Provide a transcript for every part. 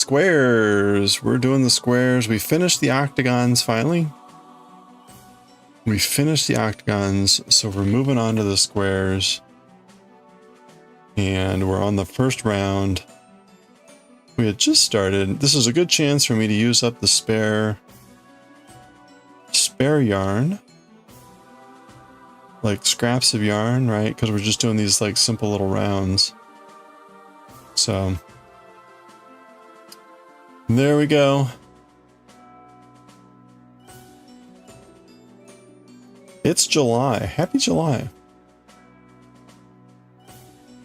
Squares. We're doing the squares. We finished the octagons finally. We finished the octagons, so we're moving on to the squares. And we're on the first round. We had just started. This is a good chance for me to use up the spare yarn. Like scraps of yarn, right? Because we're just doing these like simple little rounds. So there we go. It's July. Happy July.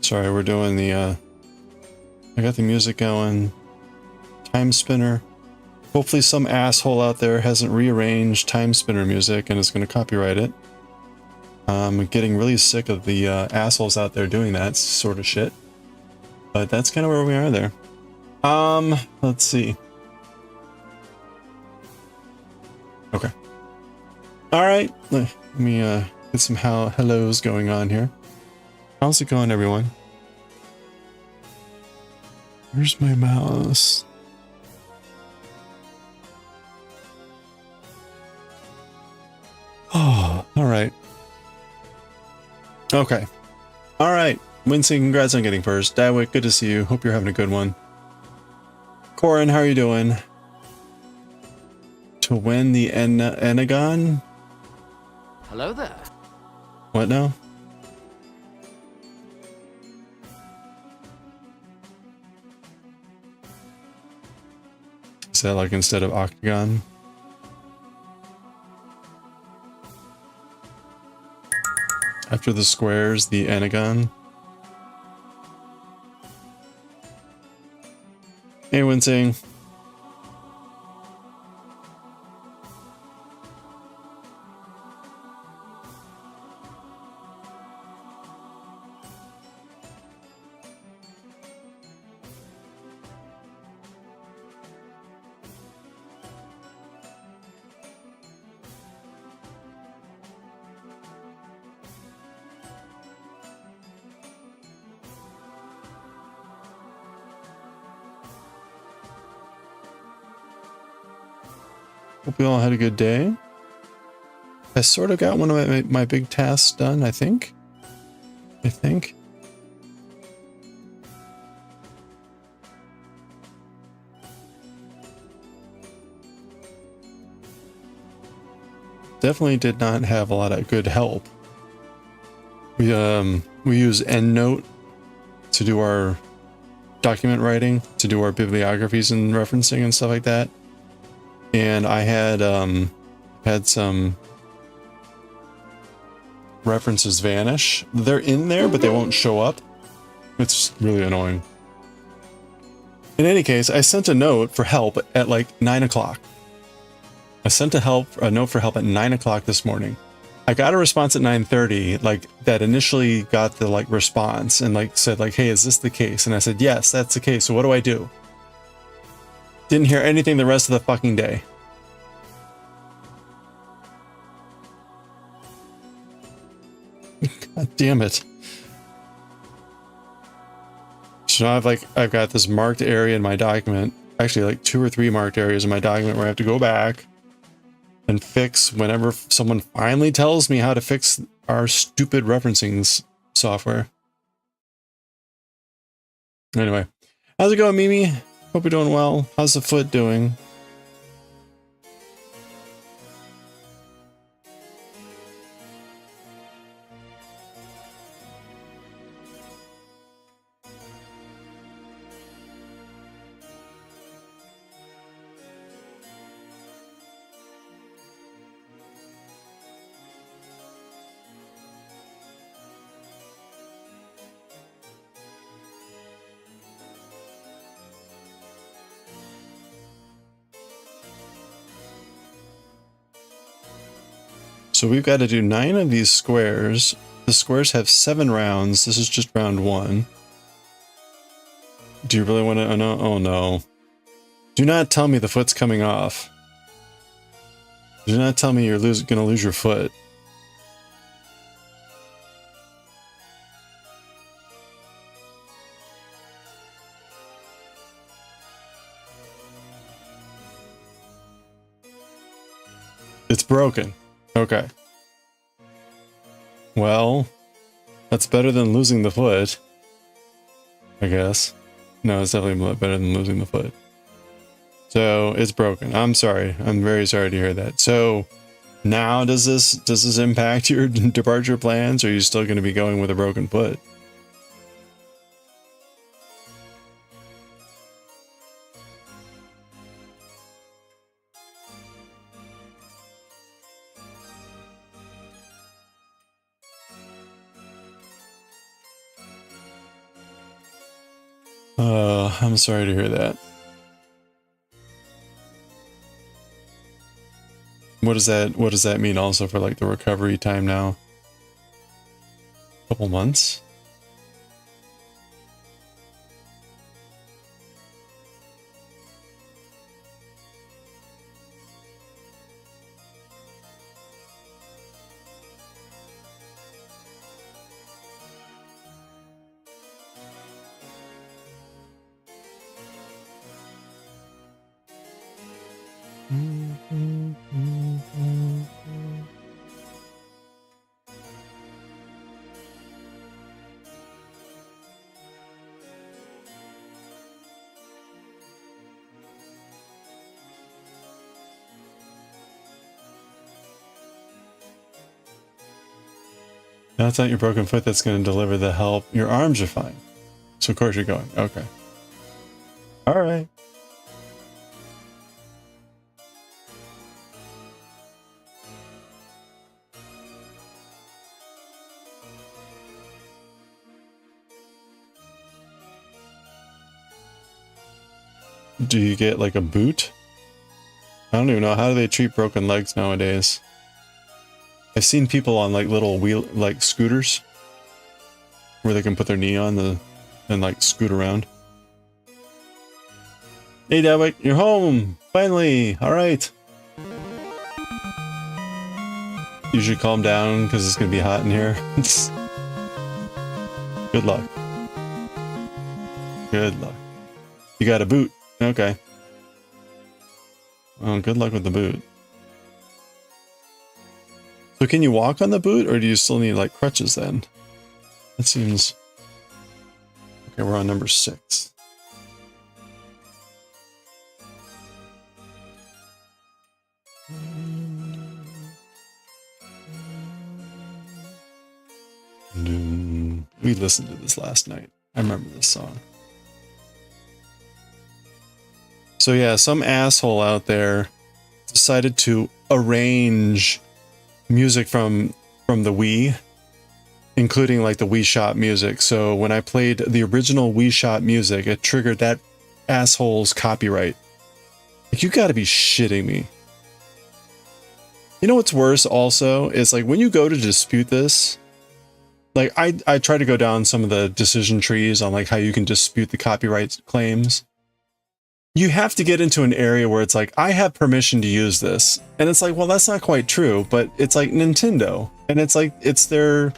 Sorry, we're doing the I got the music going. Time spinner. Hopefully some asshole out there hasn't rearranged time spinner music and is going to copyright it. I'm getting really sick of the assholes out there doing that sort of shit. But that's kind of where we are there. Let's see. Okay. Alright, let me get some hellos going on here. How's it going, everyone? Where's my mouse? Oh, alright. Okay. Alright. Winston, congrats on getting first. Dawick, good to see you. Hope you're having a good one. Corin, how are you doing? To win the Enagon? Hello there. What now? Is that like instead of octagon? After the squares, the Enagon? Hey, Winsing. Hope we all had a good day. I sort of got one of my big tasks done, I think. Definitely did not have a lot of good help. We use EndNote to do our document writing, to do our bibliographies and referencing and stuff like that. And I had some references vanish. They're in there, but they won't show up. It's really annoying. In any case, I sent a note for help at like 9 o'clock. I sent a note for help at 9 o'clock this morning. I got a response at 9:30, like that initially got the like response and like said like, hey, is this the case? And I said, yes, that's the case. So what do I do? Didn't hear anything the rest of the fucking day. God damn it. So now I've got this marked area in my document, actually like 2 or 3 marked areas in my document where I have to go back and fix whenever someone finally tells me how to fix our stupid referencing software. Anyway, how's it going, Mimi? Hope you're doing well. How's the foot doing? So we've got to do 9 of these squares. The squares have 7 rounds. This is just round 1. Do you really want to? Oh no. Oh no. Do not tell me the foot's coming off. Do not tell me you're gonna lose your foot. It's broken. Okay. Well, that's better than losing the foot, I guess. No, it's definitely better than losing the foot. So it's broken. I'm sorry. I'm very sorry to hear that. So now does this impact your departure plans, or are you still going to be going with a broken foot? I'm sorry to hear that. What does that mean also for like the recovery time now? Couple months? No, it's not your broken foot that's going to deliver the help. Your arms are fine. So of course you're going. Okay. All right. Do you get like a boot? I don't even know. How do they treat broken legs nowadays? I've seen people on like little wheel, like scooters, where they can put their knee on and like scoot around. Hey, Davick, you're home! Finally! Alright. You should calm down, because it's going to be hot in here. Good luck. Good luck. You got a boot. Okay. Well, good luck with the boot. So can you walk on the boot, or do you still need like crutches then? That seems... Okay, we're on number 6. We listened to this last night. I remember this song. So yeah, some asshole out there decided to arrange music from the Wii, including like the Wii Shop music. So when I played the original Wii Shop music, it triggered that asshole's copyright. Like, you gotta be shitting me. You know what's worse also is like when you go to dispute this, like I try to go down some of the decision trees on like how you can dispute the copyright claims. You have to get into an area where it's like, I have permission to use this. And it's like, well, that's not quite true, but it's like Nintendo. And it's like, it's their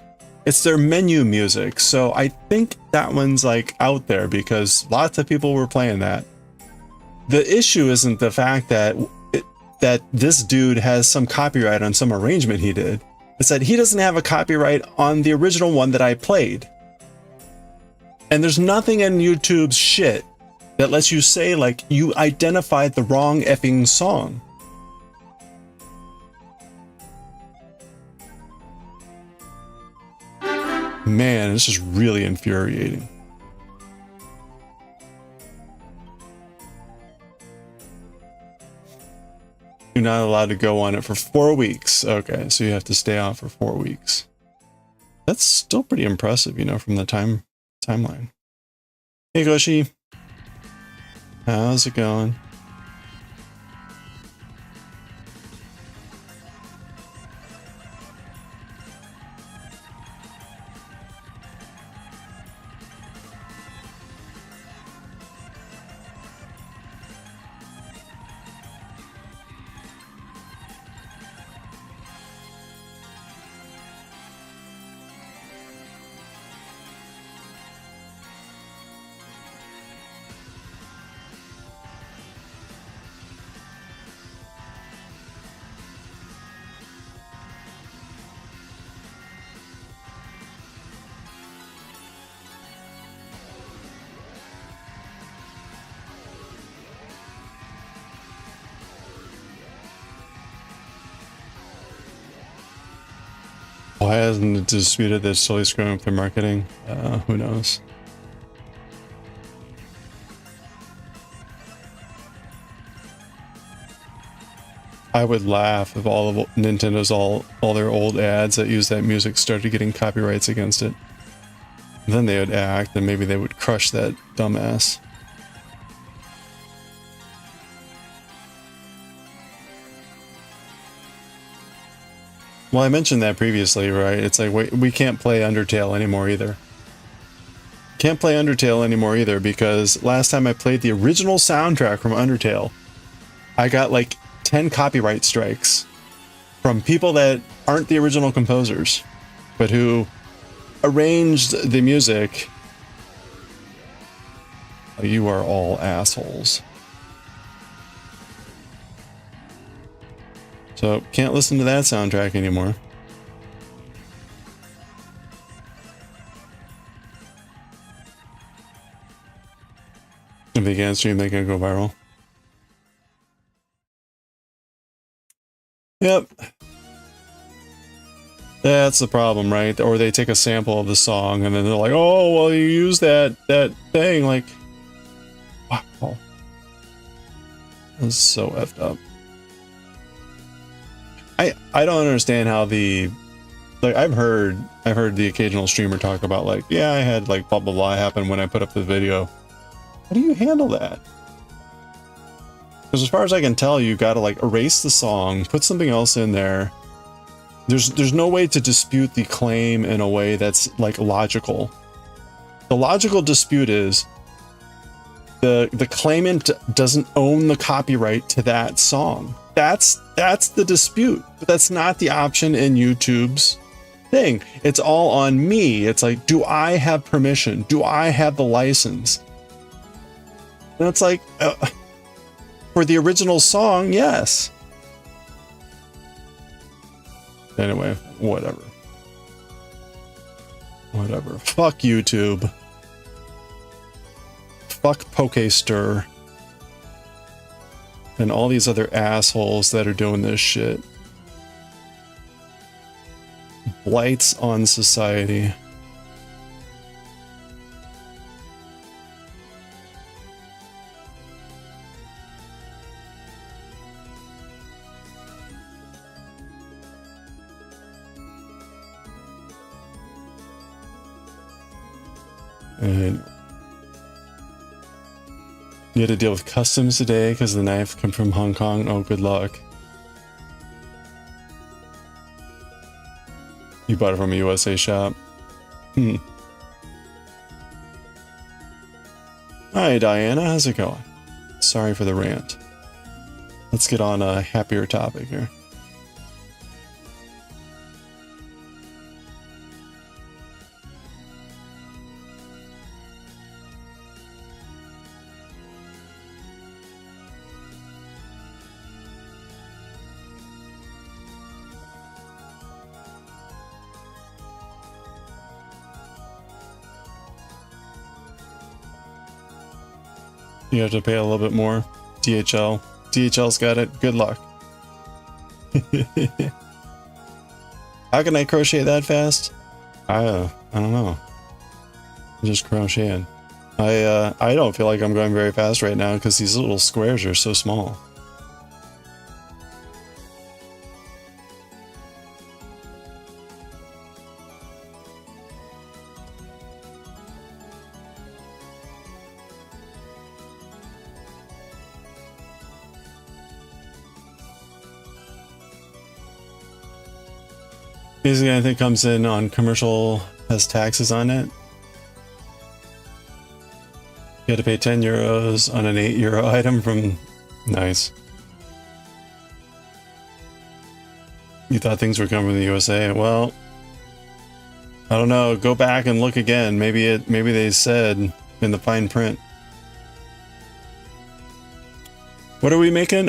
menu music. So I think that one's like out there because lots of people were playing that. The issue isn't the fact that this dude has some copyright on some arrangement he did. It's that he doesn't have a copyright on the original one that I played. And there's nothing in YouTube's shit that lets you say, like, you identified the wrong effing song. Man, this is really infuriating. You're not allowed to go on it for 4 weeks. Okay, so you have to stay off for 4 weeks. That's still pretty impressive, you know, from the timeline. Hey, Goshi. How's it going? Why hasn't it disputed that it's totally screwing up their marketing? Who knows? I would laugh if all of Nintendo's all their old ads that use that music started getting copyrights against it. Then they would act, and maybe they would crush that dumbass. Well, I mentioned that previously, right? It's like, wait, we can't play Undertale anymore either. Can't play Undertale anymore either because last time I played the original soundtrack from Undertale, I got like 10 copyright strikes from people that aren't the original composers, but who arranged the music. You are all assholes. So, can't listen to that soundtrack anymore. If they can't stream, they can go viral. Yep. That's the problem, right? Or they take a sample of the song and then they're like, oh, well, you use that thing. Like, wow. That's so effed up. I don't understand how the, like, I've heard the occasional streamer talk about like, yeah, I had like blah blah blah happen when I put up the video. How do you handle that? Because as far as I can tell, you got to like erase the song, put something else in there. There's no way to dispute the claim in a way that's like logical. The logical dispute is the claimant doesn't own the copyright to that song. That's the dispute, but that's not the option in YouTube's thing. It's all on me. It's like, do I have permission? Do I have the license? And it's like, for the original song, yes. Anyway, whatever. Whatever. Fuck YouTube. Fuck PokeStir. And all these other assholes that are doing this shit. Blights on society. And you had to deal with customs today because the knife came from Hong Kong. Oh, good luck. You bought it from a USA shop. Hi, Diana. How's it going? Sorry for the rant. Let's get on a happier topic here. You have to pay a little bit more. DHL. DHL's got it. Good luck. How can I crochet that fast? I don't know. I'm just crocheting. I don't feel like I'm going very fast right now because these little squares are so small. Basically, anything comes in on commercial has taxes on it. You had to pay 10 euros on an €8 item from... Nice. You thought things were coming from the USA? Well, I don't know. Go back and look again. Maybe they said in the fine print. What are we making?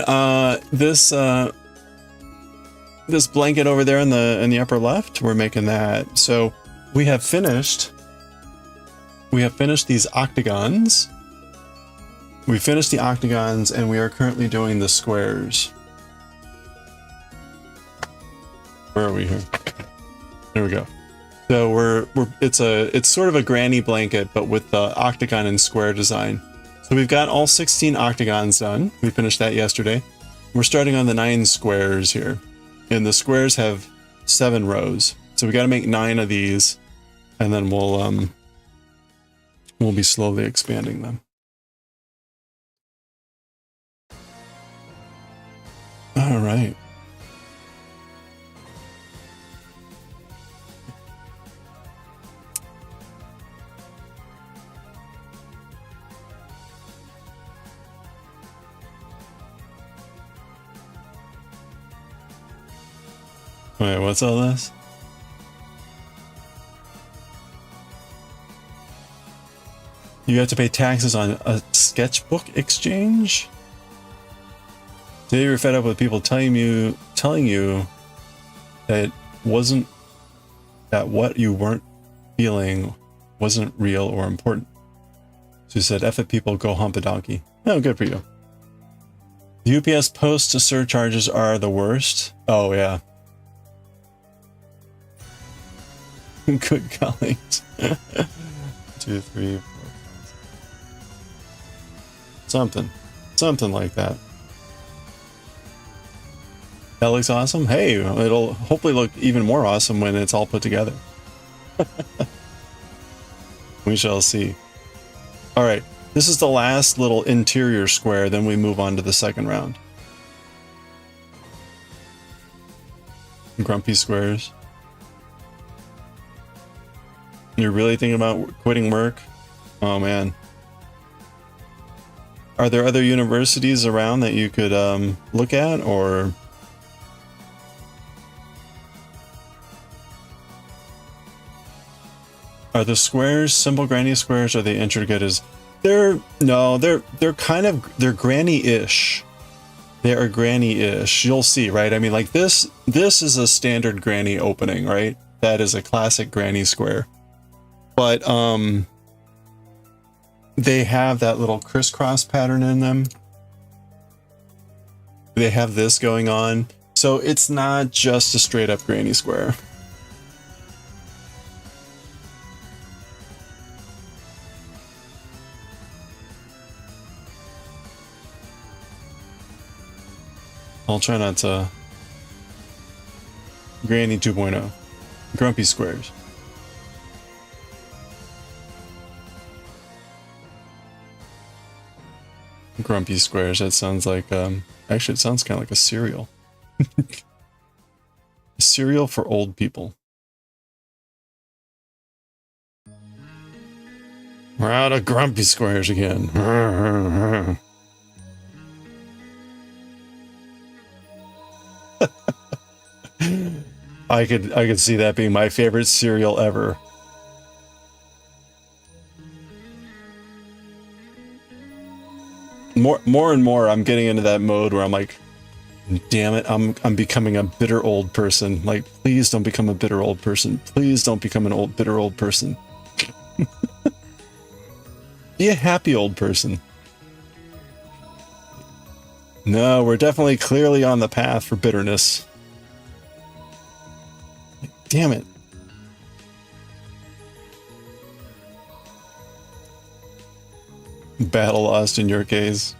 This blanket over there in the upper left, we're making that. So we have finished these octagons. We finished the octagons and we are currently doing the squares. Where are we here? There we go. So it's sort of a granny blanket, but with the octagon and square design. So we've got all 16 octagons done. We finished that yesterday. We're starting on the 9 squares here. And the squares have 7 rows. So we got to make 9 of these, and then we'll be slowly expanding them. All right. Wait, what's all this? You have to pay taxes on a sketchbook exchange? Today you're fed up with people telling you that what you weren't feeling wasn't real or important. So you said, F it people, go hump a donkey. Oh, good for you. The UPS post surcharges are the worst. Oh, yeah. Good colleagues. 2, 3, 4, 5, 6. Something like that. That looks awesome. Hey, it'll hopefully look even more awesome when it's all put together. We shall see. All right, this is the last little interior square, then we move on to the second round. Grumpy squares. You're really thinking about quitting work? Oh man. Are there other universities around that you could look at, or? Are the squares simple granny squares, or are they intricate as? They're granny-ish. They are granny-ish. You'll see, right? I mean, like this is a standard granny opening, right? That is a classic granny square. But they have that little crisscross pattern in them. They have this going on. So it's not just a straight up granny square. I'll try not to. Granny 2.0. Grumpy squares. Grumpy squares, that sounds like, actually it sounds kind of like a cereal. A cereal for old people. We're out of grumpy squares again. I could see that being my favorite cereal ever. More and more, I'm getting into that mode where I'm like, damn it, I'm becoming a bitter old person. Like, please don't become a bitter old person. Please don't become an bitter old person. Be a happy old person. No, we're definitely clearly on the path for bitterness. Damn it. Battle lost in your case.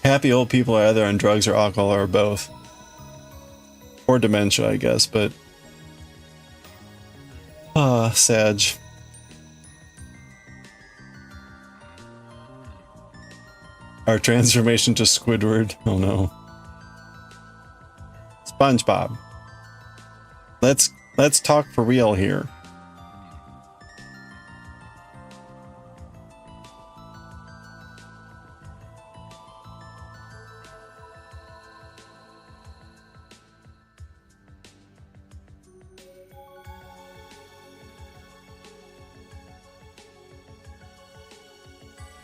Happy old people are either on drugs or alcohol or both. Or dementia, I guess, but... Sag. Our transformation to Squidward. Oh no. SpongeBob. Let's talk for real here.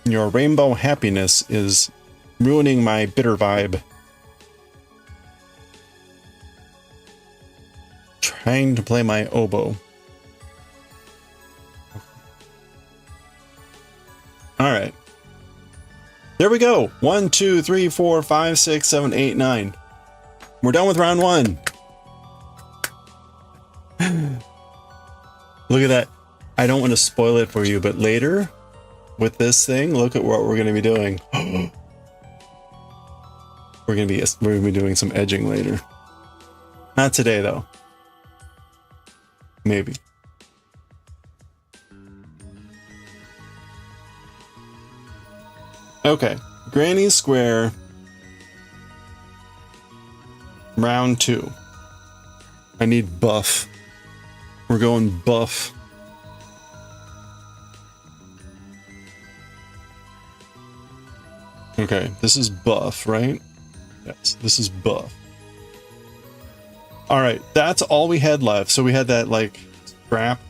Your rainbow happiness is ruining my bitter vibe. Trying to play my oboe. Alright. There we go. 1, 2, 3, 4, 5, 6, 7, 8, 9. We're done with round 1. Look at that. I don't want to spoil it for you, but later with this thing, look at what we're going to be doing. We're going to be doing some edging later. Not today though. Maybe. Okay, Granny Square, round 2. I need buff. We're going buff. Okay, this is buff, right? Yes, this is buff. All right, that's all we had left. So we had that like scrap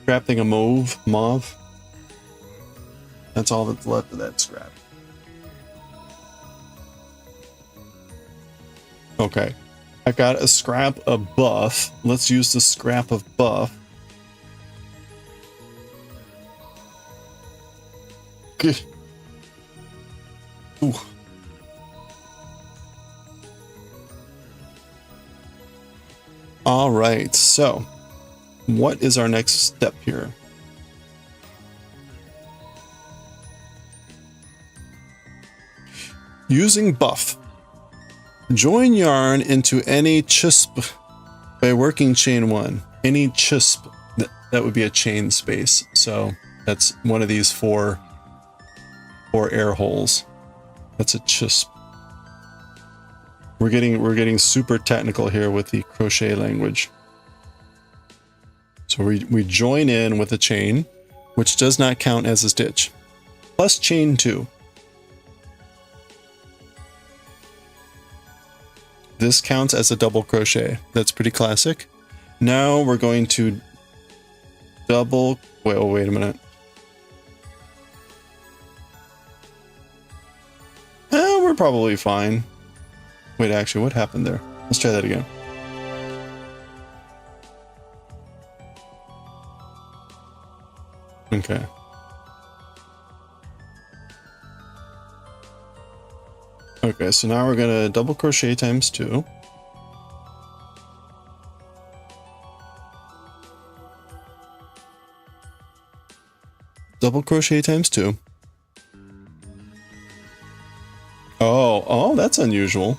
thing of mauve. That's all that's left of that scrap. Okay, I got a scrap of buff. Let's use the scrap of buff. Good. Ooh. All right, so what is our next step here? Using buff. Join yarn into any chisp by working chain 1. Any chisp, that would be a chain space. So that's one of these four air holes. That's a chisp. We're getting super technical here with the crochet language. So we join in with a chain, which does not count as a stitch, plus chain 2. This counts as a double crochet. That's pretty classic. Now we're going to double, wait a minute. We're probably fine. Wait, actually, what happened there? Let's try that again. Okay. Okay, so now we're gonna double crochet times 2. Double crochet times 2. Oh, that's unusual.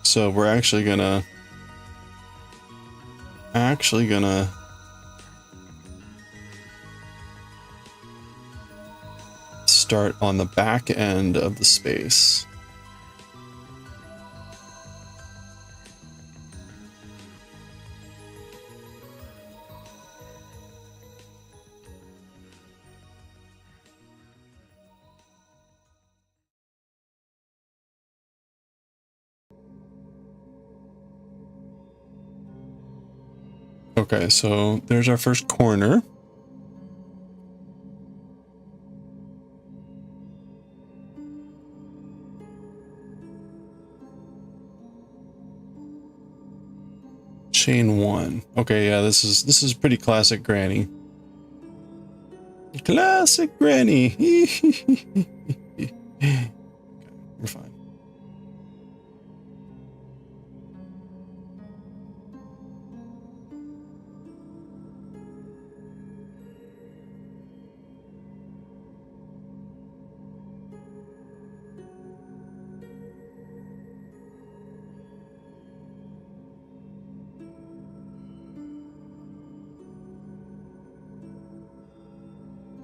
So we're actually gonna start on the back end of the space. Okay, so there's our first corner. Chain 1. Okay, yeah, this is pretty classic granny. Classic granny. Okay, we're fine.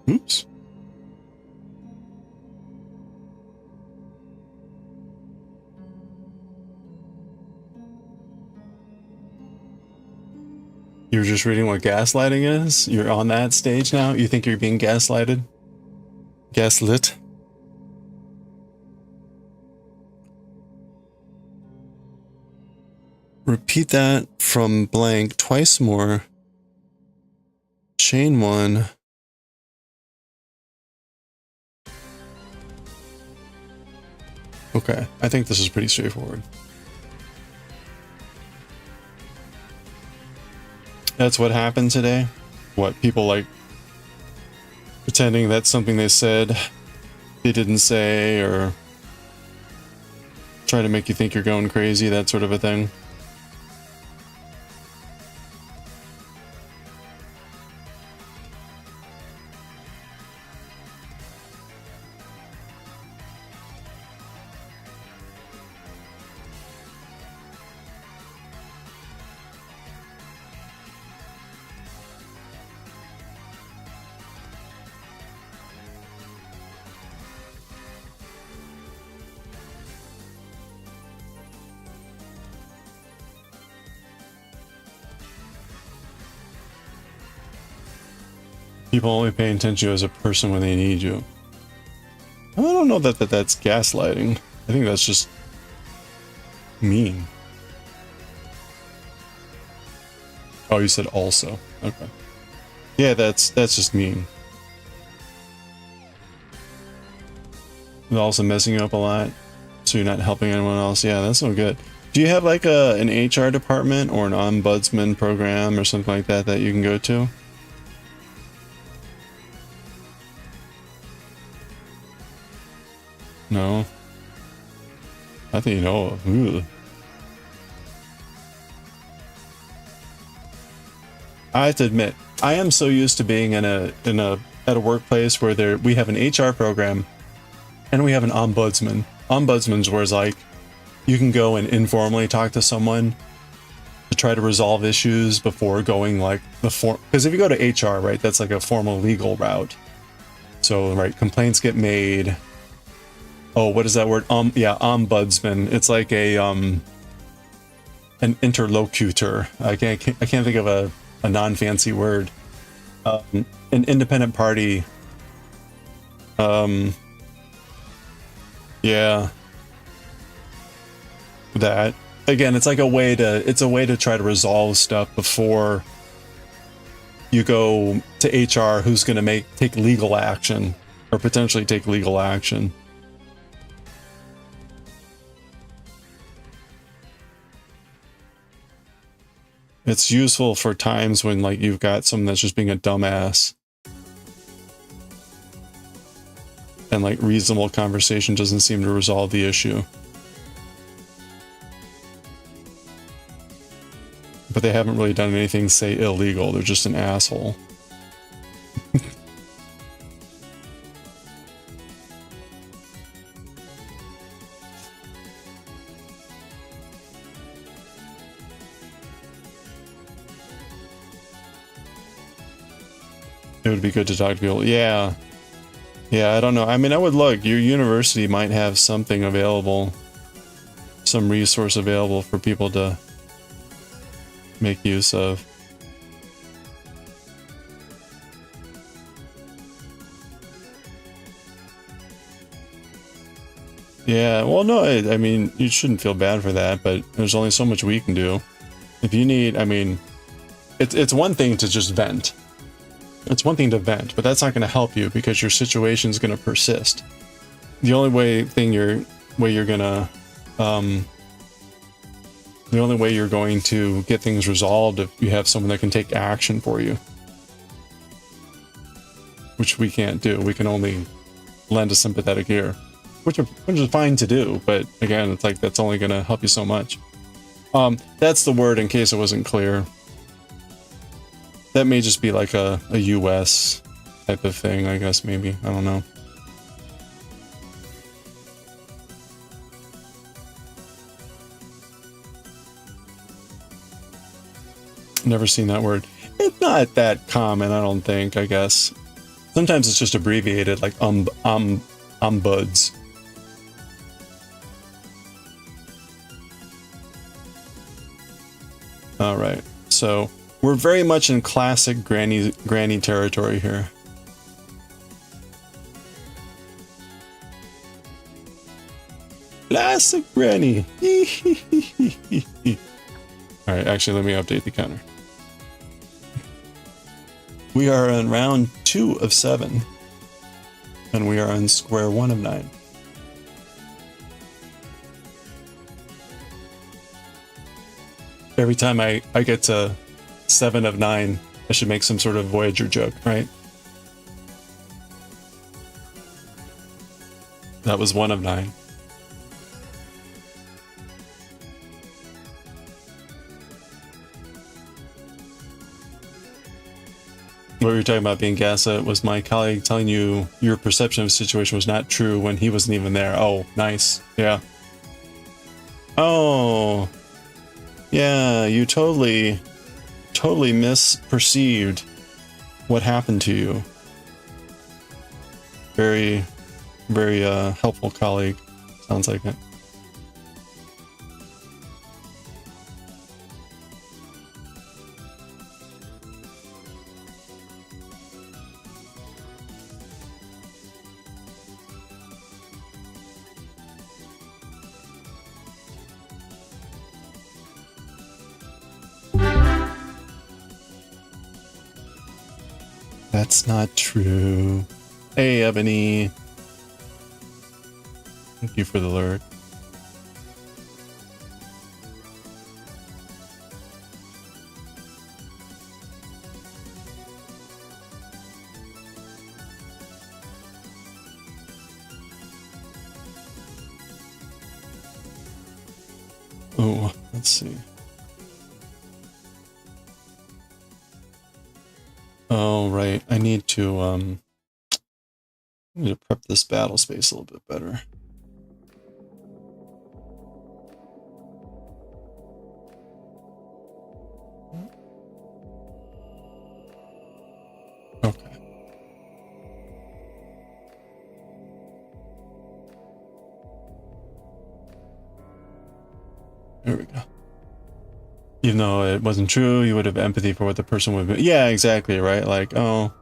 Oops. You're just reading what gaslighting is? You're on that stage now? You think you're being gaslighted? Gaslit? Repeat that from blank twice more. Chain 1. Okay, I think this is pretty straightforward. That's what happened today? What, people like pretending that's something they said they didn't say, or try to make you think you're going crazy, that sort of a thing. People only pay attention to you as a person when they need you. I don't know that that's gaslighting. I think that's just mean. Oh, you said also. Okay. Yeah, that's just mean. It's also messing you up a lot, so you're not helping anyone else. Yeah, that's no good. Do you have like an HR department or an ombudsman program or something like that that you can go to? No. I think you know. Ugh. I have to admit, I am so used to being at a workplace where we have an HR program and we have an ombudsman. Ombudsman's where it's like you can go and informally talk to someone to try to resolve issues before going like because if you go to HR, right, that's like a formal legal route. So right, complaints get made. Oh, what is that word? Yeah, ombudsman. It's like an interlocutor. I can't think of a non-fancy word. An independent party. Yeah. That again, it's like a way to try to resolve stuff before you go to HR, who's going to take legal action or potentially take legal action. It's useful for times when like you've got someone that's just being a dumbass. And like reasonable conversation doesn't seem to resolve the issue. But they haven't really done anything, say, illegal. They're just an asshole. It would be good to talk to people. Yeah. Yeah, I don't know. I mean, I would look. Your university might have something available. Some resource available for people to make use of. Yeah, well, no, I mean, you shouldn't feel bad for that, but there's only so much we can do. If you need, I mean, it's one thing to just vent. It's one thing to vent, but that's not going to help you because your situation is going to persist. The only way you're going to get things resolved if you have someone that can take action for you, which we can't do. We can only lend a sympathetic ear, which is fine to do, but again, it's like that's only going to help you so much. That's the word in case it wasn't clear. That may just be like a US type of thing, I guess, maybe. I don't know. Never seen that word. It's not that common, I don't think, I guess. Sometimes it's just abbreviated, like ombuds. All right, so we're very much in classic granny territory here. Classic granny. All right, actually, let me update the counter. We are on round 2 of 7, and we are on square 1 of 9. Every time I get to 7 of 9, I should make some sort of Voyager joke, right? That was 1 of 9. What were you talking about being gaslit? Was my colleague telling you your perception of the situation was not true when he wasn't even there? Oh, nice. Yeah. Oh. Yeah, you totally misperceived what happened to you. Very, very helpful colleague. Sounds like it. That's not true. Hey, Ebony. Thank you for the alert. Oh, let's see. Oh, right. I need to prep this battle space a little bit better. Okay. There we go. Even though it wasn't true, you would have empathy for what the person would be. Yeah, exactly, right? Like, oh,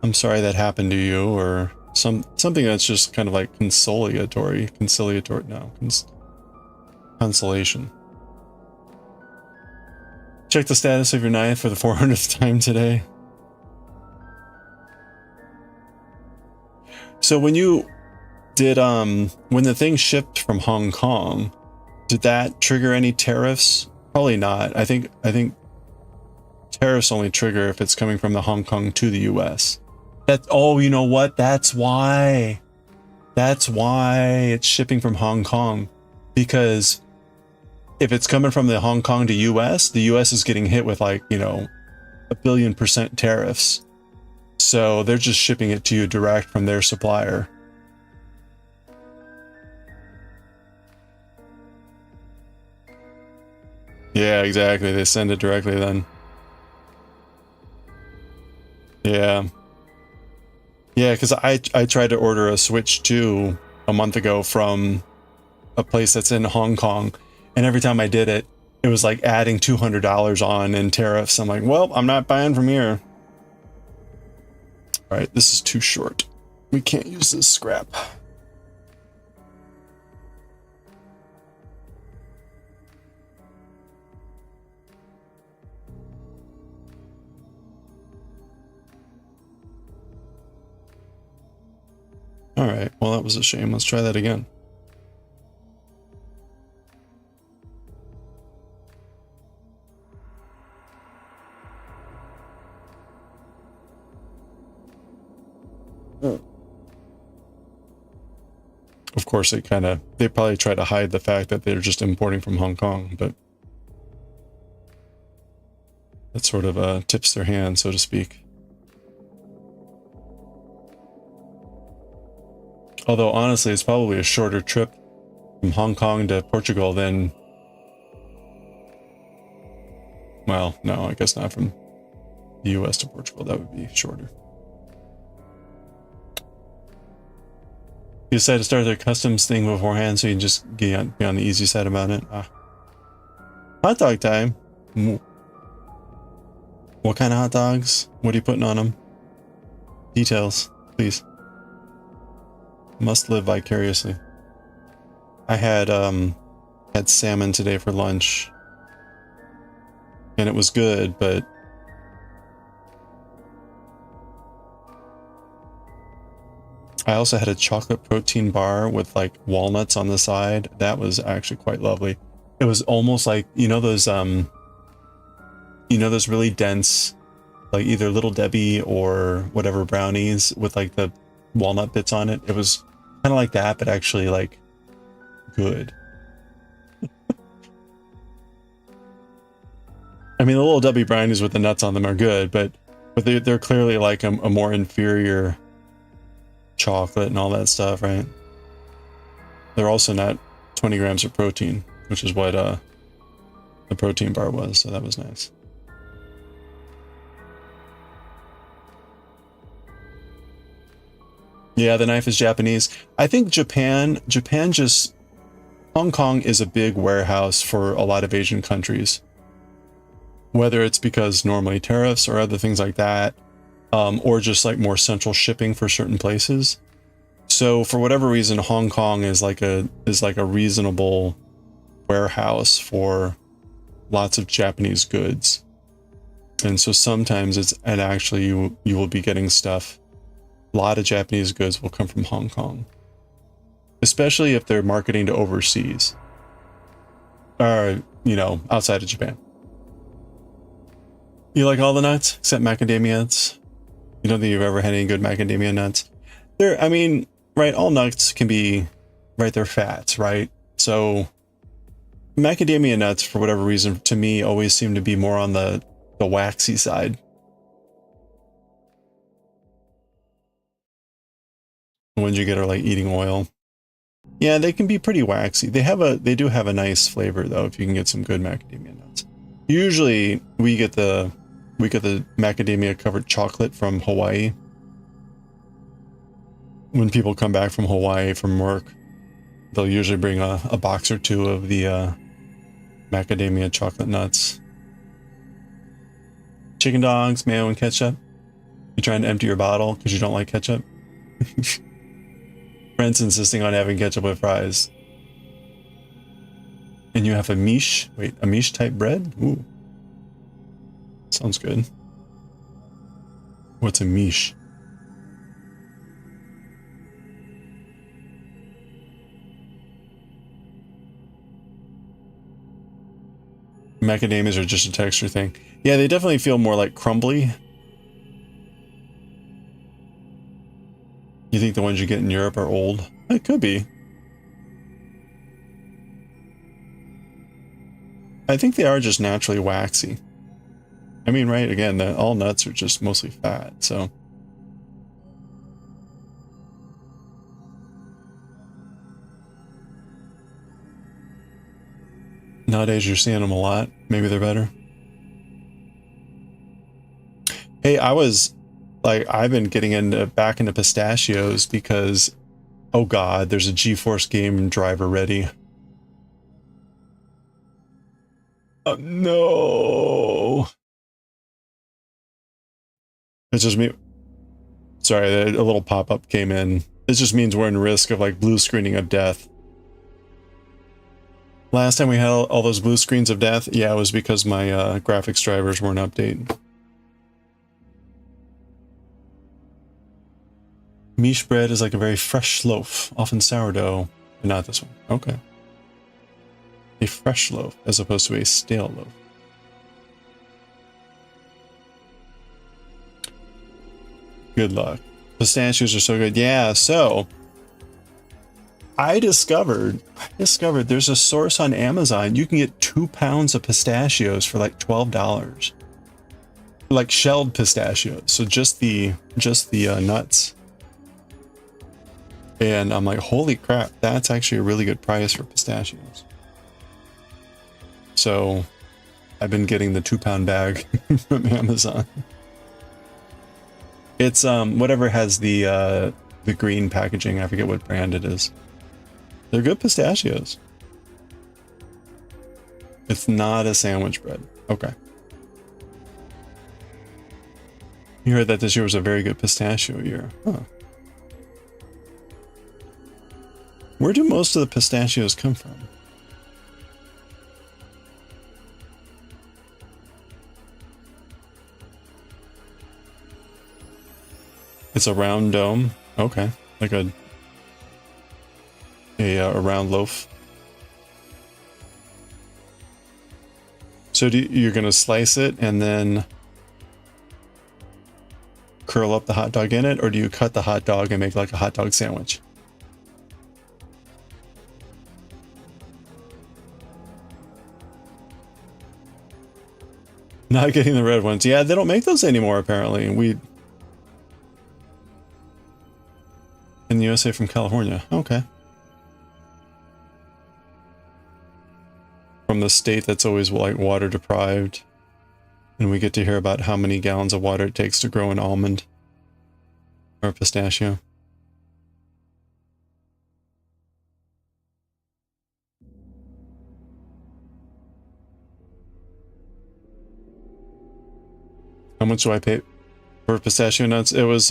I'm sorry that happened to you, or something that's just kind of like consolatory, no, consolation. Check the status of your knife for the 400th time today. So when you did, when the thing shipped from Hong Kong, did that trigger any tariffs? Probably not. I think tariffs only trigger if it's coming from the Hong Kong to the US. Oh, you know what? That's why it's shipping from Hong Kong, because if it's coming from the Hong Kong to US, the US is getting hit with like, you know, 1,000,000,000% tariffs. So they're just shipping it to you direct from their supplier. Yeah, exactly. They send it directly then. Yeah. Yeah, because I tried to order a Switch 2 a month ago from a place that's in Hong Kong, and every time I did it, it was like adding $200 on in tariffs. I'm like, well, I'm not buying from here. All right, this is too short. We can't use this scrap. All right, well, that was a shame. Let's try that again. Of course, they probably try to hide the fact that they're just importing from Hong Kong, but that sort of tips their hand, so to speak. Although, honestly, it's probably a shorter trip from Hong Kong to Portugal than... Well, no, I guess not from the US to Portugal. That would be shorter. You decided to start their customs thing beforehand, so you can just be on the easy side about it. Hot dog time. What kind of hot dogs? What are you putting on them? Details, please. Must live vicariously. I had salmon today for lunch, and it was good, but I also had a chocolate protein bar with like walnuts on the side. That was actually quite lovely. It was almost like, you know those really dense, like either Little Debbie or whatever brownies with like the walnut bits on it. It was kind of like that, but actually like good. I mean, the Little Debbie brownies with the nuts on them are good, but But they're clearly like a more inferior chocolate and all that stuff, right? They're also not 20 grams of protein, which is what the protein bar was, so that was nice. Yeah, the knife is Japanese. I think Japan just, Hong Kong is a big warehouse for a lot of Asian countries. Whether it's because normally tariffs or other things like that, or just like more central shipping for certain places. So for whatever reason, Hong Kong is like a reasonable warehouse for lots of Japanese goods. And so sometimes actually you will be getting stuff. A lot of Japanese goods will come from Hong Kong, especially if they're marketing to overseas or, you know, outside of Japan. You like all the nuts except macadamia nuts? You don't think you've ever had any good macadamia nuts? I mean, right, all nuts can be, right, they're fats, right? So macadamia nuts, for whatever reason, to me, always seem to be more on the waxy side. The ones you get are like eating oil. Yeah, they can be pretty waxy. They do have a nice flavor though, if you can get some good macadamia nuts. Usually we get the macadamia covered chocolate from Hawaii. When people come back from Hawaii from work, they'll usually bring a box or two of the macadamia chocolate nuts. Chicken dogs, mayo and ketchup. You trying to empty your bottle because you don't like ketchup? Brent's insisting on having ketchup with fries. And you have a miche? Wait, a miche type bread? Ooh. Sounds good. What's a miche? Macadamias are just a texture thing. Yeah, they definitely feel more like crumbly. You think the ones you get in Europe are old? It could be. I think they are just naturally waxy. I mean, right, again, all nuts are just mostly fat, so. Nowadays you're seeing them a lot. Maybe they're better. Hey, I've been getting back into pistachios because, oh god, there's a GeForce game driver ready. Oh, no. It's just me. Sorry, a little pop-up came in. This just means we're in risk of like blue screening of death. Last time we had all those blue screens of death, yeah, it was because my graphics drivers weren't updated. Miche bread is like a very fresh loaf, often sourdough, but not this one. Okay. A fresh loaf as opposed to a stale loaf. Good luck. Pistachios are so good. Yeah, so I discovered there's a source on Amazon. You can get 2 pounds of pistachios for like $12. Like shelled pistachios. So just the nuts. And I'm like, holy crap, that's actually a really good price for pistachios. So I've been getting the 2-pound bag from Amazon. It's whatever has the green packaging. I forget what brand it is. They're good pistachios. It's not a sandwich bread. Okay. You heard that this year was a very good pistachio year. Huh. Where do most of the pistachios come from? It's a round dome. Okay. Like a round loaf. So you're going to slice it and then curl up the hot dog in it, or do you cut the hot dog and make like a hot dog sandwich? Not getting the red ones. Yeah, they don't make those anymore, apparently. In the USA from California. Okay. From the state that's always like water deprived. And we get to hear about how many gallons of water it takes to grow an almond or a pistachio. How much do I pay for pistachio nuts? It was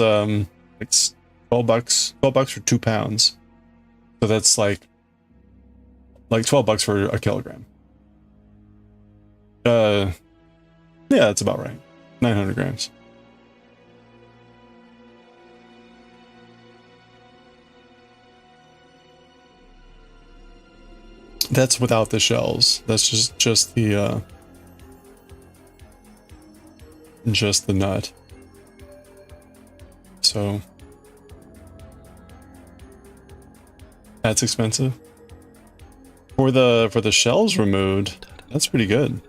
it's $12. $12 for 2 pounds. So that's like $12 for a kilogram. Yeah, that's about right. 900 grams. That's without the shells. That's just the nut. So that's expensive. For the shells removed, that's pretty good.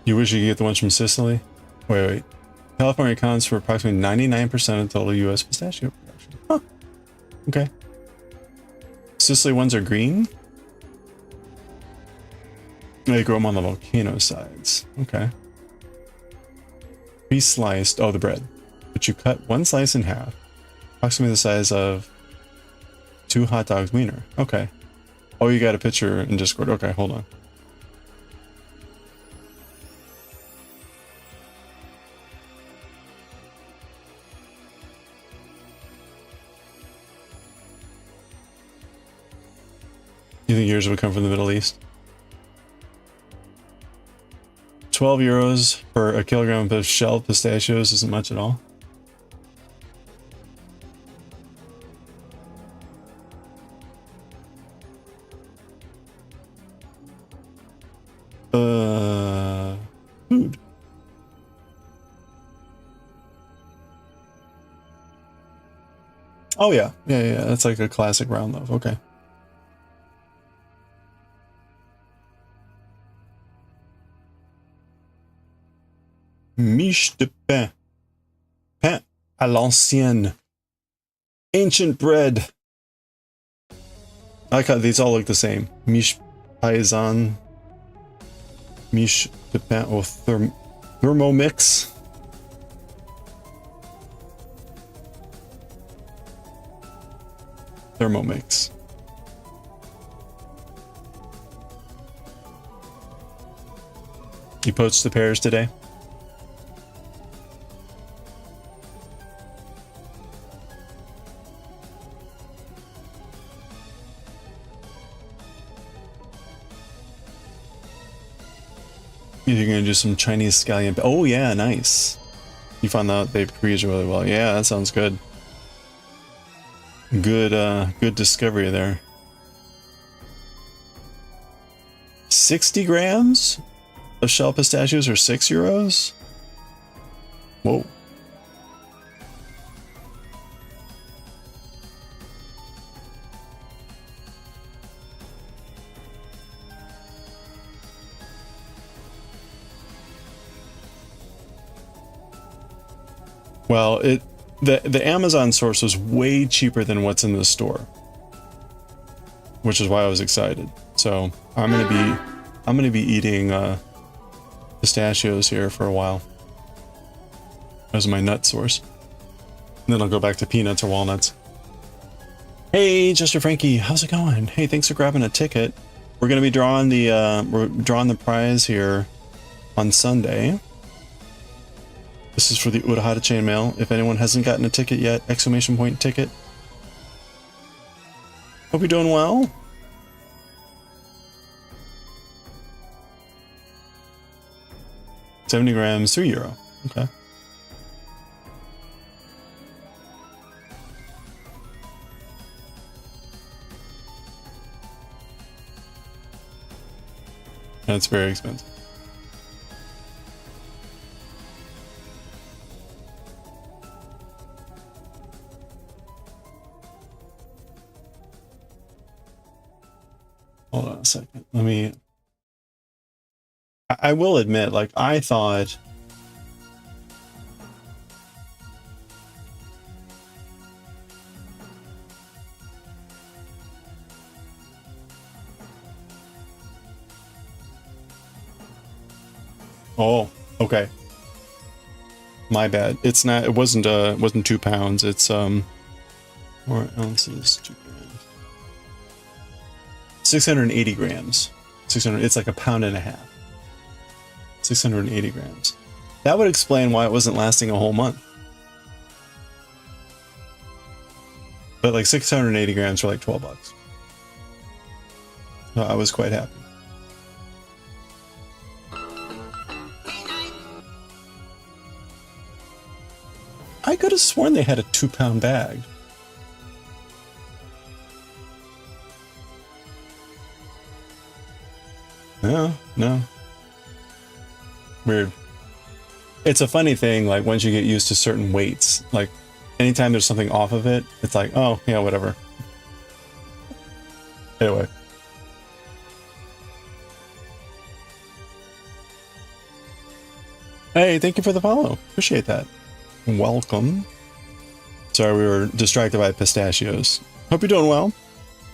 You wish you could get the ones from Sicily? Wait. California accounts for approximately 99% of total U.S. pistachio production. Huh. Okay. Sicily ones are green? They grow them on the volcano sides. Okay. Pre-sliced. Oh, the bread. But you cut one slice in half. Approximately the size of 2 hot dogs wiener. Okay. Oh, you got a picture in Discord. Okay, hold on. You think yours would come from the Middle East? 12 euros for a kilogram of shelled pistachios isn't much at all. Food. Oh yeah. Yeah. That's like a classic round loaf. Okay. Miche de pain. Pain à l'ancienne. Ancient bread. I like how these all look the same. Miche paysan. Miche de pain au thermomix. Thermomix. You poached the pears today? You're gonna do some Chinese scallion. Oh yeah, nice. You found out they freeze really well. Yeah, that sounds good. Good discovery there. 60 grams of shell pistachios are 6 euros? Whoa. Well, the Amazon source was way cheaper than what's in the store, which is why I was excited. So I'm gonna be eating pistachios here for a while as my nut source. And then I'll go back to peanuts or walnuts. Hey, Jester Frankie, how's it going? Hey, thanks for grabbing a ticket. We're gonna be drawing the prize here on Sunday. This is for the Urahara chainmail. If anyone hasn't gotten a ticket yet, exclamation point ticket. Hope you're doing well. $70 grams, €3. Okay. That's very expensive. Hold on a second. Let me... I will admit, like, I thought... Oh, okay. My bad. It's not, it wasn't 2 pounds. It's 4 ounces, 2 grams. 680 grams. 600, it's like a pound and a half. 680 grams. That would explain why it wasn't lasting a whole month. But like 680 grams for like 12 bucks. So I was quite happy. I could have sworn they had a 2-pound bag. No. Weird. It's a funny thing, like once you get used to certain weights, like anytime there's something off of it, it's like, oh, yeah, whatever. Anyway. Hey, thank you for the follow. Appreciate that. Welcome. Sorry, we were distracted by pistachios. Hope you're doing well.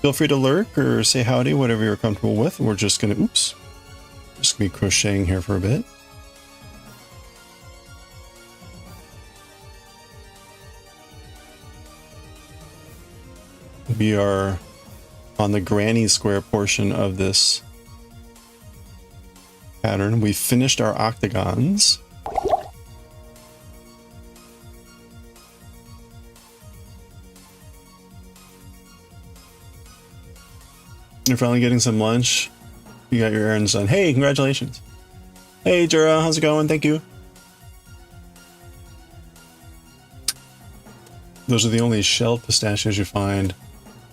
Feel free to lurk or say howdy, whatever you're comfortable with. We're just gonna, just gonna be crocheting here for a bit. We are on the granny square portion of this pattern. We finished our octagons. You're finally getting some lunch. You got your errands done. Hey, congratulations. Hey, Jura, how's it going? Thank you. Those are the only shelled pistachios you find.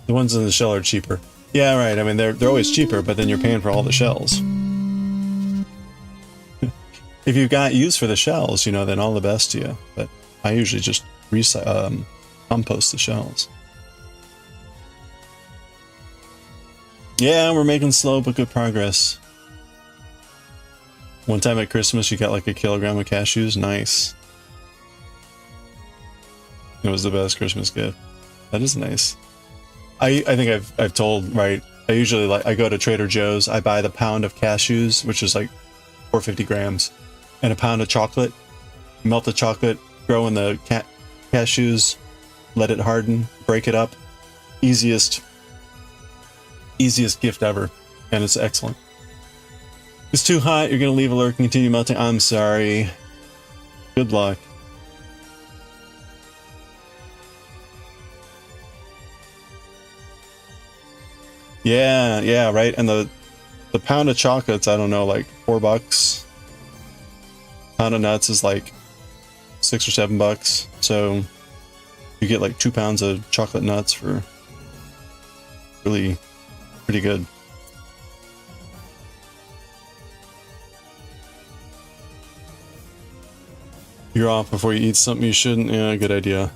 The ones in the shell are cheaper. Yeah, right. I mean, they're always cheaper, but then you're paying for all the shells. If you've got use for the shells, you know, then all the best to you. But I usually just compost the shells. Yeah, we're making slow but good progress. One time at Christmas, you got like 1 kilogram of cashews. Nice. It was the best Christmas gift. That is nice. I think I've told, right? I usually I go to Trader Joe's. I buy the pound of cashews, which is like 450 grams, and a pound of chocolate. Melt the chocolate, throw in the cashews, let it harden, break it up. Easiest gift ever, and it's excellent. It's too hot. You're gonna leave a lurk and continue melting. I'm sorry. Good luck. Yeah, right. And the pound of chocolates, I don't know, like $4. Pound of nuts is like $6 or $7. So you get like 2 pounds of chocolate nuts for really pretty good. You're off before you eat something you shouldn't. Yeah, good idea.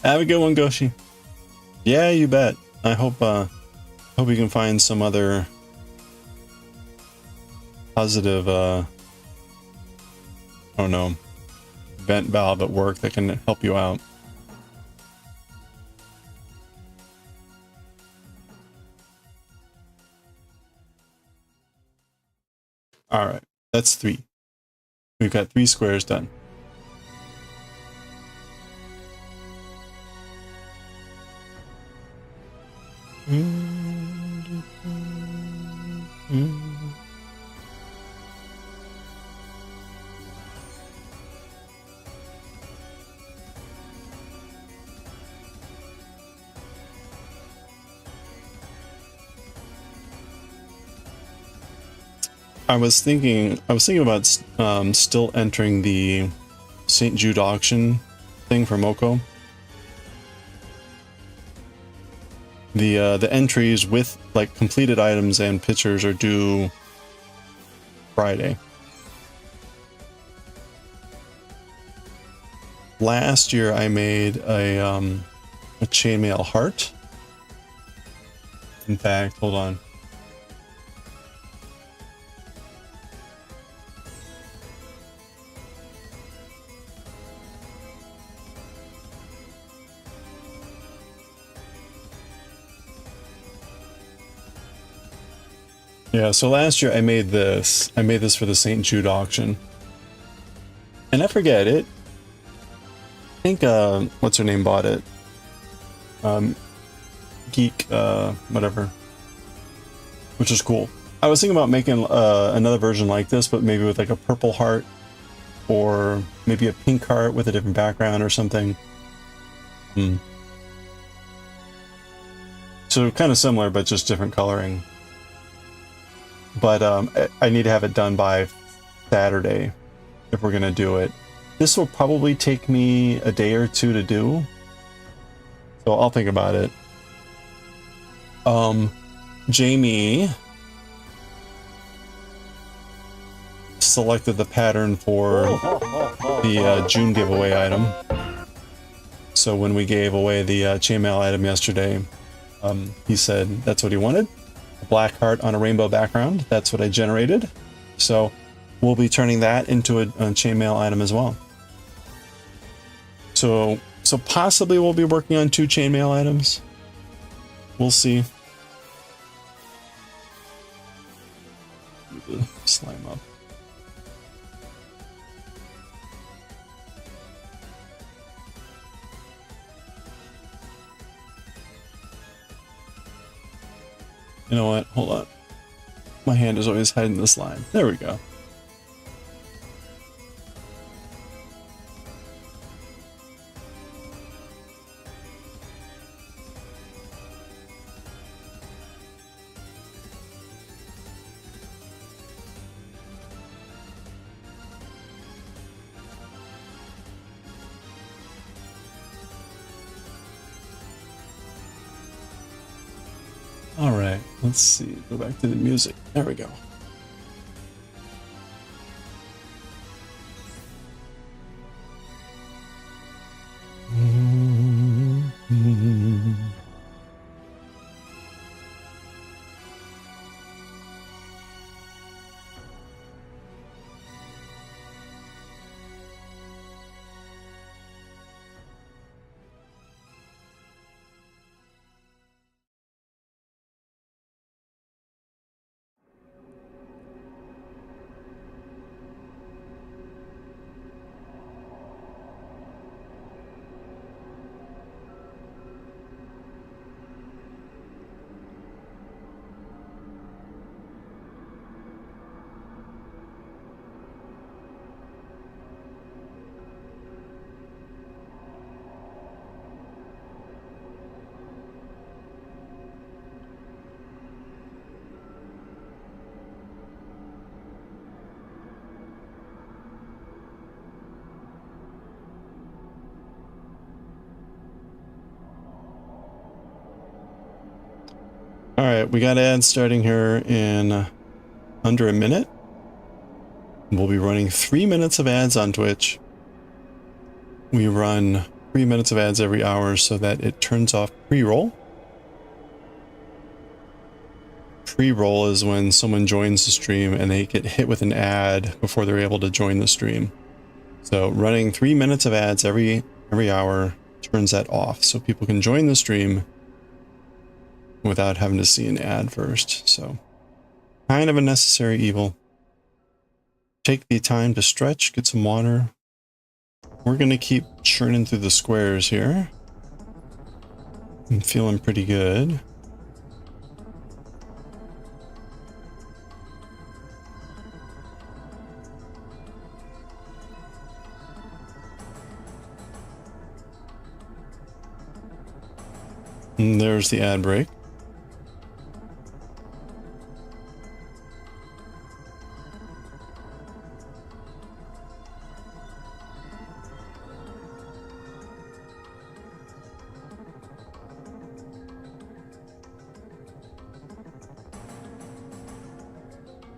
Have a good one, Goshi. Yeah, you bet. I hope we can find some other positive I don't know, vent valve at work that can help you out. All right, that's 3. We've got 3 squares done. I was thinking about still entering the St. Jude auction thing for Moko. The entries with like completed items and pictures are due Friday. Last year I made a chainmaille heart. In fact, hold on. Yeah, so last year I made this. I made this for the St. Jude auction. And I forget it. I think, what's her name bought it? Geek, whatever. Which is cool. I was thinking about making another version like this, but maybe with like a purple heart. Or maybe a pink heart with a different background or something. So kind of similar, but just different coloring. But I need to have it done by Saturday if we're gonna do it. This will probably take me a day or two to do, so I'll think about it. Jamie selected the pattern for the June giveaway item. So when we gave away the chainmaille item yesterday, he said that's what he wanted. A black heart on a rainbow background. That's what I generated. So we'll be turning that into a chainmaille item as well. So possibly we'll be working on 2 chainmaille items. We'll see. Slime up. You know what? Hold on. My hand is always hiding the slime. There we go. All right, let's see. Go back to the music. There we go. All right, we got ads starting here in under a minute. We'll be running 3 minutes of ads on Twitch. We run 3 minutes of ads every hour so that it turns off pre-roll. Pre-roll is when someone joins the stream and they get hit with an ad before they're able to join the stream. So running 3 minutes of ads every hour turns that off so people can join the stream without having to see an ad first. So kind of a necessary evil. Take the time to stretch, get some water. We're gonna keep churning through the squares here. I'm feeling pretty good. And there's the ad break.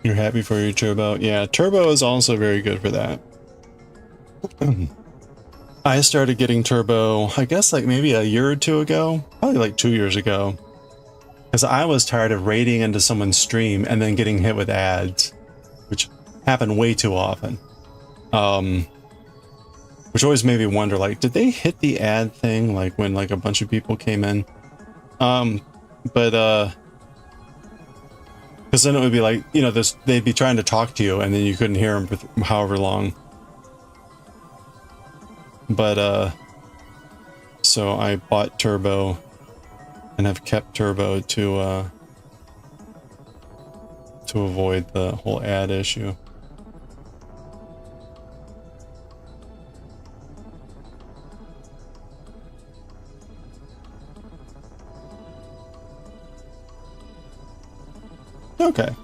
You're happy for your turbo? Yeah, turbo is also very good for that. I started getting turbo, I guess like maybe a year or two ago, probably like 2 years ago. Because I was tired of raiding into someone's stream and then getting hit with ads, which happened way too often. Which always made me wonder, like, did they hit the ad thing, like, when, like, a bunch of people came in? Because then it would be like, you know, they'd be trying to talk to you and then you couldn't hear them for however long. But, so I bought Turbo and have kept Turbo to avoid the whole ad issue. Okay.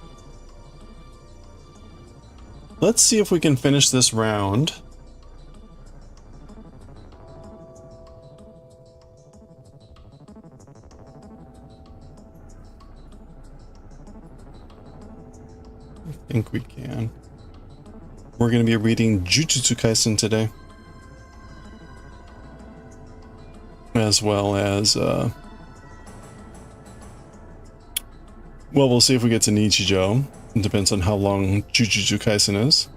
Let's see if we can finish this round. I think we can. We're going to be reading Jujutsu Kaisen today. As well as, well, we'll see if we get to Nichijou. It depends on how long Jujutsu Kaisen is.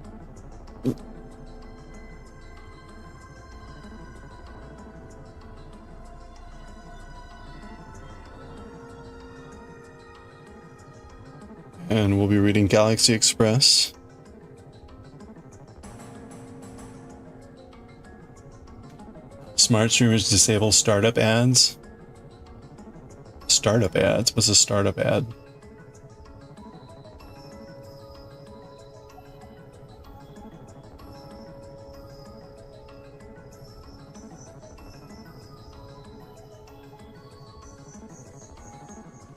And we'll be reading Galaxy Express. Smart streamers disable startup ads. Startup ads? What's a startup ad?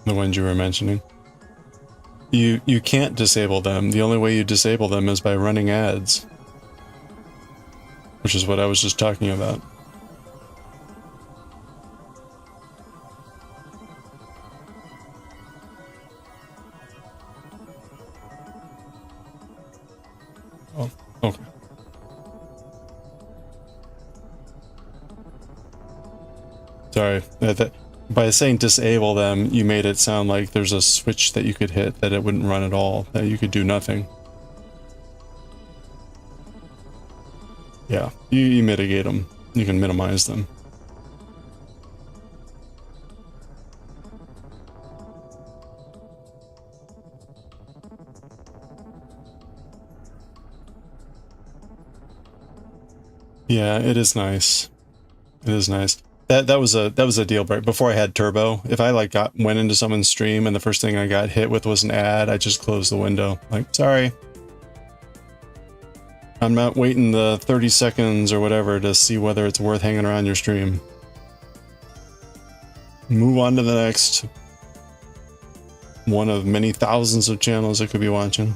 The ones you were mentioning. You can't disable them. The only way you disable them is by running ads. Which is what I was just talking about. Oh, okay. Sorry. By saying disable them, you made it sound like there's a switch that you could hit that it wouldn't run at all, that you could do nothing. Yeah, you mitigate them. You can minimize them. Yeah, it is nice. It is nice. That was a deal breaker. Before I had Turbo, if I like went into someone's stream and the first thing I got hit with was an ad, I just closed the window. Like, sorry, I'm not waiting the 30 seconds or whatever to see whether it's worth hanging around your stream. Move on to the next one of many thousands of channels I could be watching.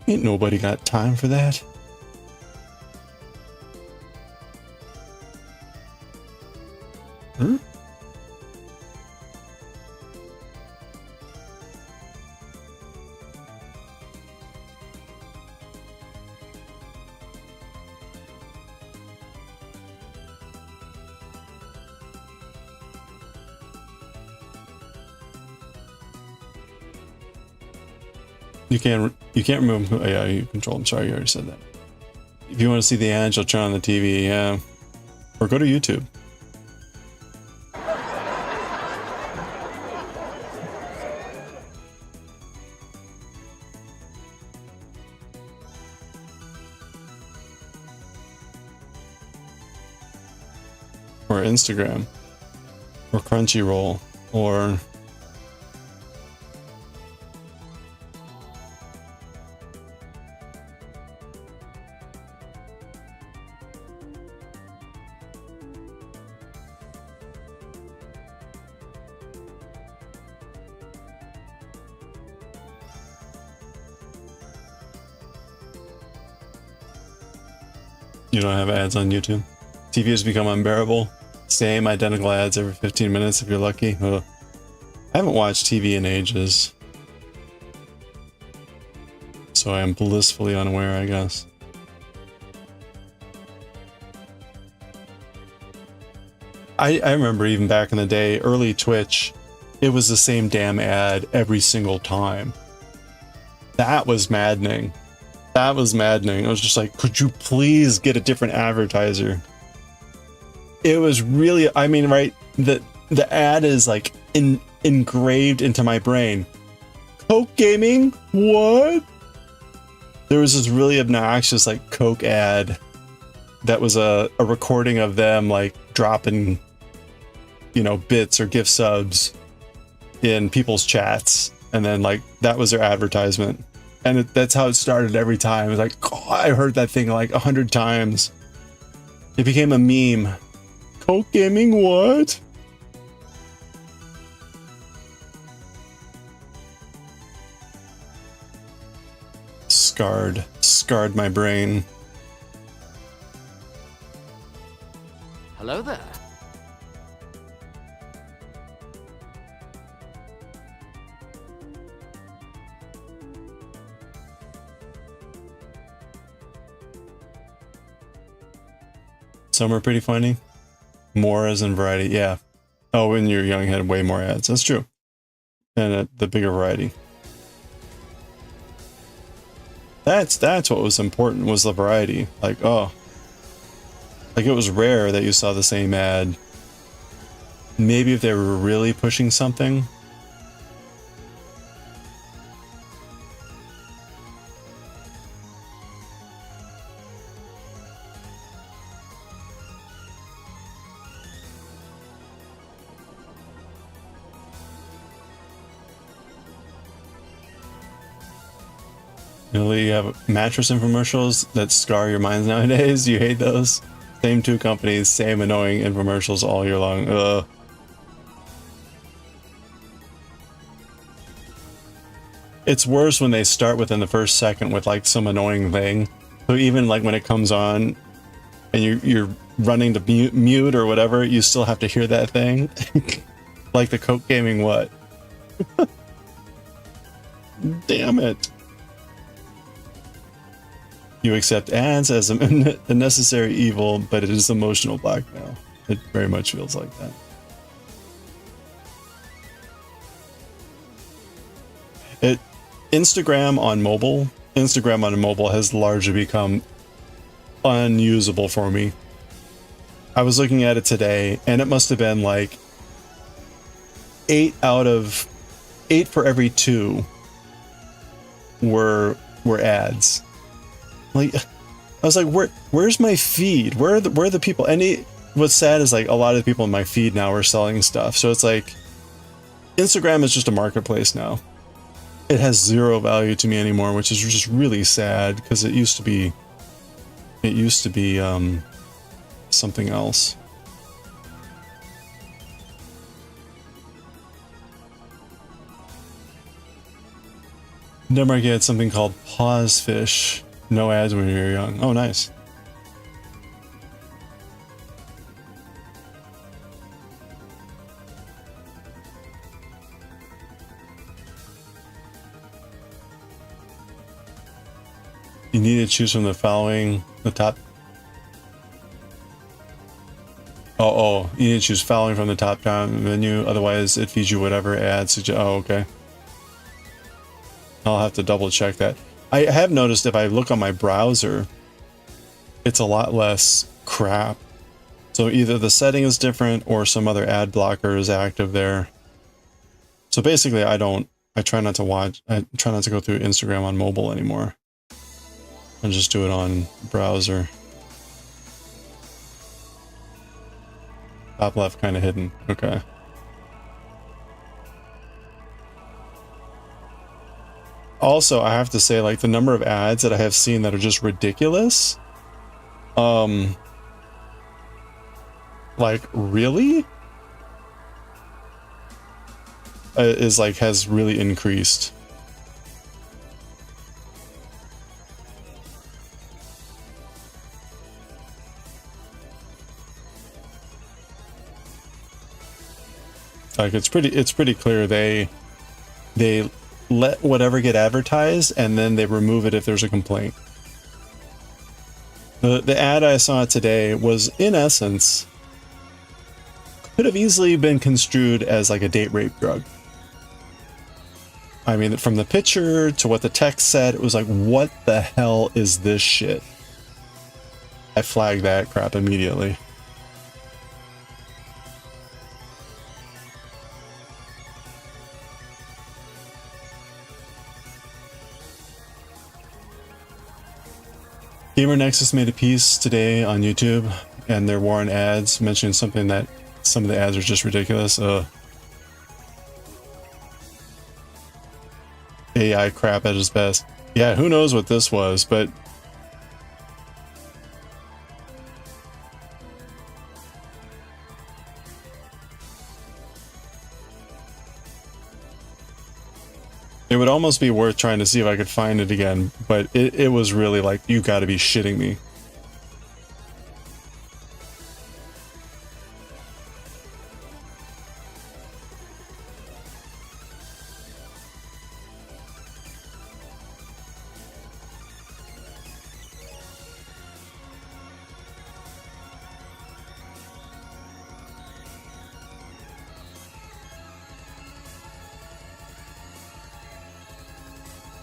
Ain't nobody got time for that. Hmm? You can't remove. Oh, yeah, you control them. Sorry, you already said that. If you want to see the ads, you'll turn on the TV. Yeah, or go to YouTube. Or Instagram, or Crunchyroll, or you don't have ads on YouTube. TV has become unbearable. Same identical ads every 15 minutes if you're lucky. Ugh. I haven't watched TV in ages. So I am blissfully unaware, I guess. I remember even back in the day, early Twitch, it was the same damn ad every single time. That was maddening. That was maddening. I was just like, could you please get a different advertiser? It was really, I mean, right, the ad is like engraved into my brain. Coke gaming? What? There was this really obnoxious like Coke ad that was a recording of them like dropping, you know, bits or gift subs in people's chats, and then like that was their advertisement, and that's how it started every time. It was like, oh, I heard that thing like 100 times. It became a meme. Coke gaming, what? Scarred my brain. Hello there. Some are pretty funny. More as in variety, yeah. Oh, when you're young, you had way more ads. That's true. And the bigger variety. That's what was important, was the variety. Like, oh. Like, it was rare that you saw the same ad. Maybe if they were really pushing something. Really, you have mattress infomercials that scar your minds nowadays? You hate those? Same two companies, same annoying infomercials all year long. Ugh. It's worse when they start within the first second with like some annoying thing. So even like when it comes on and you're running to mute or whatever, you still have to hear that thing. Like the Coke gaming what? Damn it. You accept ads as a necessary evil, but it is emotional blackmail. It very much feels like that. Instagram on mobile has largely become unusable for me. I was looking at it today, and it must have been like 8 for every 2 were ads. Like, I was like, where's my feed? Where are the people? And what's sad is like a lot of the people in my feed now are selling stuff. So it's like Instagram is just a marketplace now. It has zero value to me anymore, which is just really sad because it used to be something else. Denmark had something called Pause Fish. No ads when you were young. Oh, nice. You need to choose from the following, the top. Oh, you need to choose following from the top down menu. Otherwise, it feeds you whatever ads. Oh, okay. I'll have to double check that. I have noticed if I look on my browser, it's a lot less crap. So either the setting is different or some other ad blocker is active there. So basically I try not to go through Instagram on mobile anymore. I just do it on browser. Top left kind of hidden. Okay. Also, I have to say, like, the number of ads that I have seen that are just ridiculous. Like, really? Has really increased. Like, it's pretty clear they let whatever get advertised, and then they remove it if there's a complaint. The ad I saw today was, in essence, could have easily been construed as like a date rape drug. I mean, from the picture to what the text said, it was like, what the hell is this shit? I flagged that crap immediately. Gamer Nexus made a piece today on YouTube, and there were ads mentioning something that some of the ads are just ridiculous. AI crap at its best. Yeah, who knows what this was, but it would almost be worth trying to see if I could find it again, but it was really like, you gotta be shitting me.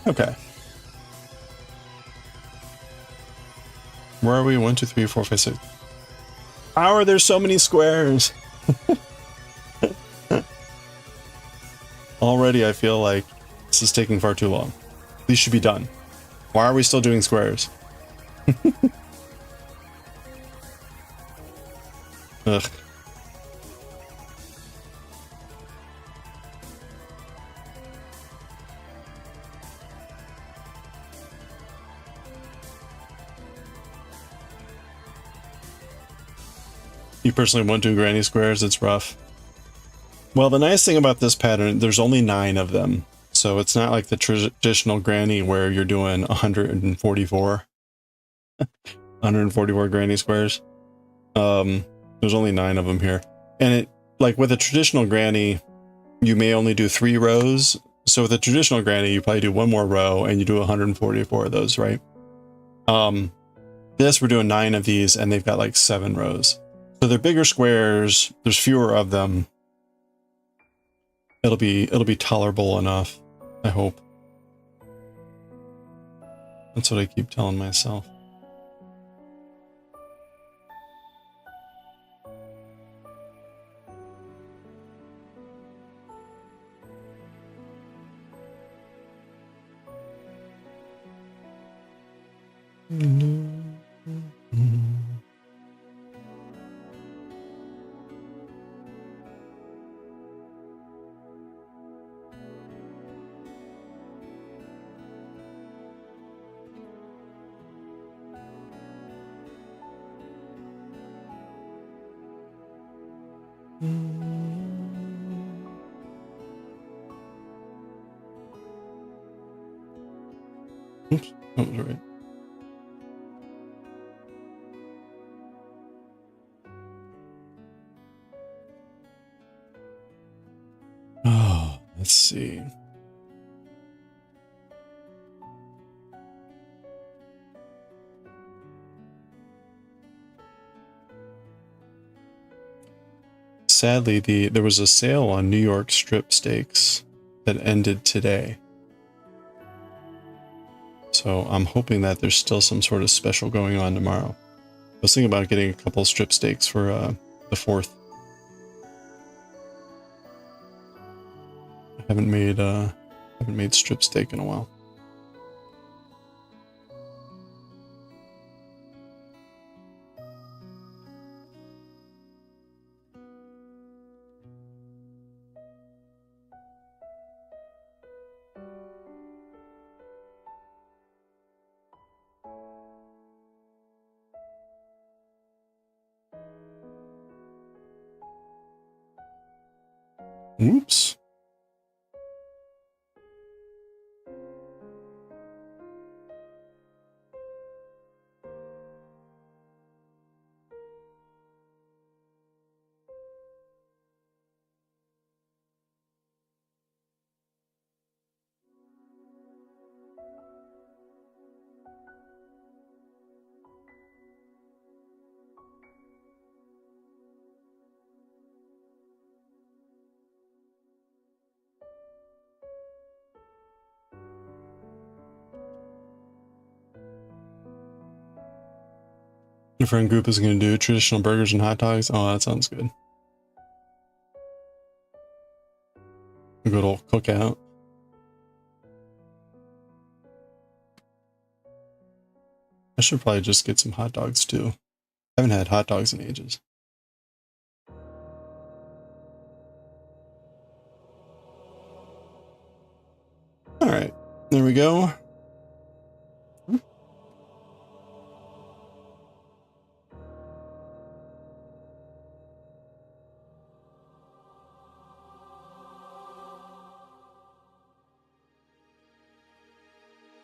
Okay. Where are we? 1, 2, 3, 4, 5, 6. How are there so many squares? Already I feel like this is taking far too long. These should be done. Why are we still doing squares? Ugh. You personally won't do granny squares? It's rough. Well, the nice thing about this pattern, there's only 9 of them. So it's not like the traditional granny where you're doing 144. 144 granny squares. There's only 9 of them here. And it, like with a traditional granny, you may only do 3 rows. So with a traditional granny, you probably do 1 more row and you do 144 of those, right? This, we're doing 9 of these and they've got like 7 rows. So they're bigger squares, there's fewer of them. It'll be tolerable enough, I hope. That's what I keep telling myself. Oops, that was right. Oh, let's see. Sadly, there was a sale on New York strip steaks that ended today. So I'm hoping that there's still some sort of special going on tomorrow. I was thinking about getting a couple strip steaks for the 4th. I haven't made strip steak in a while. Oops. Your friend group is going to do traditional burgers and hot dogs. Oh, that sounds good. A good old cookout. I should probably just get some hot dogs too. I haven't had hot dogs in ages. All right, there we go.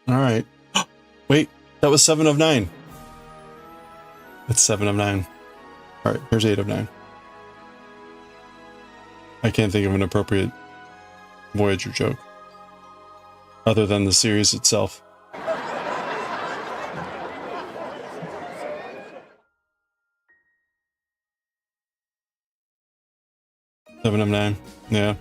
All right. Wait, that was 7 of 9. That's 7 of 9. All right, here's 8 of 9. I can't think of an appropriate Voyager joke other than the series itself. Seven of 9. Yeah.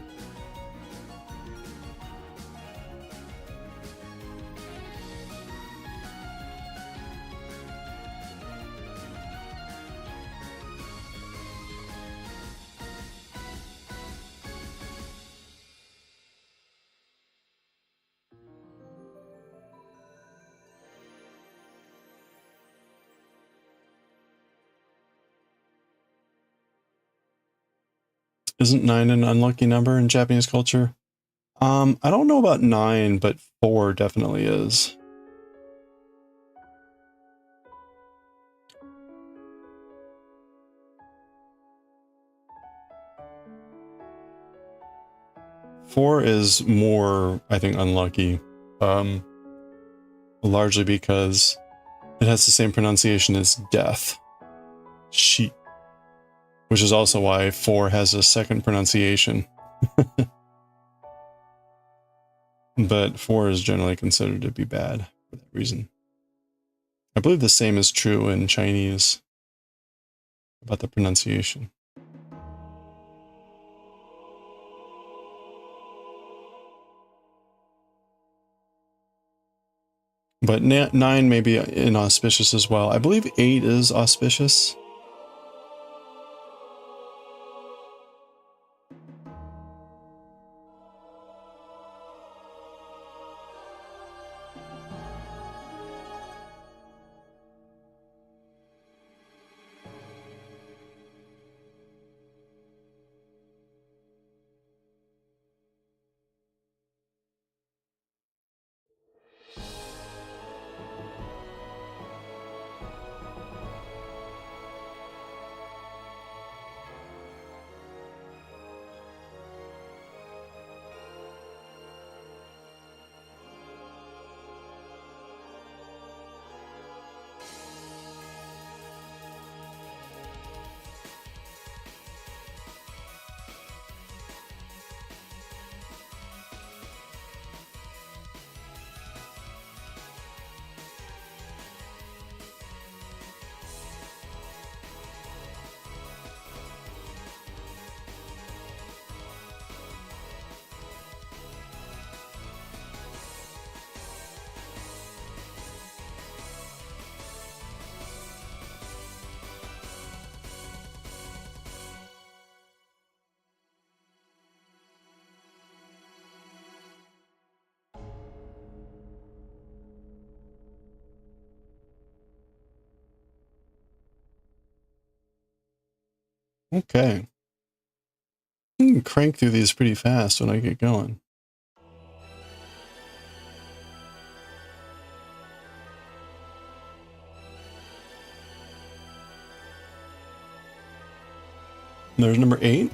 Isn't 9 an unlucky number in Japanese culture? I don't know about 9, but 4 definitely is. Four is more, I think, unlucky. Largely because it has the same pronunciation as death. She. Which is also why 4 has a second pronunciation. But 4 is generally considered to be bad for that reason. I believe the same is true in Chinese about the pronunciation. But 9 may be inauspicious as well. I believe 8 is auspicious. Okay. I can crank through these pretty fast when I get going. There's number 8.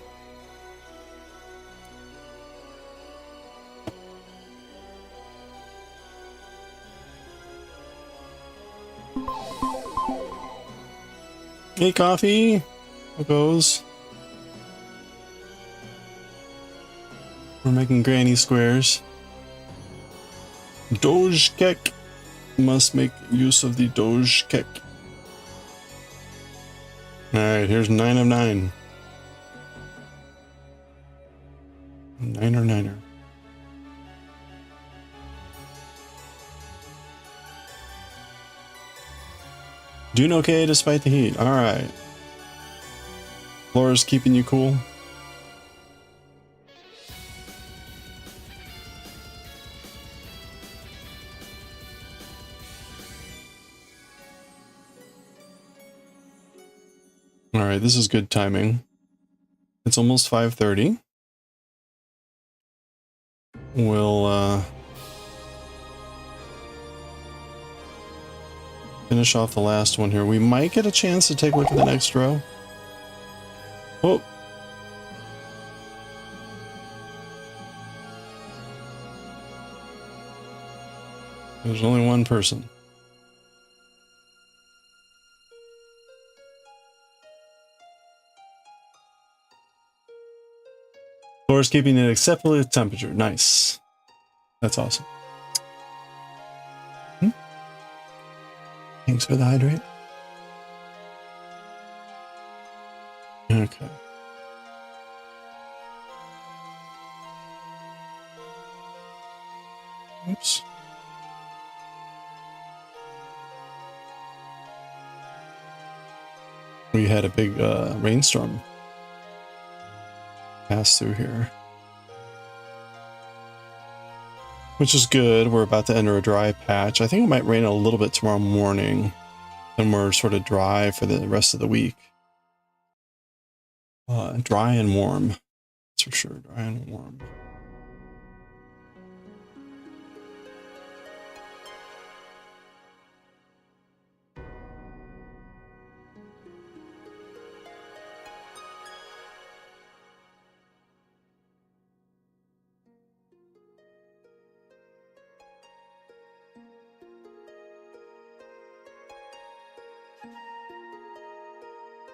Hey, coffee. How goes? We're making granny squares. Doge cake. Must make use of the Doge cake. Alright, here's 9 of 9. 9er. Doing okay despite the heat. All right. Laura's keeping you cool. All right, this is good timing. It's almost 5:30. We'll finish off the last one here. We might get a chance to take a look at the next row. Oh. There's only one person. Floor's keeping it acceptable temperature. Nice. That's awesome. Thanks for the hydrate. Okay. Oops. We had a big rainstorm pass through here, which is good. We're about to enter a dry patch. I think it might rain a little bit tomorrow morning, then we're sort of dry for the rest of the week. Dry and warm, that's for sure. Dry and warm.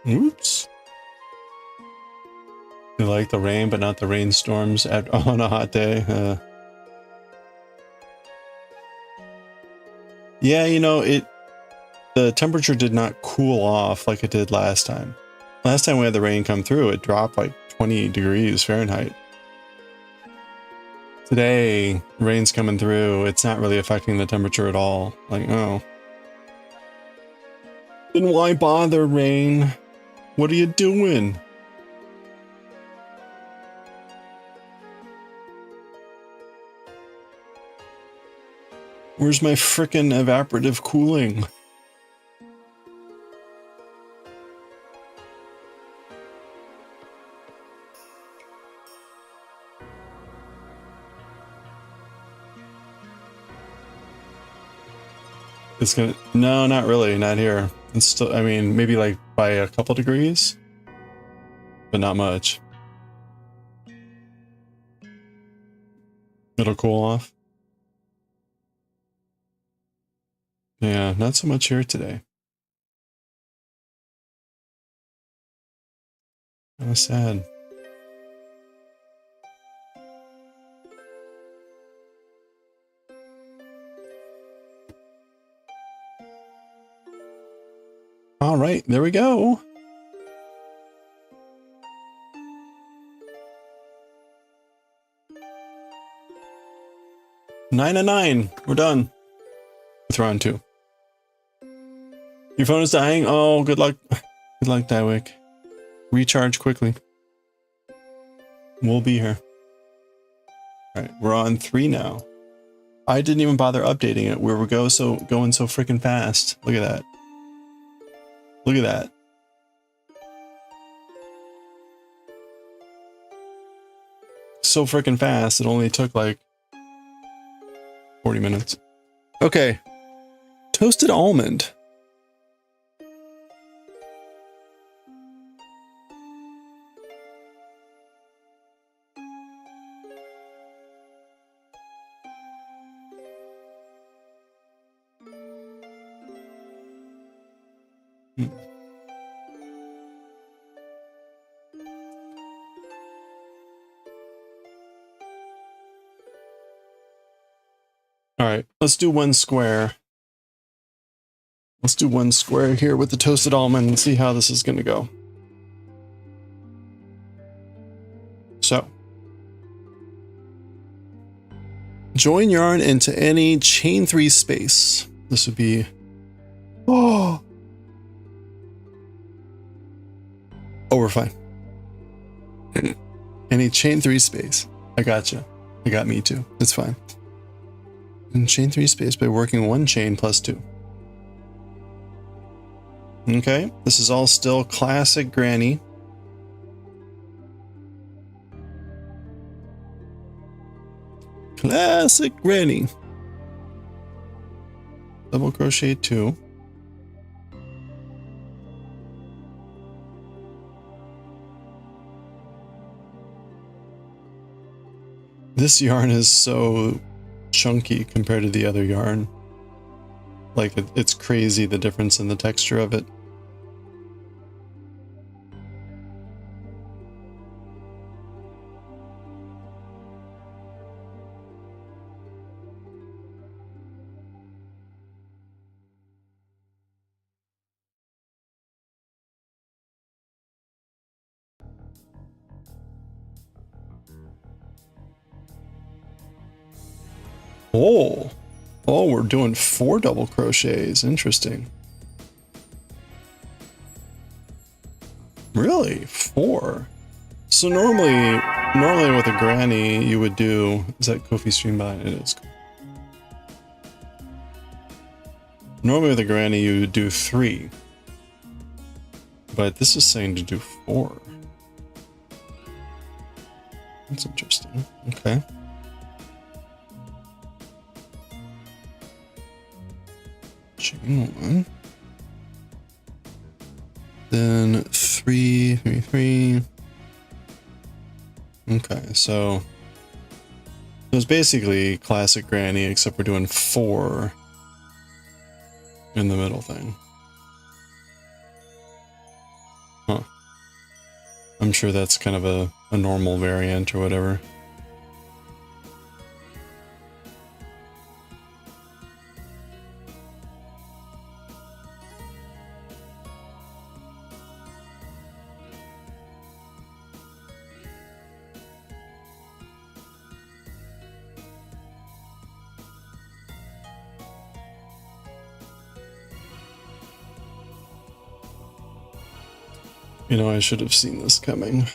Oops. You like the rain, but not the rainstorms on a hot day. Yeah, you know, the temperature did not cool off like it did last time. Last time we had the rain come through, it dropped like 20 degrees Fahrenheit. Today, rain's coming through. It's not really affecting the temperature at all. Like, oh. Then why bother, rain? What are you doing? Where's my frickin' evaporative cooling? It's gonna, no, not really, not here. It's still, I mean, maybe like by a couple degrees, but not much. It'll cool off. Yeah, not so much here today. Kind of sad. All right, there we go. Nine and 9. We're done with round 2. Your phone is dying. Oh, good luck. Good luck, Dywick. Recharge quickly. We'll be here. All right, we're on 3 now. I didn't even bother updating it. We were going so freaking fast. Look at that. Look at that. So freaking fast. It only took like 40 minutes. Okay. Toasted almond. All right, let's do 1 square. Let's do 1 square here with the toasted almond and see how this is going to go. So, join yarn into any chain 3 space. This would be, oh, Oh, we're fine. Any chain 3 space. I gotcha. I got me too. It's fine. And chain 3 space by working 1 chain plus 2. Okay, this is all still classic granny. Classic granny. Double crochet 2. This yarn is so chunky compared to the other yarn. Like, it's crazy the difference in the texture of it. Oh, we're doing 4 double crochets. Interesting. Really? 4? So normally with a granny, you would do, is that Kofi stream by? It is. Normally with a granny, you would do 3. But this is saying to do 4. That's interesting. Okay. Chain 1. Then 3, 3, 3. Okay, so it's basically classic granny, except we're doing 4 in the middle thing. Huh. I'm sure that's kind of a normal variant or whatever. You know, I should have seen this coming.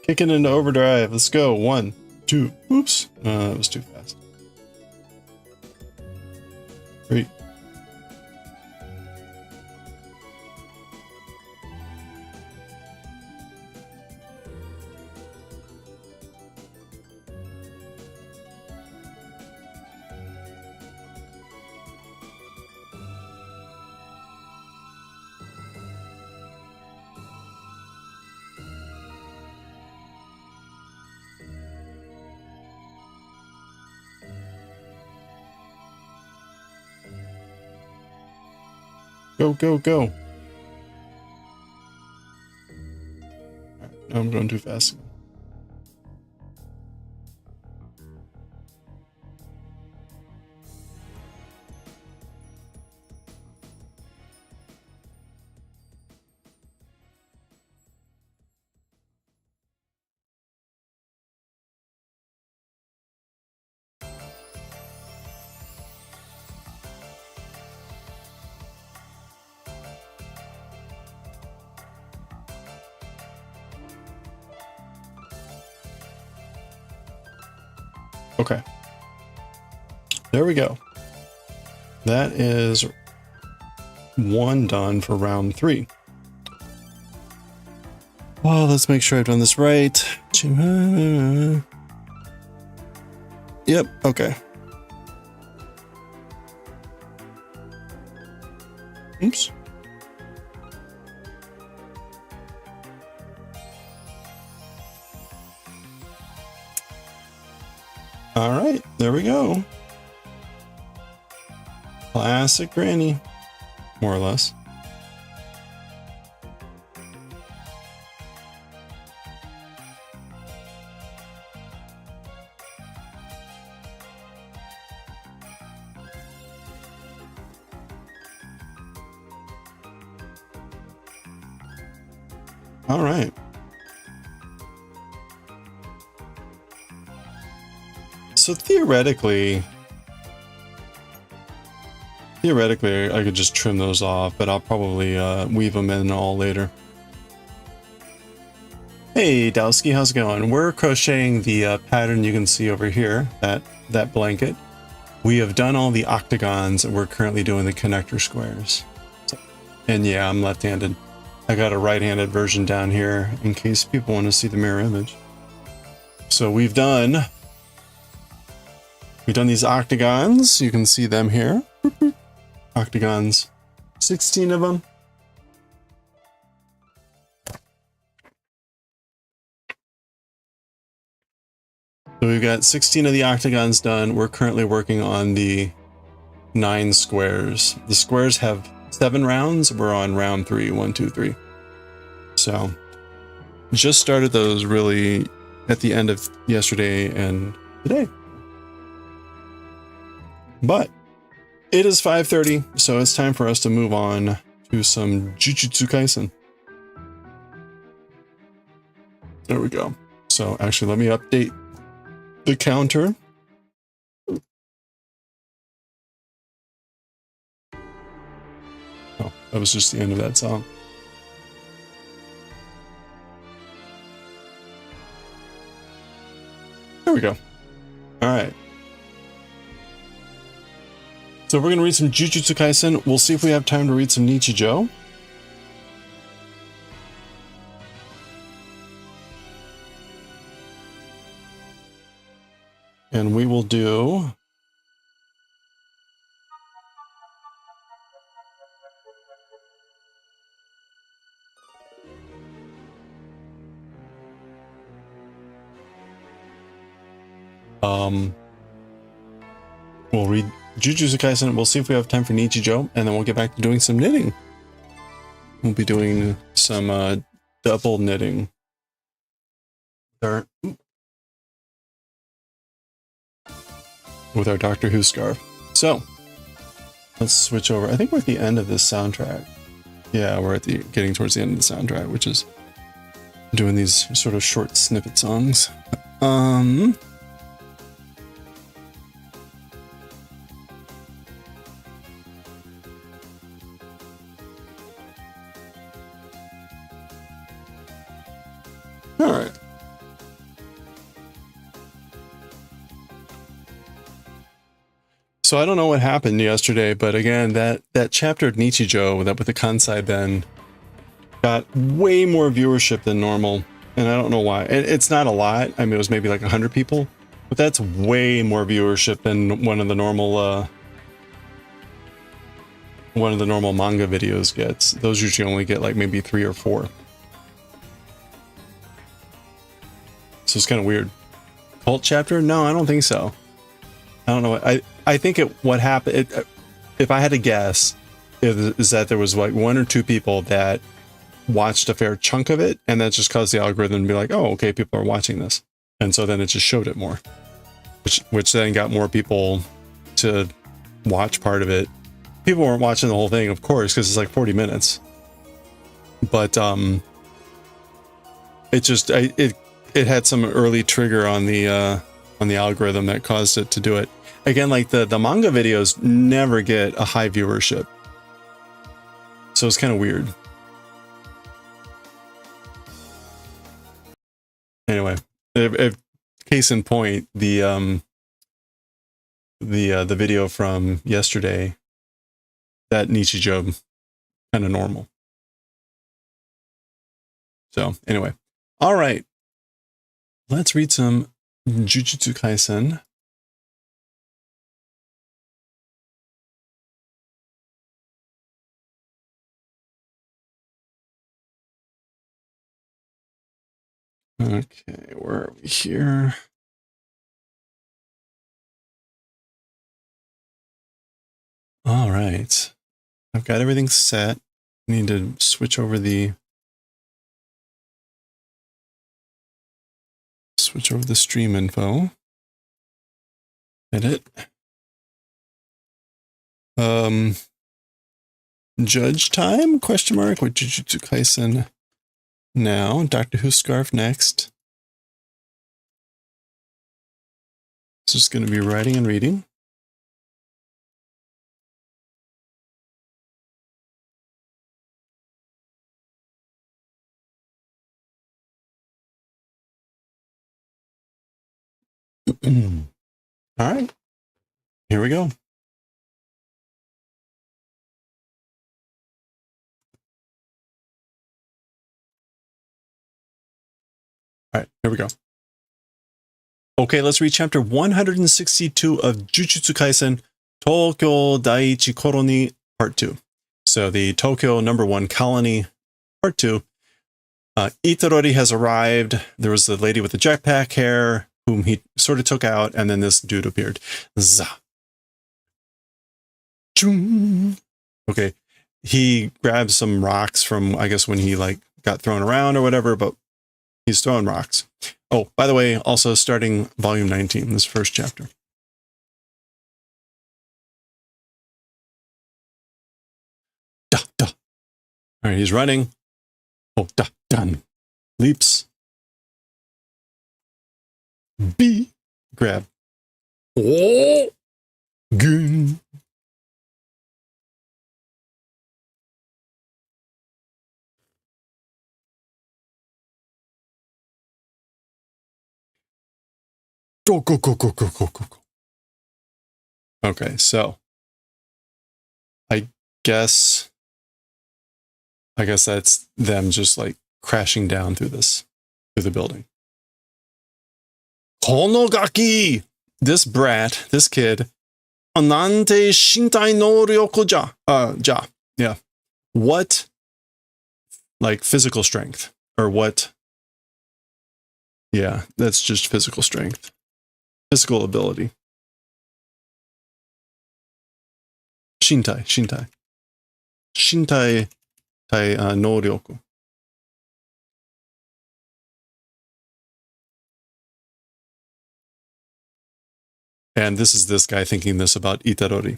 Kicking into overdrive. Let's go. 1, 2. Oops. That was too fast. 3. Go, go, go. Alright, now I'm going too fast. Okay. There we go. That is 1 done for round 3. Well, let's make sure I've done this right. Yep, okay. Oops. All right, there we go. Classic granny, more or less. All right. So theoretically, I could just trim those off, but I'll probably weave them in all later. Hey, Dowski, how's it going? We're crocheting the pattern you can see over here, that blanket. We have done all the octagons, and we're currently doing the connector squares. So, and yeah, I'm left-handed. I got a right-handed version down here in case people want to see the mirror image. So we've done these octagons. You can see them here. Octagons, 16 of them. So we've got 16 of the octagons done. We're currently working on the 9 squares. The squares have 7 rounds. We're on round 3, 1, 2, 3. So just started those really at the end of yesterday and today. But it is 5:30, so it's time for us to move on to some Jujutsu Kaisen. There we go. So actually, let me update the counter. Oh, that was just the end of that song. There we go. All right. So we're going to read some Jujutsu Kaisen. We'll see if we have time to read some Nichijou. And we will do... we'll read Jujutsu Kaisen. We'll see if we have time for Nichijou, and then we'll get back to doing some knitting. We'll be doing some double knitting. With our Doctor Who scarf. So let's switch over. I think we're at the end of this soundtrack. Yeah, we're at the getting towards the end of the soundtrack, which is doing these sort of short snippet songs. All right. So I don't know what happened yesterday, but again, that chapter of Nichijou that with the Kansai Ben got way more viewership than normal, and I don't know why. It's not a lot. I mean, it was maybe like 100 people, but that's way more viewership than one of the normal manga videos gets. Those usually only get like maybe 3 or 4. So it's kind of weird. Cult chapter? No, I don't think so. I don't know. I think what happened, if I had to guess, is that there was like 1 or 2 people that watched a fair chunk of it, and that just caused the algorithm to be like, oh, okay, people are watching this. And so then it just showed it more, which then got more people to watch part of it. People weren't watching the whole thing, of course, because it's like 40 minutes. But it had some early trigger on the algorithm that caused it to do it. Again, like the manga videos never get a high viewership. So it's kind of weird. Anyway, if case in point, the video from yesterday, that Nichijou, kind of normal. So anyway, all right. Let's read some Jujutsu Kaisen. Okay, where are we here? All right. I've got everything set. I need to switch over the stream info. Edit. Judge time? Question mark. With Jujutsu Kaisen now. Doctor Who scarf next. This is going to be writing and reading. All right. Here we go. All right, here we go. Okay, let's read chapter 162 of Jujutsu Kaisen, Tokyo Daiichi Koroni, Part 2. So the Tokyo #1 colony, Part 2. Itarori has arrived. There was the lady with the jetpack hair, whom he sort of took out, and then this dude appeared. Zah. Okay, he grabbed some rocks from, I guess, when he like got thrown around or whatever, but he's throwing rocks. Oh, by the way, also starting volume 19, this first chapter. Da, da. All right, he's running. Oh, da, done. Leaps. B. Grab. Oh. Goon. Go, go, go, go, go, go, go, go. Okay, so I guess that's them just like crashing down through the building. Konogaki! This brat, this kid, Nante shintai no ryoku ja. Yeah. What, like, physical strength? Or what? Yeah, that's just physical strength. Physical ability. Shintai no ryoku. And this is this guy thinking this about Itarori.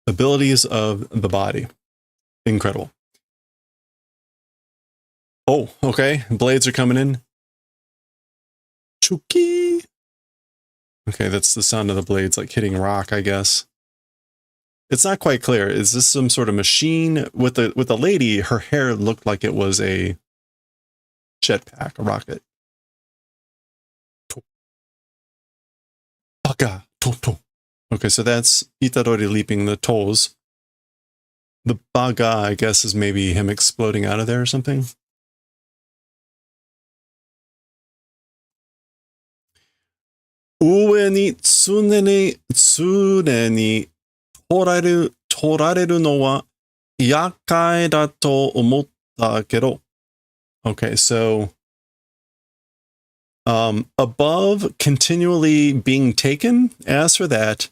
Abilities of the body. Incredible. Oh, okay. Blades are coming in. Chuki. Okay, that's the sound of the blades like hitting rock, I guess. It's not quite clear. Is this some sort of machine? With the lady, her hair looked like it was a jetpack, a rocket. Baka, to. Okay, so that's Itarori leaping the toes. The baga, I guess, is maybe him exploding out of there or something. Ue ni tsune ni torareru no wa yakai da to omotta kedo. Okay, so above continually being taken, as for that,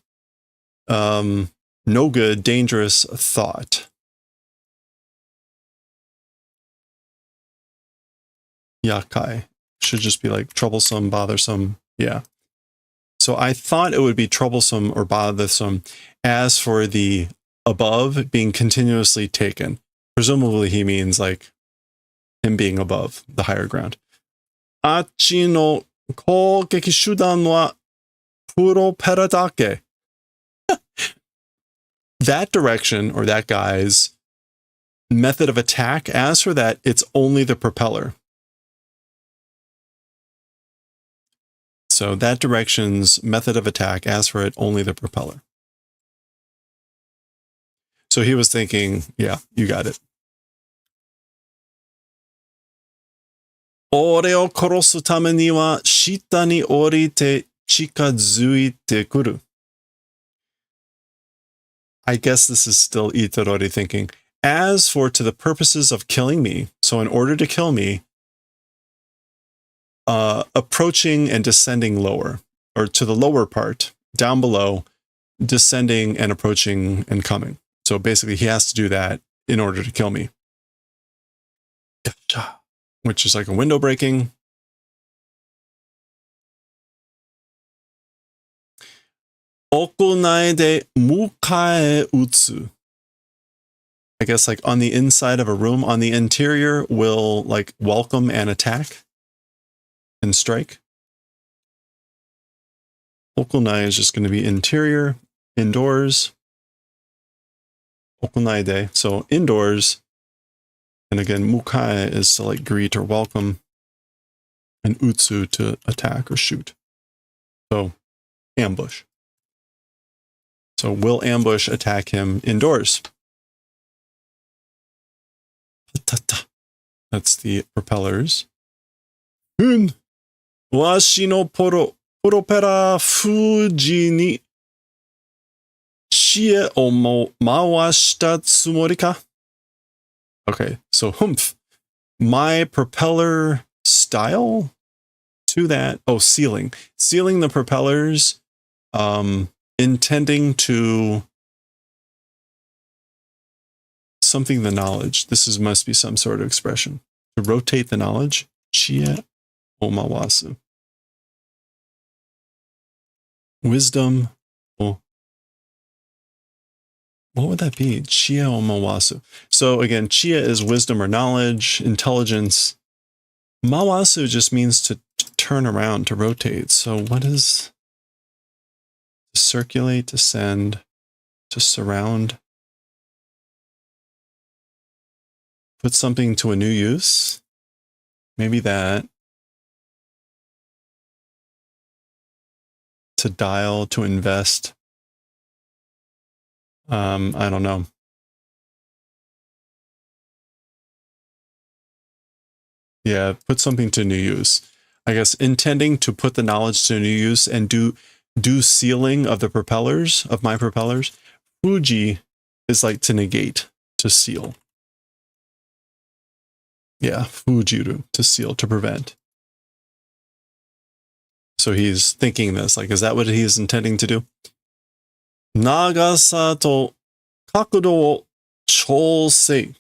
no good, dangerous thought. Yakai should just be like troublesome, bothersome. Yeah. So I thought it would be troublesome or bothersome. As for the above being continuously taken, presumably he means like him being above the higher ground. Achi no kougeki shudan wa propellor dake. That direction, or that guy's method of attack, as for that, it's only the propeller. So that direction's method of attack, as for it, only the propeller. So he was thinking, yeah, you got it. Ore o korosu tame ni wa shita ni orite chikazuite kuru. I guess this is still Itarori thinking. As for to the purposes of killing me, so in order to kill me, approaching and descending lower, or to the lower part, down below, descending and approaching and coming. So basically he has to do that in order to kill me. Gotcha. Which is like a window breaking. Okunai de mukae utsu. I guess like on the inside of a room, on the interior will like welcome and attack and strike. Okunai is just going to be interior, indoors. Okunai de, so indoors. And again, mukae is to like greet or welcome. And utsu to attack or shoot. So ambush. So will ambush attack him indoors. That's the propellers. Washi no propera fuji ni chie o mawashita tsumori ka? Okay, so humph. My propeller style to that. Oh, sealing. Sealing the propellers, intending to something the knowledge. This must be some sort of expression. To rotate the knowledge. Chia omawasu. Wisdom. Oh. What would that be? Chia omawasu. So again, chia is wisdom or knowledge, intelligence. Mawasu just means to turn around, to rotate. So what is to circulate, to send, to surround? Put something to a new use. Maybe that. To dial, to invest. I don't know. Yeah, put something to new use. I guess intending to put the knowledge to new use and do sealing of the propellers, of my propellers. Fuji is like to negate, to seal. Yeah, fujiru, to seal, to prevent. So he's thinking this, like, is that what he's intending to do? Nagasa to kakudo wo chousei.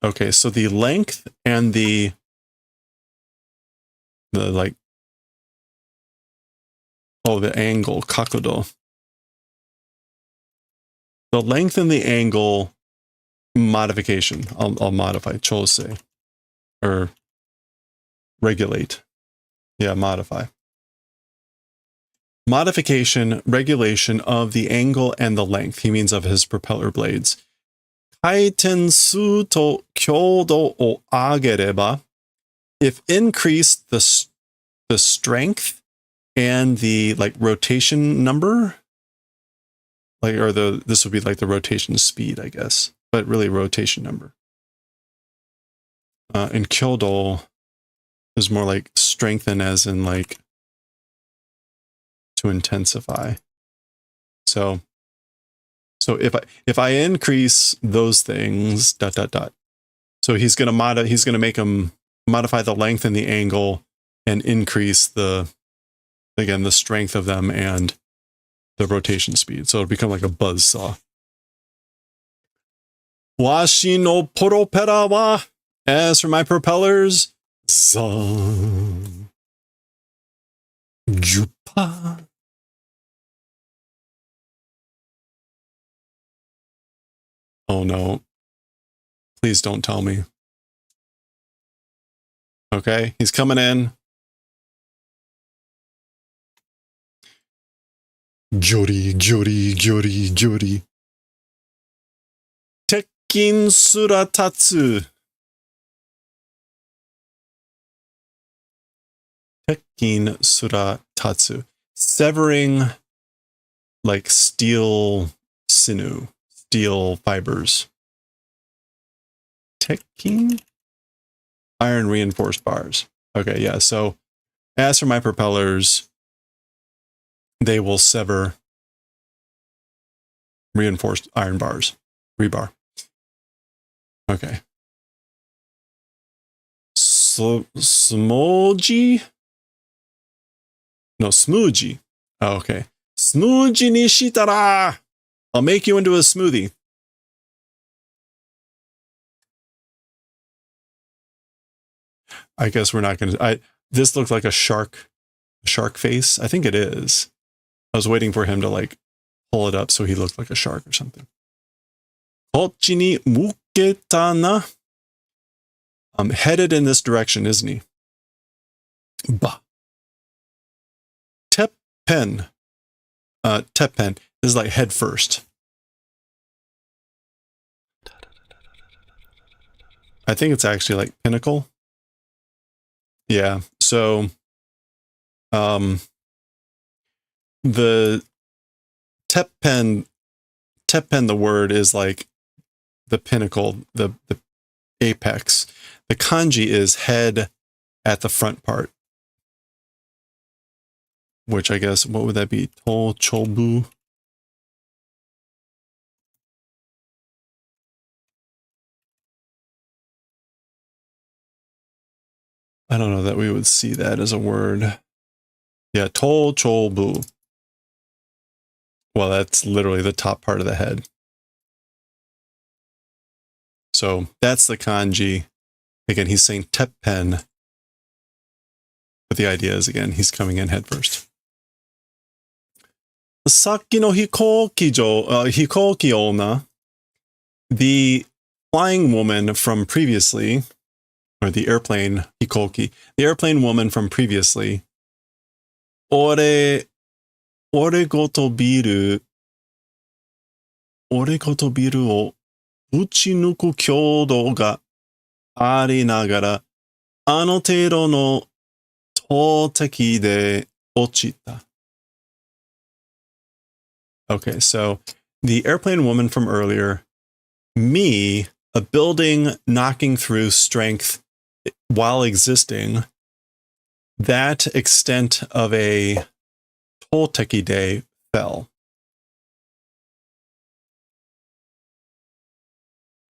Okay, so the length and the like, oh, the angle, kakudo. The length and the angle modification. I'll modify chousei, or regulate. Yeah, modify. Modification, regulation of the angle and the length. He means of his propeller blades. Kaitensu to kyodo o agereba. If increased the strength and the like rotation number, like, or this would be like the rotation speed, I guess, but really rotation number. And kyodo is more like strengthen, as in like to intensify. So if I increase those things, ... So he's gonna make them modify the length and the angle and increase the strength of them and the rotation speed. So it'll become like a buzz saw. Washi no propera wa. As for my propellers, zan. Jupa. Oh no. Please don't tell me. Okay, he's coming in. Jori, jori, jori, jori. Tekkin suratatsu. Tekkin suratatsu. Severing like steel sinew, steel fibers. Tekkin? Iron reinforced bars. Okay, yeah, so as for my propellers, they will sever reinforced iron bars, rebar. Okay. So, smoji? No, smoothie. Oh, okay. Smoothie ni shitara. I'll make you into a smoothie. I guess we're not going to... This looked like a shark face. I think it is. I was waiting for him to like pull it up so he looked like a shark or something. Kochi ni muketa na. Headed in this direction, isn't he? Ba. Teppen. Teppen is like head first. I think it's actually like pinnacle. Yeah. So, the teppen, the word is like the pinnacle, the apex. The kanji is head at the front part, which I guess, what would that be? To chobu. I don't know that we would see that as a word. Yeah, to chobu. Well, that's literally the top part of the head. So that's the kanji. Again, he's saying teppen. But the idea is, again, he's coming in head first. Saki no hikoki onna. The flying woman from previously, or the airplane hikoki, the airplane woman from previously. Ore goto biru o uchinuku kyodo ga ari nagara ano teiro no toteki de ochita. Okay, so the airplane woman from earlier, me, a building knocking through strength while existing, that extent of a toteki de fell.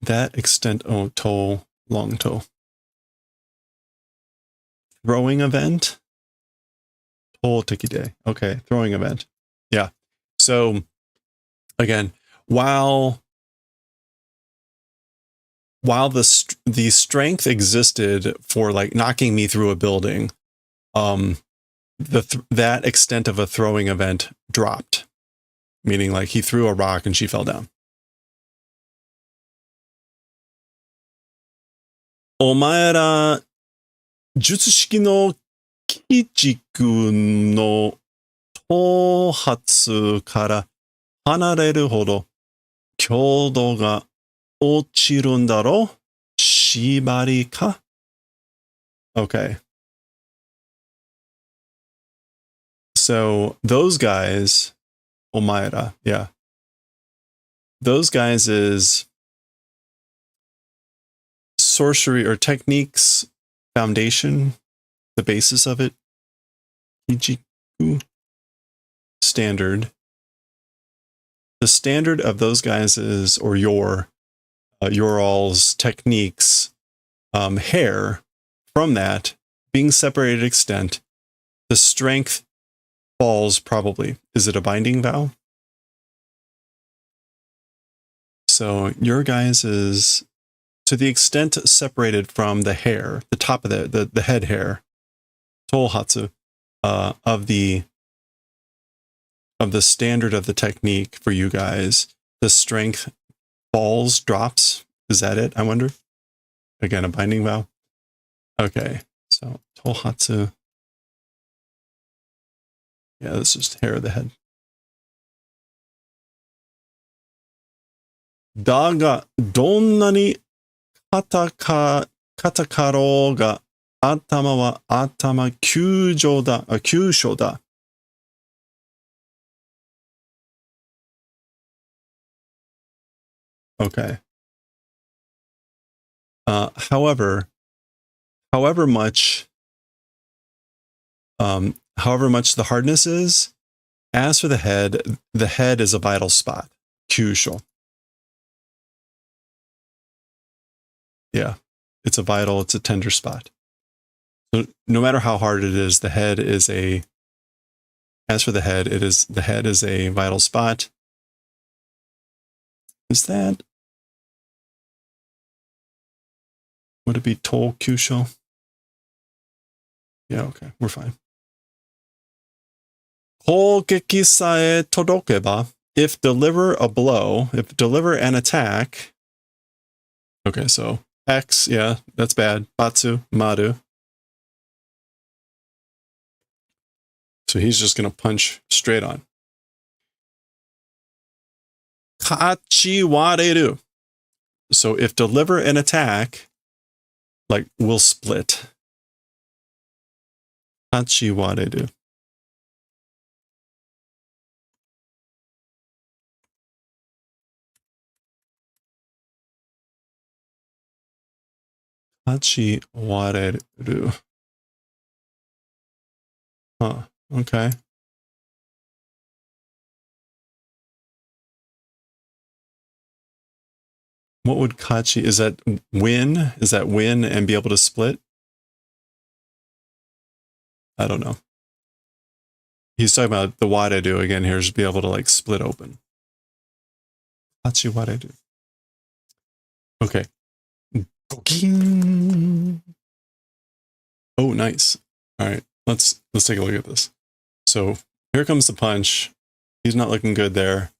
That extent, oh, to, long to. Throwing event? Toteki de. Okay, throwing event. Yeah. So, again, while the strength existed for like knocking me through a building, that extent of a throwing event dropped, meaning like he threw a rock and she fell down. Omaera jutsushiki no kichiku no tohatsu kara hanareru hodo kyodo ga ochirun daro shibari ka? Okay. So those guys, omaera, yeah. Those guys is sorcery or techniques foundation, the basis of it. Ijiku standard. The standard of those guys is, or your all's techniques, hair from that being separated extent, the strength falls probably. Is it a binding vow? So your guys is to the extent separated from the hair, the top of the head hair, tohatsu, of the standard of the technique for you guys, the strength falls, drops. Is that it? I wonder. Again, a binding vow. Okay, so tohatsu. Yeah, this is hair of the head. Daga donna ni katakaro ga atama wa atama kyusho da. Okay. However much the hardness is, as for the head is a vital spot. Kyusho. Yeah, it's a tender spot. So no matter how hard it is, the head is a As for the head, the head is a vital spot. Is that? Would it be Tol Kyusho? Yeah, okay, we're fine. Hogeki sae todokeba. If deliver a blow, if deliver an attack. Okay, so X, yeah, that's bad. Batsu, Maru. So he's just going to punch straight on. Kachiwareru. So if deliver an attack, like, will split. Kachiwareru. Kachiwareru. Huh, okay. What would Kachi, is that win? Is that win and be able to split? I don't know. He's talking about the wareru again here, is be able to like split open. Kachi wareru. Okay. Oh, nice. All right, let's take a look at this. So here comes the punch. He's not looking good there.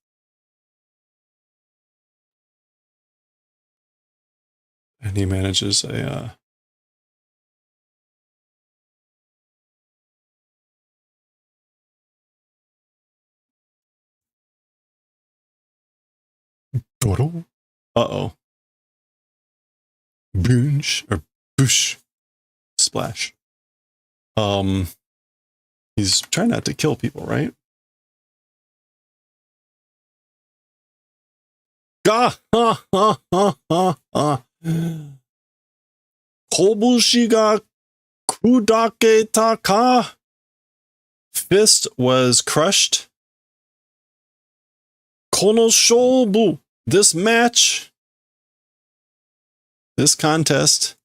And he manages a Doro? Uh-oh. Boonch or boosh. Splash. He's trying not to kill people, right? Ga ha ha ha ha ha. Kobushi ga kudaketa ka. Fist was crushed. Kono shobu. This match. This contest.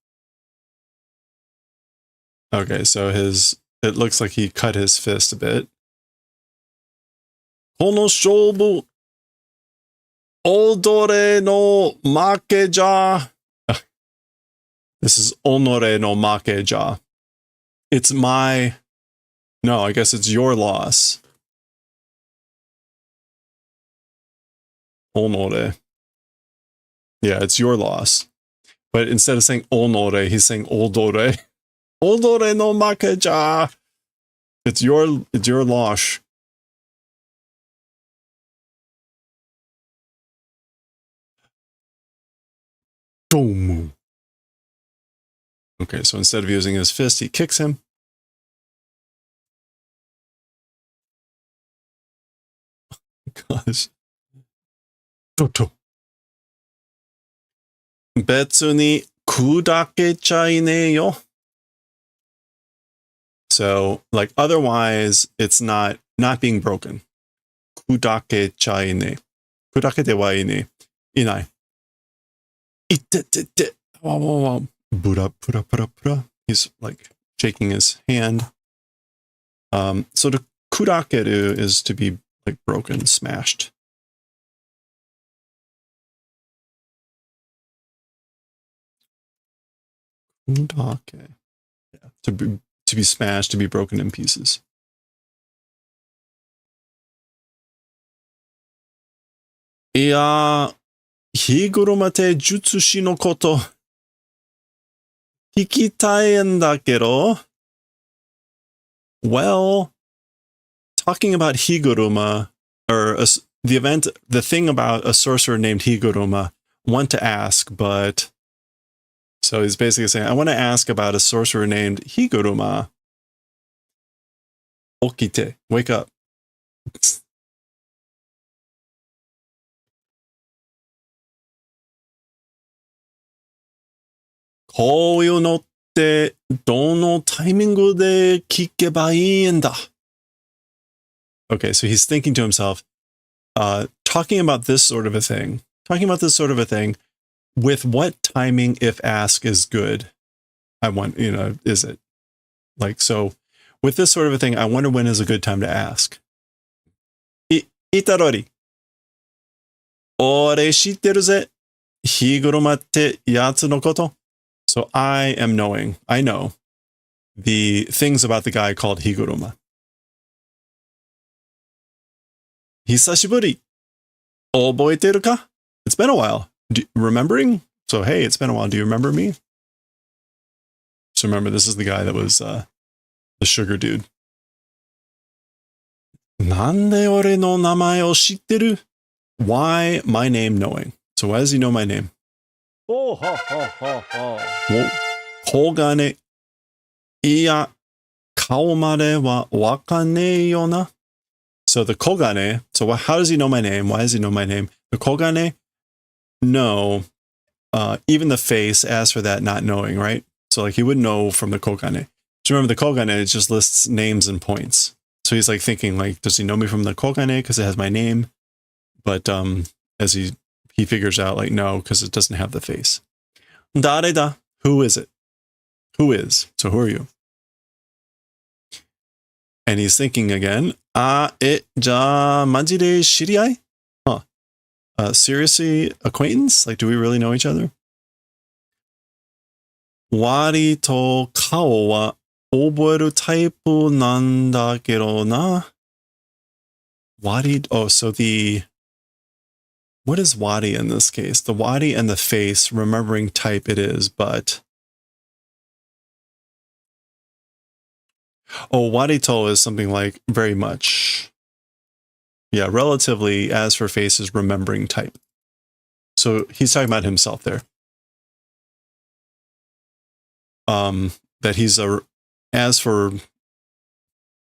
Okay, so it looks like he cut his fist a bit. Kono shobu. Odore no makeja. This is onore no makeja. It's my... No, I guess it's your loss. Onore. Yeah, it's your loss. But instead of saying onore, he's saying odore. Odore no makeja. It's your loss. Domu. Okay, so instead of using his fist, he kicks him. Gosh. Toto. Betsu ni kudakechai yo. So, like, otherwise, it's not being broken. Kudakechai ne. Kudakete wa ine. Inai. Ite. Pura. He's like shaking his hand. So to kudakeru is to be like broken, smashed. Kudake. Yeah, to be smashed, to be broken in pieces. Iya, higurumate jutsushi no koto. Hikitai en dakedo. Well, talking about Higuruma, or the thing about a sorcerer named Higuruma, want to ask, but... So he's basically saying, I want to ask about a sorcerer named Higuruma. Okite, wake up. Koyo no te dono taimingu de kikeba ii en da. Okay, so he's thinking to himself, talking about this sort of a thing, with what timing, if ask, is good? I want, is it? Like, so with this sort of a thing, I wonder when is a good time to ask. Itarori. Ore shitteru ze. Higuruma tte yatsu no koto. So I am knowing, I know the things about the guy called Higuruma. Hisashiburi. Oboeteru ka? It's been a while. Remembering? So, hey, it's been a while. Do you remember me? So remember, this is the guy that was the sugar dude. Nande ore no namae o shitteru? Why my name knowing? So why does he know my name? Oh, ho, ho, ho, ho. Wo, kogane. Iya, kao made wa wakanei yo na. So the kogane, so how does he know my name? Why does he know my name? The kogane, no. Even the face, as for that, not knowing, right? So like he wouldn't know from the kogane. So remember the kogane just lists names and points. So he's like thinking like, does he know me from the kogane because it has my name? But as he figures out like, no, because it doesn't have the face. Dare da, who is it? Who is? So who are you? And he's thinking again, ja majire shiriai? Huh. Seriously, acquaintance? Like, do we really know each other? Wari to kao wa oboeru taipu nanda kero na. Wari, oh, so what is wari in this case? The wari and the face, remembering type it is, but oh, warito is something like very much. Yeah, relatively, as for faces, remembering type. So he's talking about himself there. That he's as for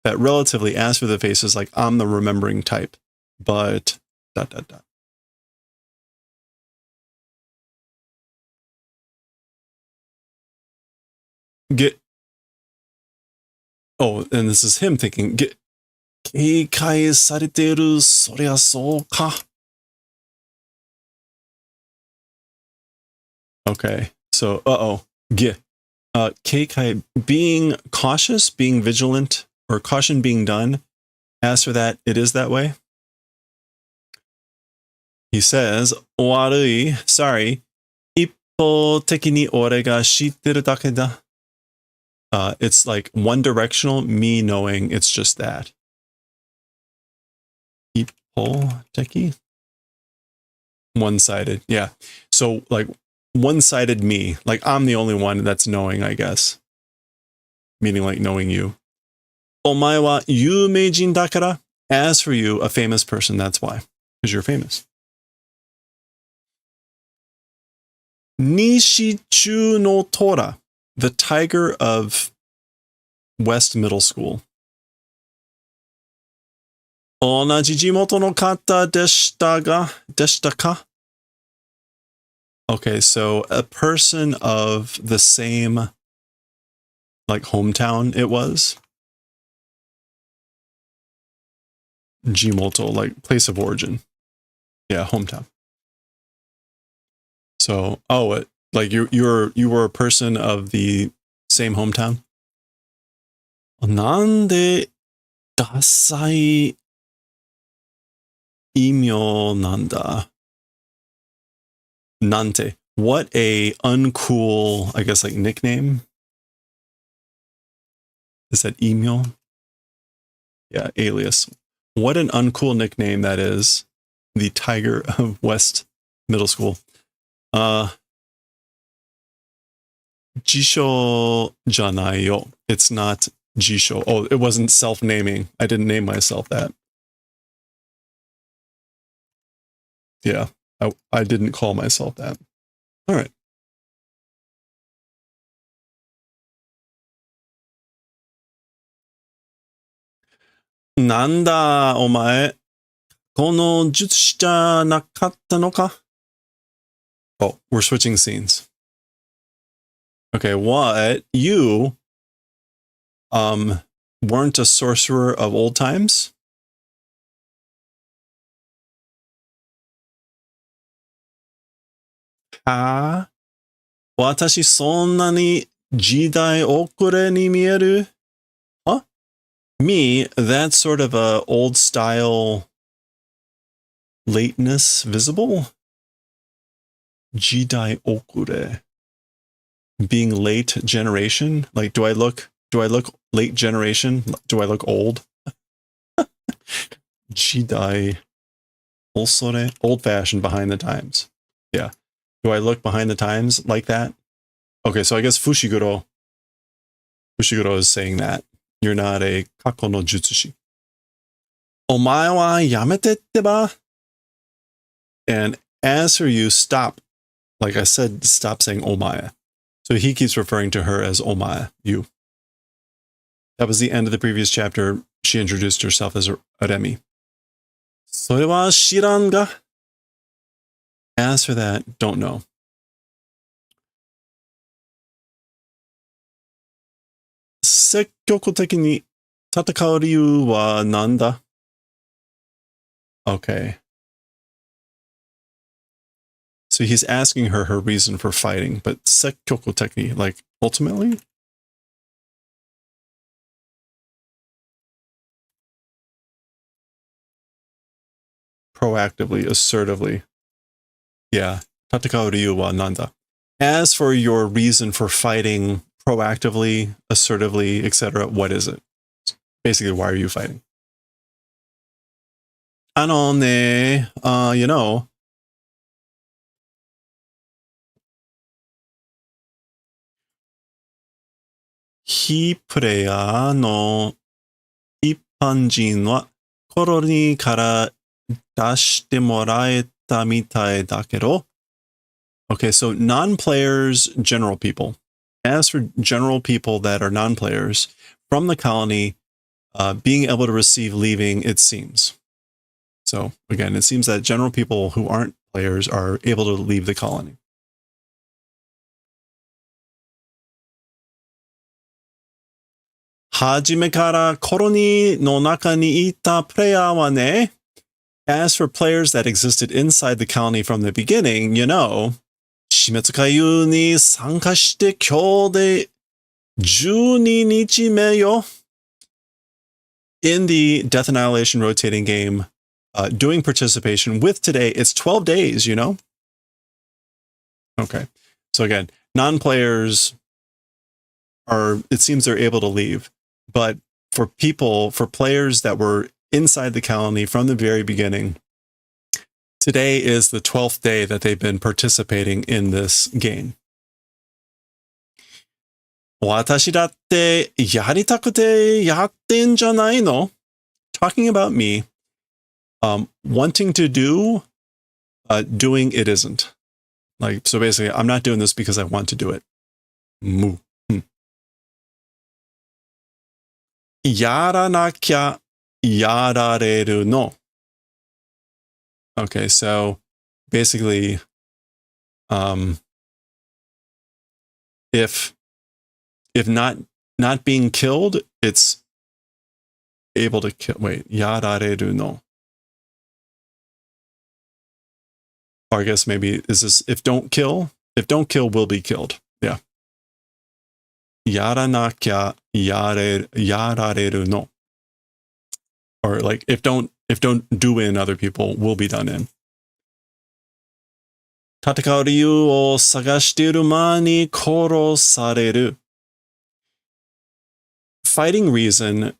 that relatively, as for the faces, like I'm the remembering type, but ... Get. Oh, and this is him thinking, keikai sareteru, soria sou ka. Okay, so, keikai, being cautious, being vigilant, or caution being done. As for that, it is that way. He says, owarui, sorry, ippo teki ni ore ga shitteru dake da. It's like one directional, me knowing it's just that. Ippo teki? One-sided, yeah. So like one-sided me, like I'm the only one that's knowing, I guess. Meaning like knowing you. Omae wa yumeijin dakara. As for you, a famous person, that's why. Because you're famous. Nishichu no Tora. The Tiger of West Middle School. Onaji jimoto no kata deshita ka? Okay, so a person of the same, like, hometown it was. Jimoto, like, place of origin. Yeah, hometown. So, like you were a person of the same hometown? Nande dasai imyo nanda? Nante. What a uncool, I guess, like nickname. Is that imyo? Yeah, alias. What an uncool nickname that is. The Tiger of West Middle School. Jisho janai yo. It's not Jisho. Oh, it wasn't self-naming. I didn't name myself that. Yeah, I didn't call myself that. All right. Nanda, omae. Kono jutsu ja nakatta no ka? Oh, we're switching scenes. Okay, what? You weren't a sorcerer of old times? Ha? Watashi sonna ni jidai okure ni mieru? Huh? Me, that's sort of a old style lateness visible. Jidai okure. Being late generation. Like, do I look late generation? Do I look old? Jidai osore. Old fashioned, behind the times. Yeah. Do I look behind the times like that? Okay, so I guess Fushiguro is saying that. You're not a kako no jutsushi. Omae wa yamete tte ba? And as for you, stop. Like I said, stop saying omae. So he keeps referring to her as omae, you. That was the end of the previous chapter. She introduced herself as Aremi. それは知らんが? As for that, don't know. Sekkyōku tatakau ryu wa nanda? Okay. So he's asking her reason for fighting, but sekkyoku technique, like ultimately? Proactively, assertively. Yeah. Tatakau ryu wa nanda? As for your reason for fighting proactively, assertively, etc., what is it? Basically, why are you fighting? Anone, you know, Hi player no ippanjin wa koroni kara dashite moraeta mitai dakedo. Okay, so non-players, general people. As for general people that are non-players, from the colony, being able to receive leaving, it seems. So again, it seems that general people who aren't players are able to leave the colony. Hajime kara koroni no naka ni ita player wa ne. As for players that existed inside the colony from the beginning, you know, Shimetsukayu ni sanka shite kyou de 12 nichi me yo. In the Death Annihilation rotating game, doing participation with today, it's 12 days, you know? Okay. So again, non-players are, it seems they're able to leave. But for players that were inside the colony from the very beginning, today is the 12th day that they've been participating in this game. Watashi datte yaritakute yatte n janai no? Talking about me, wanting to do, doing it isn't. Like, so basically, I'm not doing this because I want to do it. Mu. Yaranakya yarareru no. Okay, so basically, if not being killed, it's able to kill. Wait, yarareru no. Or I guess maybe is this if don't kill will be killed. Yeah. Yaranakya yarareru no. Or like if don't do in, other people will be done in. Tatakau ryu o sagashite ma ni korosareru. Fighting reason,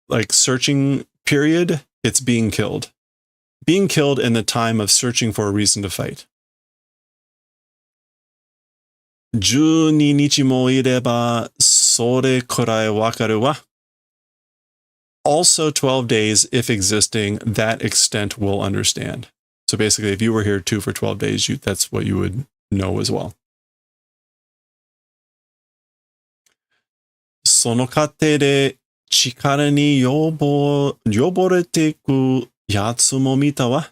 like searching period, it's being killed. Being killed in the time of searching for a reason to fight. 12日もいればそれくらいわかるわ. Also 12 days, if existing, that extent will understand. So basically, if you were here too for 12 days, that's what you would know as well. その過程で力によぼれていくやつも見たわ.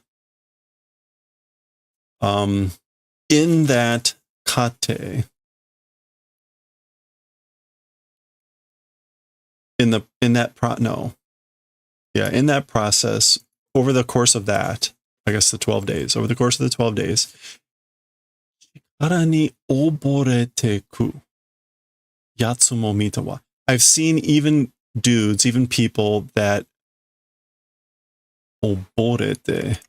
In that kate, in that process, over the course of that, I guess the 12 days, over the course of the 12 days, 力に溺れていくやつも見たわ. I've seen even dudes, even people that oborete,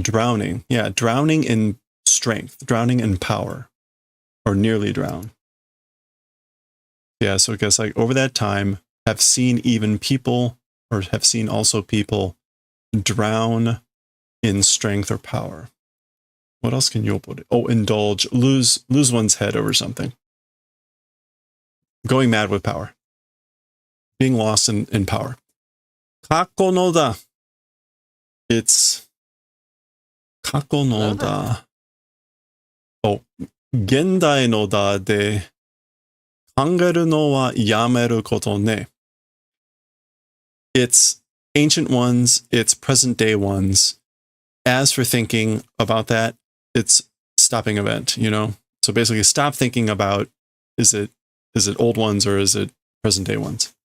drowning. Yeah, drowning in strength, drowning in power, or nearly drown. Yeah, so I guess like over that time, have seen even people, or have seen also people drown in strength or power. What else can you put it? Oh, indulge, lose one's head over something. Going mad with power. Being lost in power. Kako no da. It's kako no da. Oh, gendai no da de kangeru no wa yameru koto ne. It's ancient ones, it's present day ones. As for thinking about that, it's stopping event, you know? So basically stop thinking about, is it old ones or is it present day ones?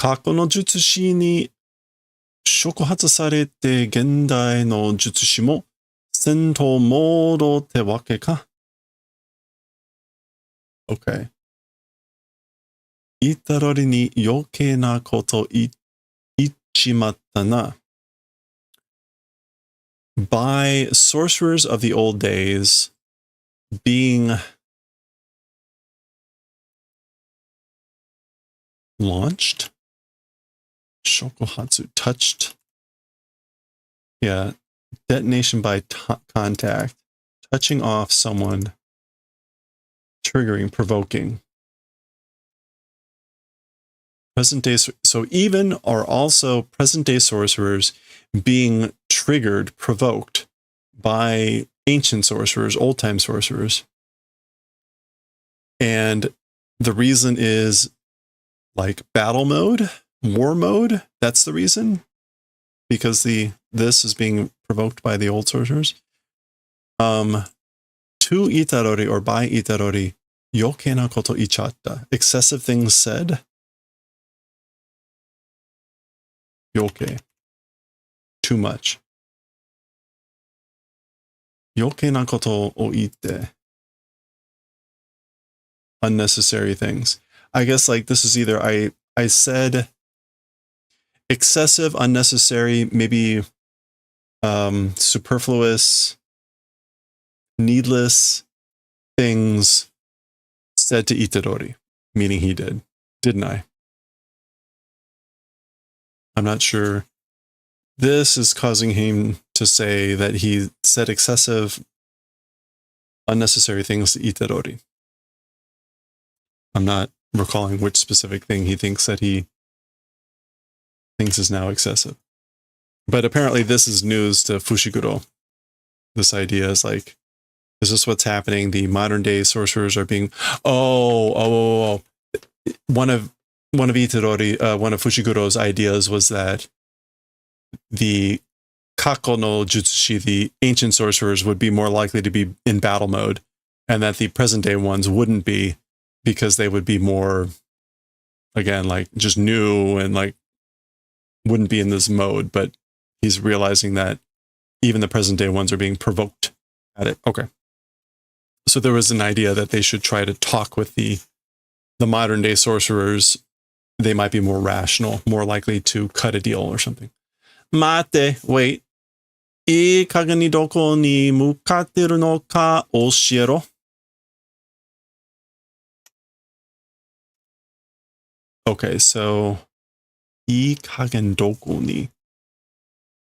Kako no jutsushi ni shokuhatsu sarete gendai no jutsushi mo sento modo te wake ka? Okay. Itarori ni yoke na koto ichimatta na. By sorcerers of the old days being launched? Shokuhatsu, touched. Yeah, detonation by contact. Touching off someone. Triggering, provoking. Present day, so even are also present day sorcerers being triggered, provoked by ancient sorcerers, old time sorcerers. And the reason is like battle mode, war mode. That's the reason, because this is being provoked by the old sorcerers. To itarori or by itarori, yoke na koto ichatta. Excessive things said. Yoke. Too much. Yoke na koto o ite. Unnecessary things. I guess like this is either I said excessive, unnecessary, maybe superfluous, needless things said to Itadori, meaning he did, didn't I? I'm not sure. This is causing him to say that he said excessive, unnecessary things to Itadori. I'm not recalling which specific thing he thinks that he thinks is now excessive. But apparently this is news to Fushiguro. This idea is like, is this what's happening? The modern day sorcerers are being, one of Itadori, one of Fushiguro's ideas was that the Kako no Jutsushi, the ancient sorcerers, would be more likely to be in battle mode, and that the present day ones wouldn't be, because they would be more, again, like just new and like wouldn't be in this mode. But he's realizing that even the present day ones are being provoked at it. Okay. So there was an idea that they should try to talk with the modern day sorcerers. They might be more rational, more likely to cut a deal or something. Mate, wait. いい加減にどこに向かってるのか教えろ. Okay, so いい加減どこに.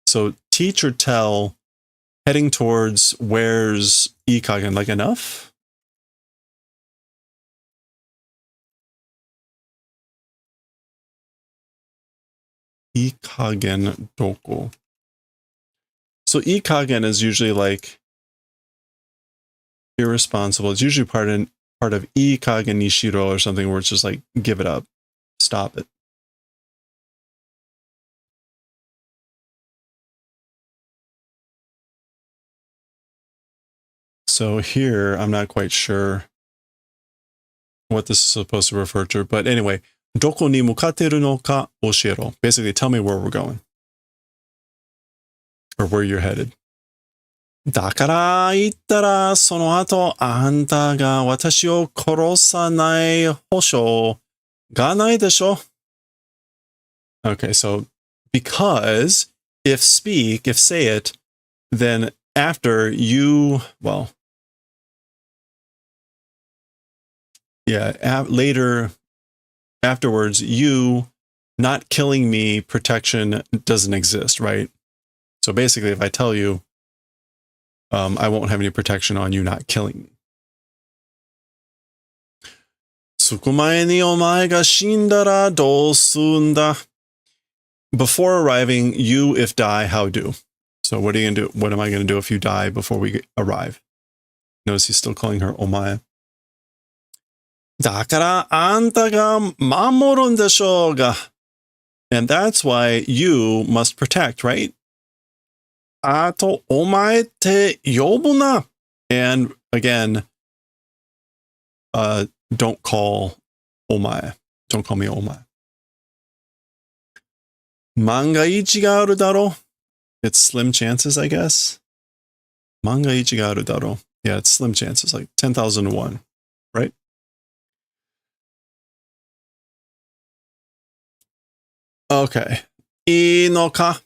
So teach or tell, heading towards where's いい加減, like enough? Ikagen doko. So ikagen is usually like irresponsible. It's usually part of ikagen nishiro or something where it's just like, give it up, stop it. So here, I'm not quite sure what this is supposed to refer to, but anyway, doko ni mukateru no ka oshiro. Basically, tell me where we're going. Or where you're headed. だから言ったら、その後、あんたが私を殺さない保証がないでしょ? Okay, so because if speak, if say it, then after you, well, yeah, later, afterwards, you not killing me protection doesn't exist, right? So basically, if I tell you, I won't have any protection on you not killing me. そこ前にお前が死んだらどうすんだ? Before arriving, you if die, how do? So what are you going to do? What am I going to do if you die before we arrive? Notice he's still calling her omae. だからあんたが守るんでしょうが. And that's why you must protect, right? あとお前って呼ぶな. And again, don't call omae. Don't call me omae. 万が一があるだろ. It's slim chances, I guess. 万が一があるだろ. Yeah, it's slim chances, like 10,001, right? Okay. いいのか?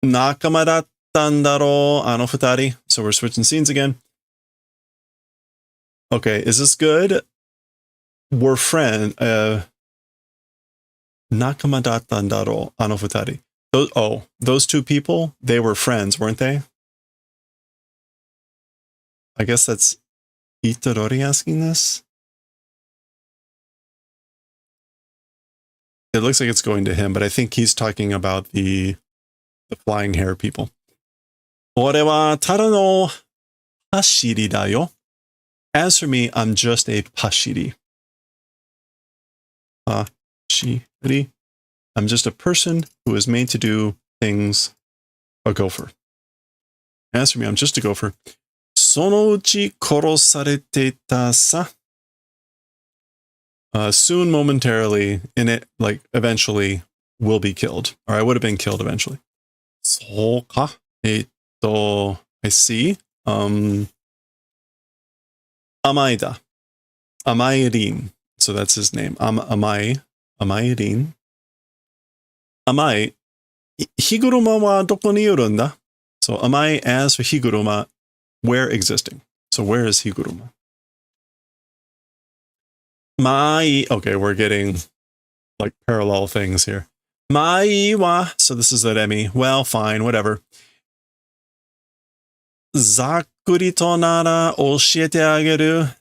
仲間だったんだろう、あの二人. So we're switching scenes again. Okay, is this good? We're friends. 仲間だったんだろう、あの二人. Those two people, they were friends, weren't they? I guess that's Itadori asking this. It looks like it's going to him, but I think he's talking about the flying hair people. 俺はただの走りだよ. As for me, I'm just a pashiri. Pashiri. I'm just a person who is made to do things, a gopher. As for me, I'm just a gopher. そのうち殺されてたさ. Soon, momentarily, in it, like, eventually, will be killed. Or I would have been killed eventually. そうか? I see. Amaida. Amairin. So that's his name. Amairin. Amai. Higuruma wa doko ni yoru nda? So amai as for Higuruma, where existing. So where is Higuruma? Mai. Okay, we're getting like parallel things here. Mai wa. So this is that Emmy. Well, fine, whatever. Zakuri to nara oshiete ageru.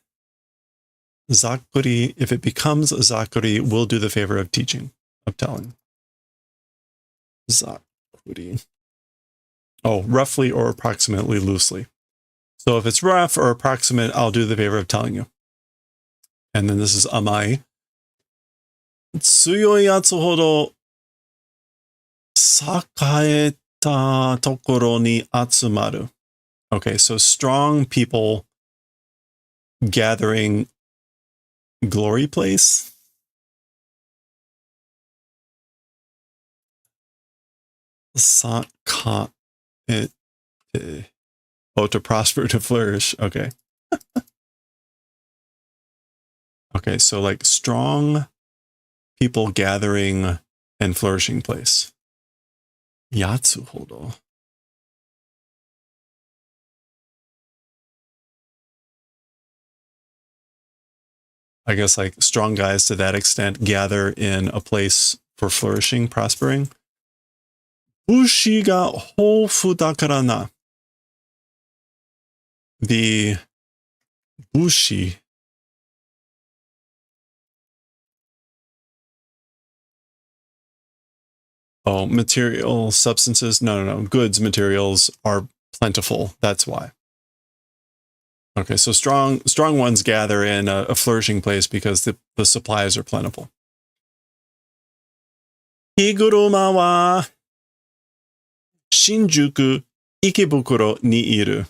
Zakuri, if it becomes Zakuri, we'll do the favor of teaching, of telling. Zakuri. Oh, roughly or approximately loosely. So if it's rough or approximate, I'll do the favor of telling you. And then this is amai. Tsuyoi yatsu hodo sakaeta tokoro ni atsumaru. Okay, so strong people gathering glory place. Sakaete. Oh, to prosper, to flourish. Okay. Okay, so like strong people gathering and flourishing place. Yatsu hodo. I guess like strong guys to that extent gather in a place for flourishing, prospering. Bushi ga houfu dakara na. The bushi. Oh, material substances. No. Goods, materials are plentiful. That's why. Okay, so strong ones gather in a flourishing place because the supplies are plentiful. Higuruma wa Shinjuku Ikebukuro ni iru.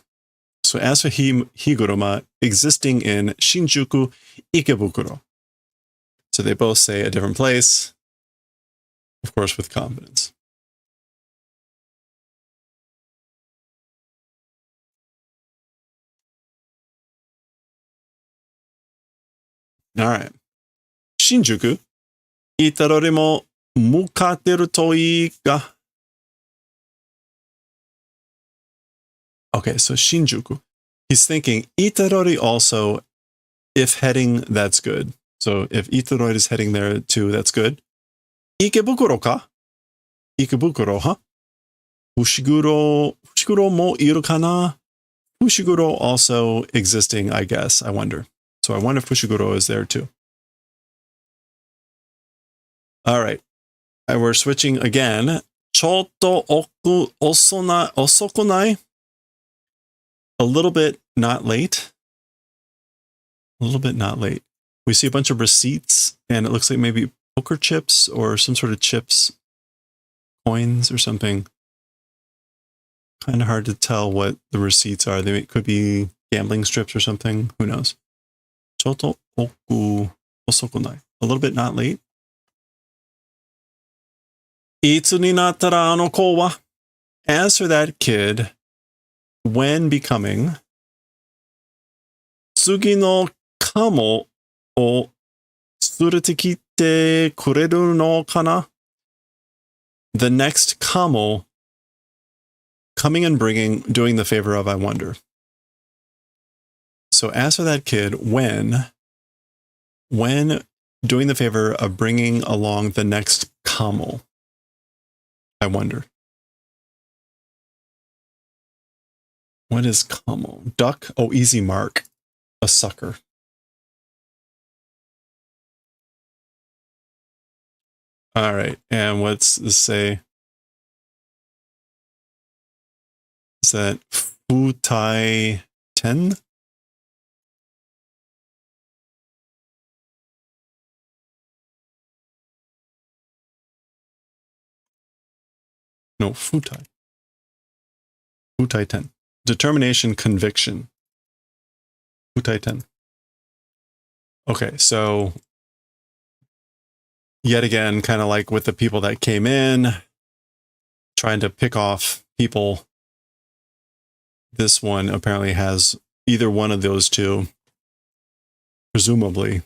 So as for Higuruma, existing in Shinjuku Ikebukuro. So they both say a different place, of course, with confidence. All right. Shinjuku. Itarori mo mukateru to ii ga. Okay, so Shinjuku. He's thinking Itarori also, if heading, that's good. So if Itarori is heading there too, that's good. Ikebukuro ka? Ikebukuro, huh? Fushiguro mo iru kana? Fushiguro also existing, I guess, I wonder. So I wonder if Fushiguro is there too. All right. We're switching again. Chotto osokunai? A little bit not late. A little bit not late. We see a bunch of receipts, and it looks like maybe poker chips or some sort of chips, coins or something. Kind of hard to tell what the receipts are. They could be gambling strips or something. Who knows? Choto oku osokunai. A little bit not late. Itsu ni nattara ano kou wa? As for that kid, when becoming, tsugi no kamo o tsurete kitte kureru no kana? The next kamo, coming and bringing, doing the favor of, I wonder. So as for that kid, when doing the favor of bringing along the next kamo, I wonder. What is kamo? Duck? Oh, easy mark. A sucker. All right. And what's this say? Is that Futai 10? No, Futai. Futai 10. Determination, conviction. Futai 10. Okay, so yet again, kind of like with the people that came in, trying to pick off people. This one apparently has either one of those two, presumably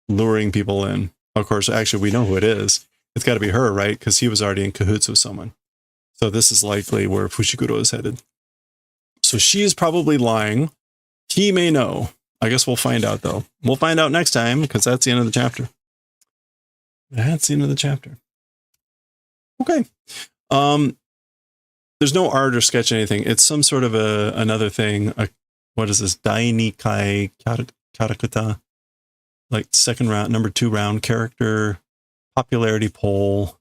luring people in. Of course, actually, we know who it is. It's got to be her, right? Because he was already in cahoots with someone. So this is likely where Fushiguro is headed. So she is probably lying. He may know. I guess we'll find out, though. We'll find out next time, because that's the end of the chapter. That's the end of the chapter. Okay. There's no art or sketch or anything. It's some sort of another thing. What is this? Dainikai Karakuta. Like second round, number 2 round character. Popularity poll.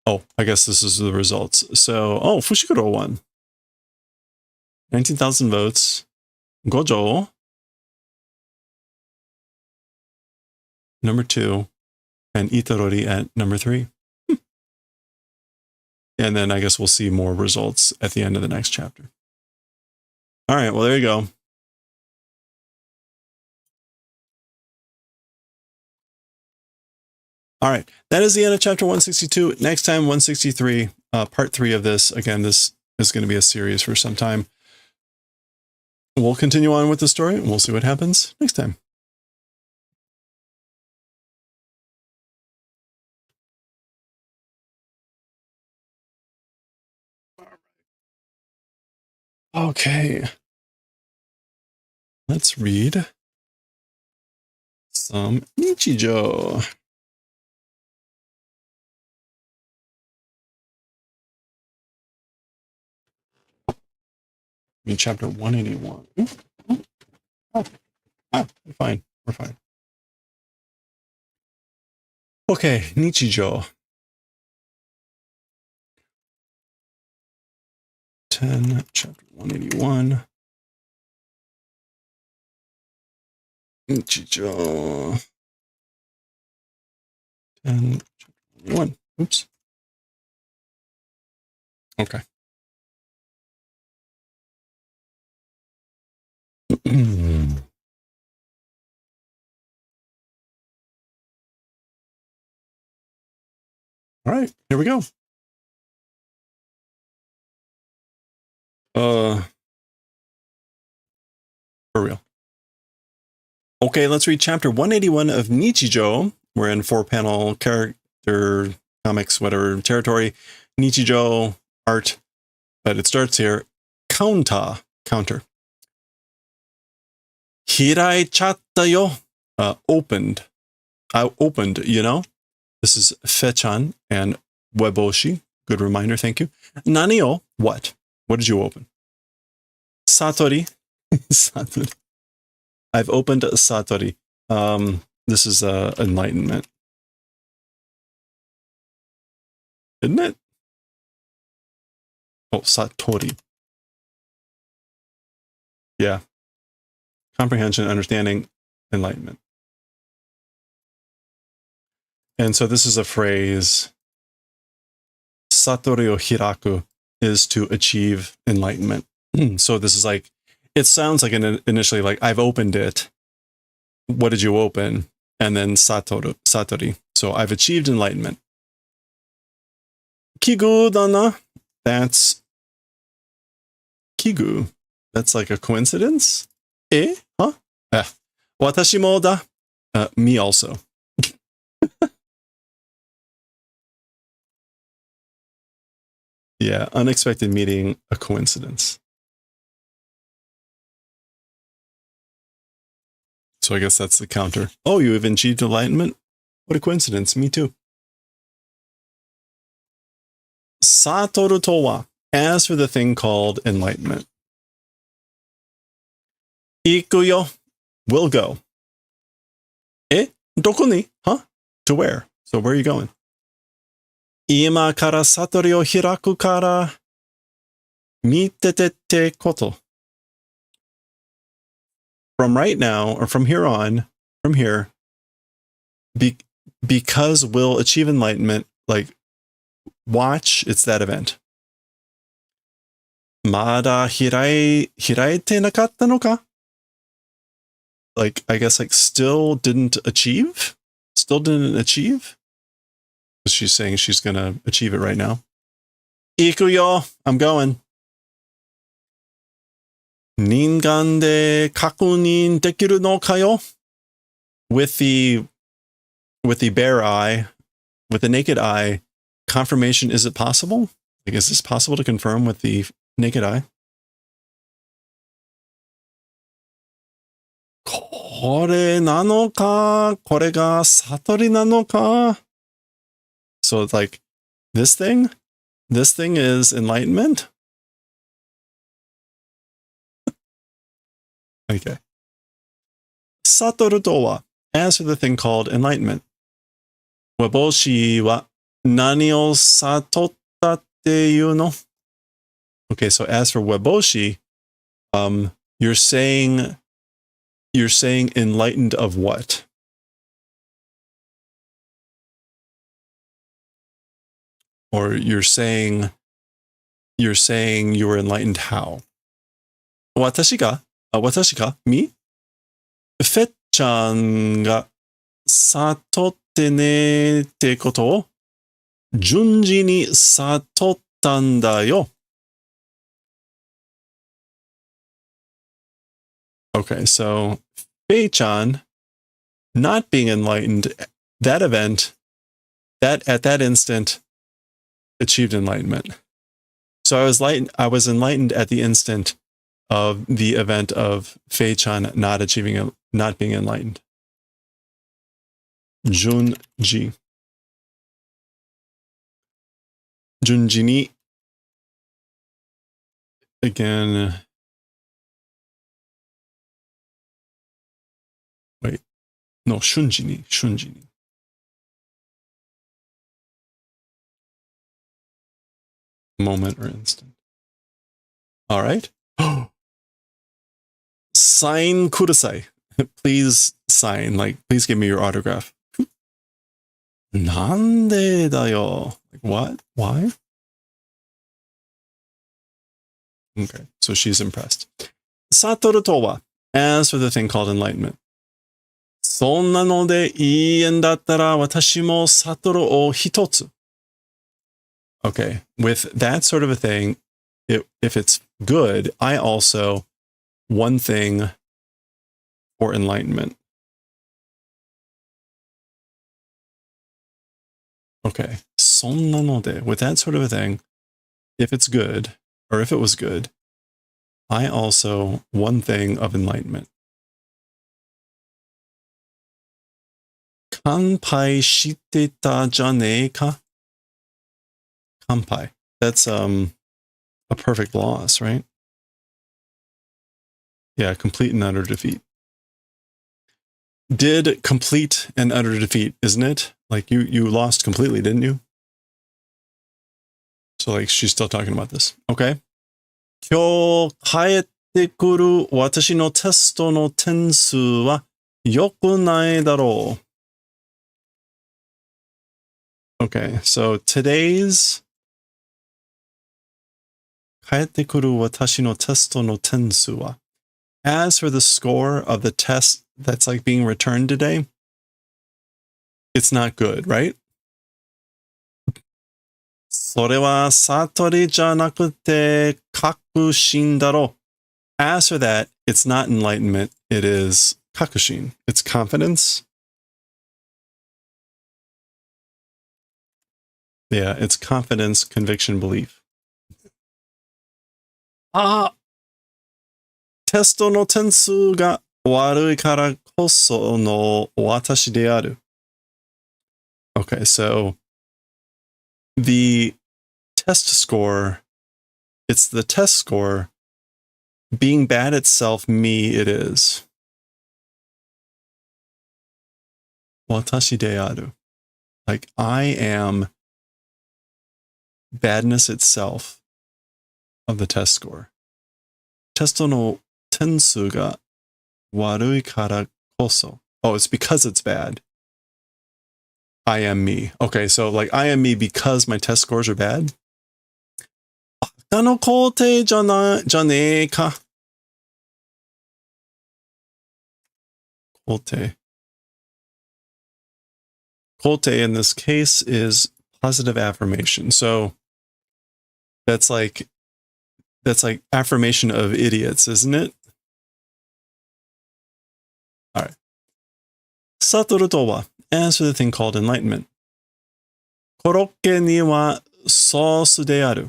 Oh, I guess this is the results. So, Fushiguro won. 19,000 votes. Gojo. Number 2. And Itarori at number 3. And then I guess we'll see more results at the end of the next chapter. All right, well, there you go. All right, that is the end of chapter 162. Next time, 163, part 3 of this. Again, this is going to be a series for some time. We'll continue on with the story, and we'll see what happens next time. Okay. Let's read some Nichijou. In chapter 181. We're fine. We're fine. Okay, Nichijou. 10, chapter 181. Nichijou. 10, chapter 181. Oops. Okay. All right, here we go. For real. Okay, let's read chapter 181 of Nichijo. We're in 4-panel character comics, whatever territory. Nichijo art, but it starts here. Counter. Hiraichatta yo. Opened. I opened, you know? This is Fechan and Weboshi. Good reminder, thank you. Nani o, what? What did you open? Satori. Satori. I've opened a Satori. This is enlightenment. Isn't it? Oh, Satori. Yeah. Comprehension, understanding, enlightenment. And so this is a phrase. Satori o hiraku is to achieve enlightenment. So this is like, it sounds like initially like, I've opened it. What did you open? And then Satori. So I've achieved enlightenment. Kigu dana. That's Kigu. That's like a coincidence? Eh? Huh? Watashi mo da. Me also. Yeah, unexpected meeting, a coincidence. So I guess that's the counter. Oh, you have achieved enlightenment? What a coincidence. Me too. Satoru to wa. As for the thing called enlightenment. Iku yo. We'll go. Eh? Doko ni? Huh? To where? So where are you going? Ima kara satori o hiraku kara mitete te koto. From right now, or from here on, from here, because we'll achieve enlightenment, like, watch, it's that event. Mada hiraete nakatta no ka? Like, I guess, like, still didn't achieve? Still didn't achieve? She's saying she's going to achieve it right now. Iku yo, I'm going. Ningan de kakunin dekiru no kayo? With the bare eye, with the naked eye, confirmation, is it possible? Like, is this possible to confirm with the naked eye? Kore nano ka? Kore ga satori nano ka? So it's like, this thing is enlightenment? Okay. Satoru to wa, as for the thing called enlightenment. Weboshi wa nani o satotta te iu no? Okay, so as for Weboshi, you're saying enlightened of what? Or you're saying you were enlightened how? Watashi ka? Me? Fechan ga satotte ne te koto o junji ni satottan da yo. Okay, so Fei-chan not being enlightened, that event, that at that instant achieved enlightenment. So I was enlightened at the instant of the event of Fei-chan not being enlightened. Junji ni, again, wait, no, shunji ni. Moment or instant. All right. Sign kudasai. Please sign. Like, please give me your autograph. Nande da yo. Like, what? Why? Okay, so she's impressed. Satoru to wa, as for the thing called enlightenment. Sonna no de ii en dattara watashi mo Satoru o hitotsu. Okay, with that sort of a thing, if it's good, I also one thing for enlightenment. Okay. そんなので, with that sort of a thing, if it's good, or if it was good, I also one thing of enlightenment. 乾杯してたじゃねえか? 乾杯. That's a perfect loss, right? Yeah, complete and utter defeat. Did complete and utter defeat, isn't it? Like you lost completely, didn't you? So like she's still talking about this. Okay. 今日帰ってくる私のテストの点数は良くないだろう. Okay, so today's 帰ってくる私のテストの点数は. As for the score of the test that's like being returned today, it's not good, right? それは悟りじゃなくて確信だろう. As for that, it's not enlightenment, it is kakushin. It's confidence. Yeah, it's confidence, conviction, belief. テストの点数が悪いからこその私である. Okay, so the test score, it's the test score. Being bad itself, me, it is. 私である. Like, I am badness itself of the test score. テストの点数が悪いからこそ. Oh, it's because it's bad. I am me. Okay, so like I am me because my test scores are bad. バカの皇帝じゃねえか. 皇帝. Kote in this case is positive affirmation. So that's like affirmation of idiots, isn't it? All right. Satoru to wa, as for the thing called enlightenment. Korokke ni wa sauce de aru.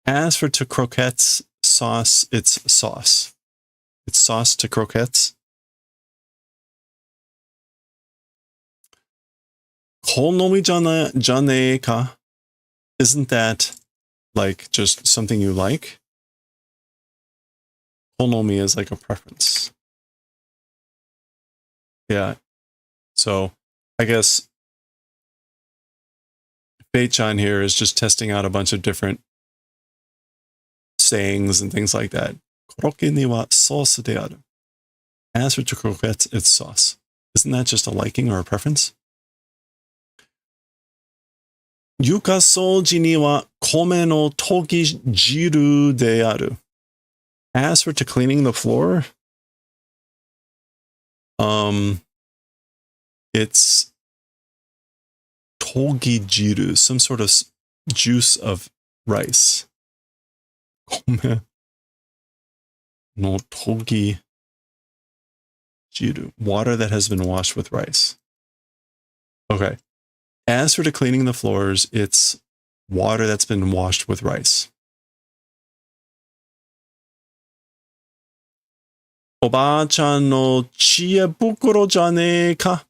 As for to croquettes, sauce, it's sauce. It's sauce to croquettes. Konomi ja ne ka. Isn't that like just something you like? Konomi is like a preference. Yeah. So I guess Fei-chan here is just testing out a bunch of different sayings and things like that. Korokke ni wa sauce de aru. As for to croquettes, it's sauce. Isn't that just a liking or a preference? Yuka soji ni wa kome no togi jiru de aru. As for to cleaning the floor, it's togi jiru, some sort of juice of rice. Kome no togi jiru, water that has been washed with rice. Okay. As for to cleaning the floors, it's water that's been washed with rice. Oba-chan no chiebukuro ja ne ka.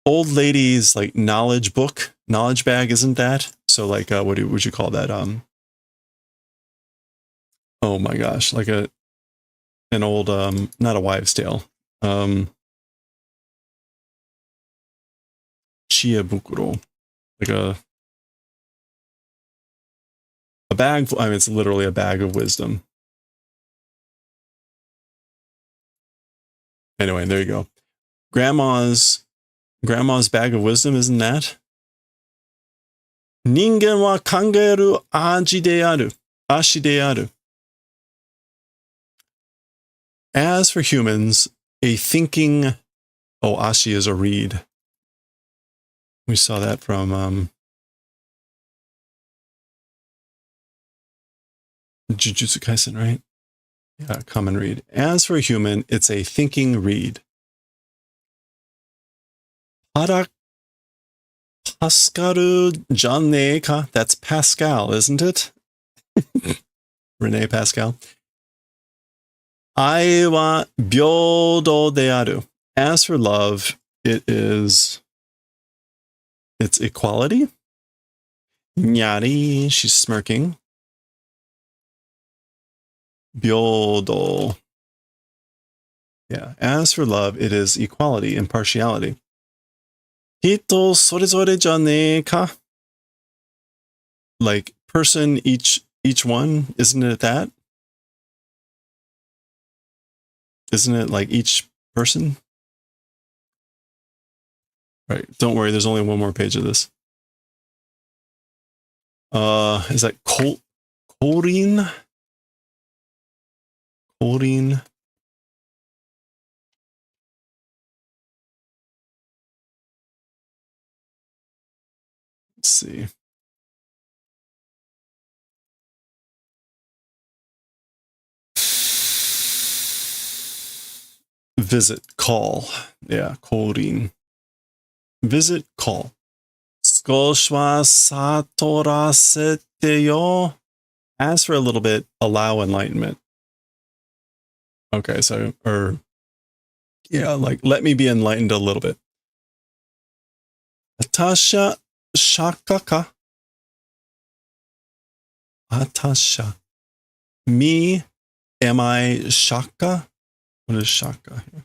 Old lady's like knowledge book, knowledge bag, isn't that? So like, what would you call that? Oh my gosh, like an old, not a wives' tale. Chiebukuro, like a bag. I mean, it's literally a bag of wisdom. Anyway, there you go. Grandma's bag of wisdom, isn't that? Ningen wa kangeru aji de aru, ashi de aru. As for humans, a thinking, oh, ashi is a reed. We saw that from Jujutsu Kaisen, right? Yeah, common reed. As for a human, it's a thinking reed. Pascalu Janeka. That's Pascal, isn't it? Rene Pascal. Ai wa byodo de aru. As for love, it's equality. Nyari, she's smirking. Byodo. Yeah, as for love, it is equality, impartiality. Hito sorezore ja ne ka? Like person, each one, isn't it that? Isn't it like each person? Right, don't worry, there's only one more page of this. Is that Corin? Corin. Let's see. Visit, call. Yeah, Corin. Visit, call. Skosh wa satorasete yo. Ask for a little bit, allow enlightenment. Okay, so, or, yeah, like, let me be enlightened a little bit. Atasha shaka ka? Atasha. Me, am I shaka? What is shaka here?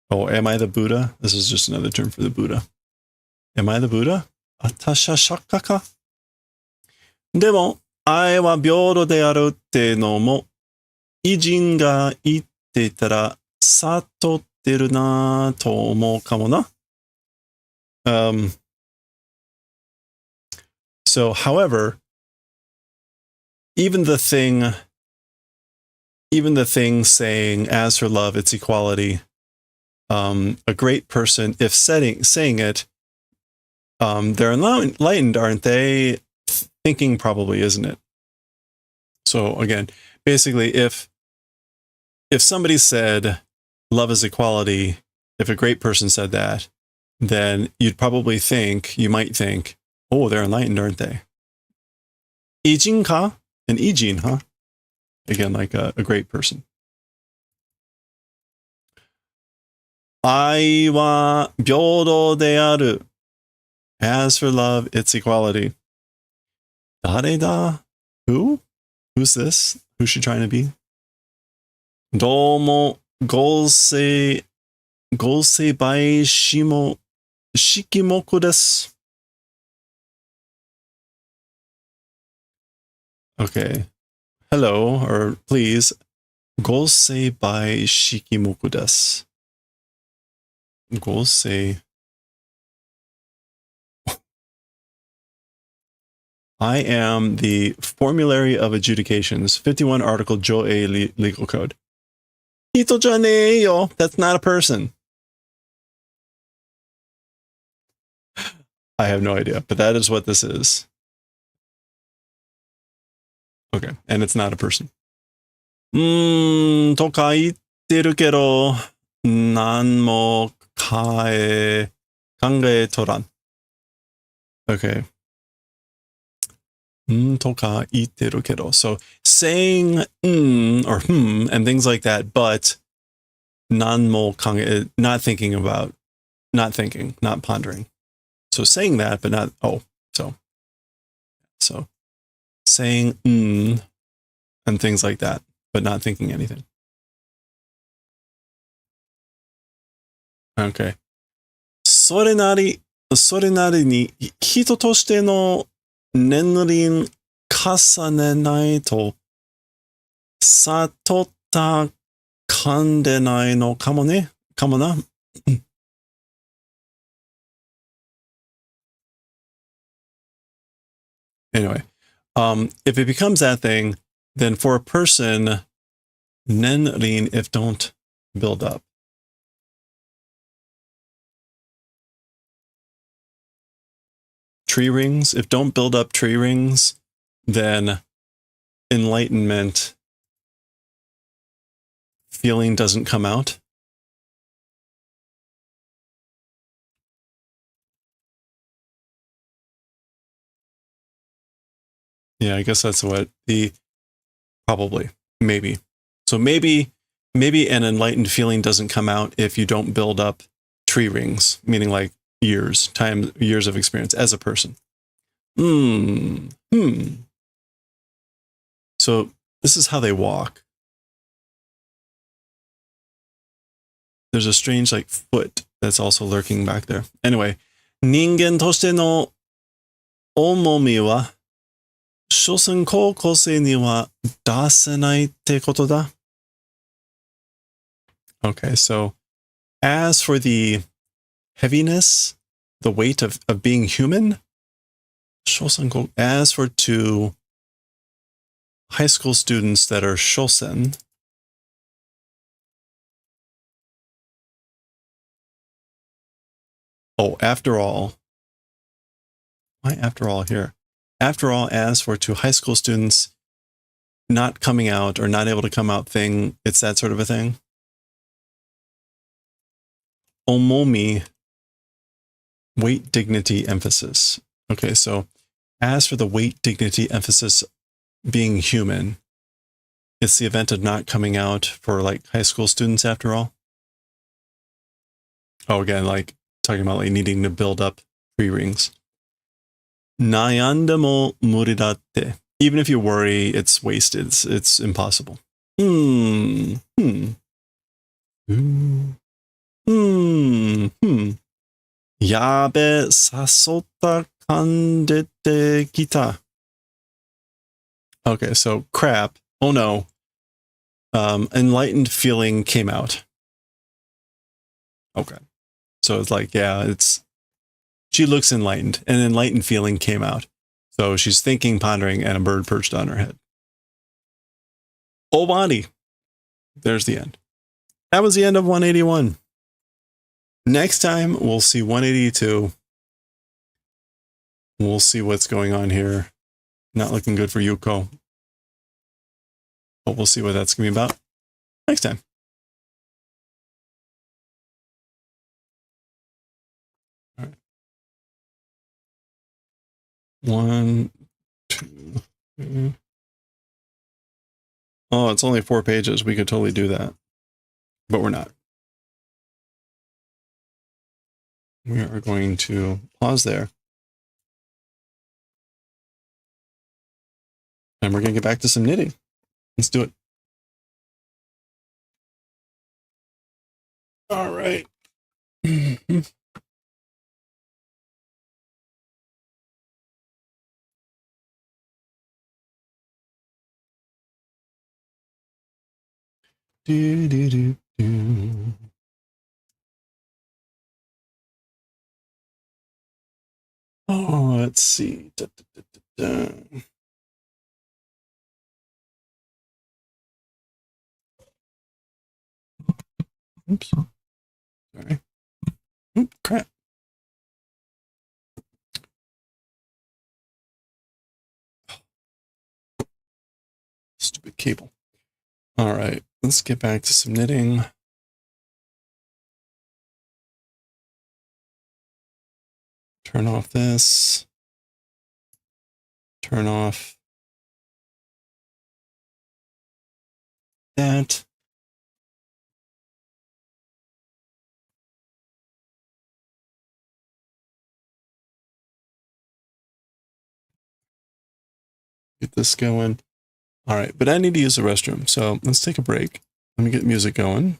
Oh, am I the Buddha? This is just another term for the Buddha. Am I the Buddha? Atasha shaka ka? Demo, ai wa byodo de aru tte no mo, ijin ga itte itara satotteru na to omou kamo na. So, however, even the thing saying, as for love, it's equality, a great person, if saying it, they're enlightened, aren't they? Thinking probably, isn't it? So again, basically, if somebody said love is equality, if a great person said that, then you might think, oh, they're enlightened, aren't they? Ijin ka? An ijin, huh? Again, like a great person. Ai wa byodo de aru. As for love, it's equality. Dare da? Who? Who's this? Who's she trying to be? Domo golsei bai shikimoku desu. Okay. Hello, or please. Golsei bai shikimoku desu. Golsei. I am the Formulary of Adjudications, 51 Article Jo-A Legal Code. Hito ja ne yo. That's not a person. I have no idea, but that is what this is. Okay, and it's not a person. To kaitteru kedo, nan mo kange toran. Okay. Toka iteru kedo. So saying or and things like that, but nan mo kange, not pondering. So saying that, but not so saying and things like that, but not thinking anything. Okay. それなりに人としての年輪重ねないと悟った感でないのかもな。Anyway, if it becomes that thing, then for a person, nenrin, if don't build up. Tree rings, if don't build up tree rings, then enlightenment feeling doesn't come out. Yeah, I guess that's what probably, maybe. So maybe an enlightened feeling doesn't come out if you don't build up tree rings, meaning like years of experience as a person. So this is how they walk. There's a strange like foot that's also lurking back there. Anyway, 人間としての重みは所詮高校生には出せないってことだ。Okay, so as for the heaviness, the weight of being human, as for to high school students that are shosen, oh, after all, why after all here? After all, as for to high school students not coming out or not able to come out thing, it's that sort of a thing. Omomi, weight, dignity, emphasis. Okay, so as for the weight, dignity, emphasis being human, it's the event of not coming out for like high school students after all. Oh, again, like talking about like needing to build up tree rings. Nayanda mo muridatte. Even if you worry, it's wasted. It's impossible. Yabe sasotta kandete kita. Okay, so crap. Oh no. Enlightened feeling came out. Okay. So it's like, yeah, she looks enlightened. An enlightened feeling came out. So she's thinking, pondering, and a bird perched on her head. Oh, body. There's the end. That was the end of 181. Next time, we'll see 182. We'll see what's going on here. Not looking good for Yuko. But we'll see what that's going to be about next time. All right. 1, 2, 3. Oh, it's only 4 pages. We could totally do that. But we're not. We are going to pause there. And we're going to get back to some knitting. Let's do it. All right. Do, do, do, do. Oh, let's see. Da, da, da, da. Oops. Sorry. Oop, crap. Stupid cable. All right. Let's get back to some knitting. Turn off this. Turn off that. Get this going. All right, but I need to use the restroom, so let's take a break. Let me get music going.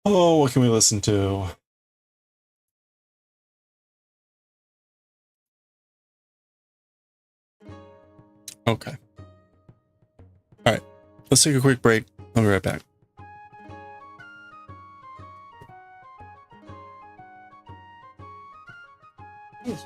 Oh, what can we listen to? Okay. All right, let's take a quick break. I'll be right back. Yes.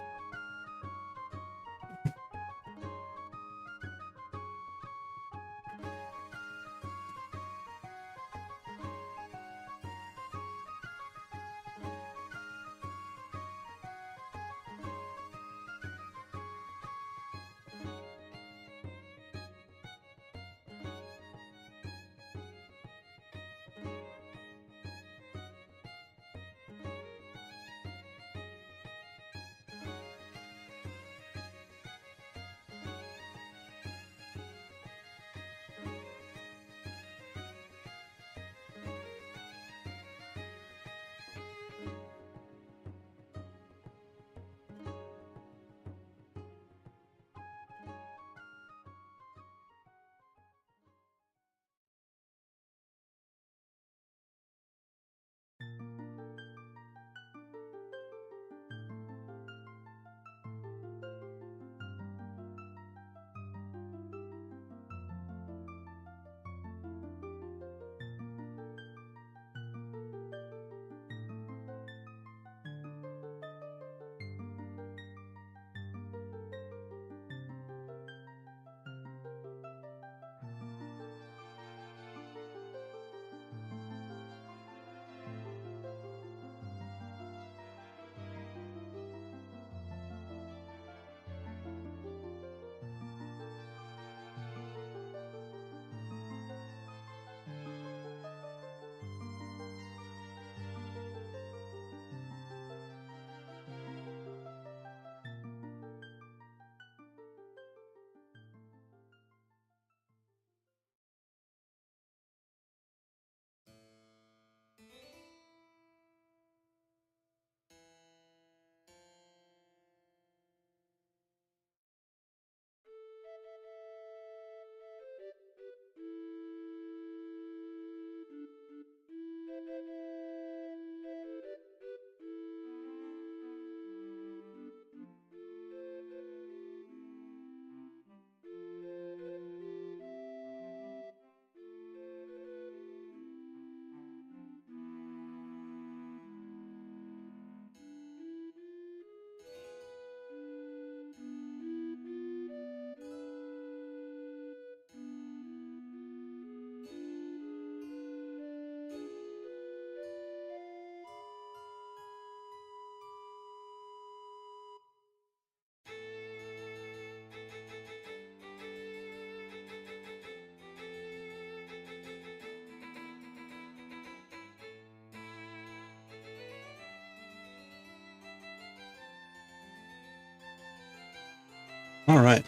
All right.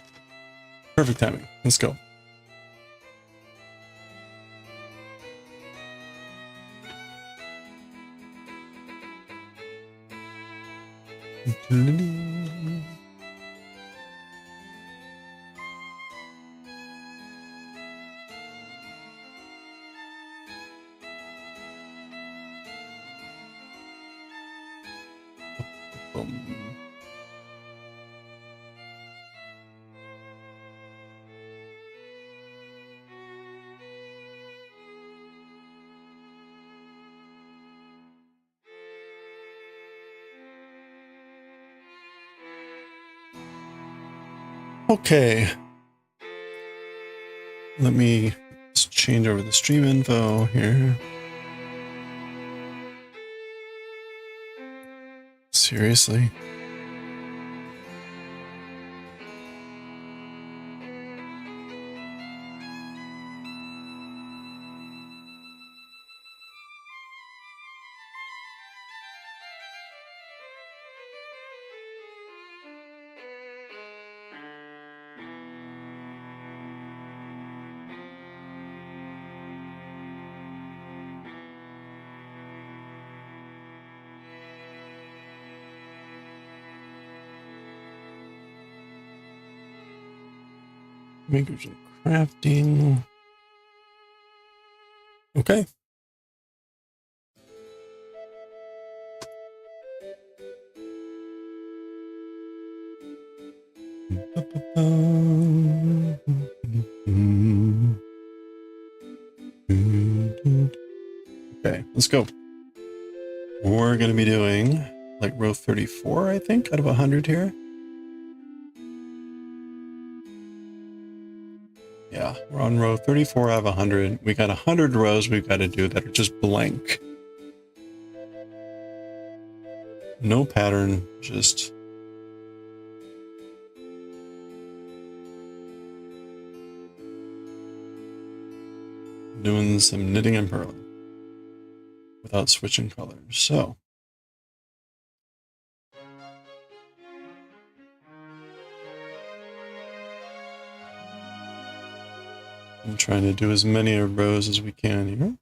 Perfect timing. Let's go. Okay. Let me just change over the stream info here. Seriously? Makers and crafting. Okay. Okay, let's go. We're going to be doing like row 34, I think, out of 100 here. Yeah, we're on row 34 out of 100. We got 100 rows we've got to do that are just blank. No pattern, just doing some knitting and purling without switching colors. So I'm trying to do as many rows as we can here.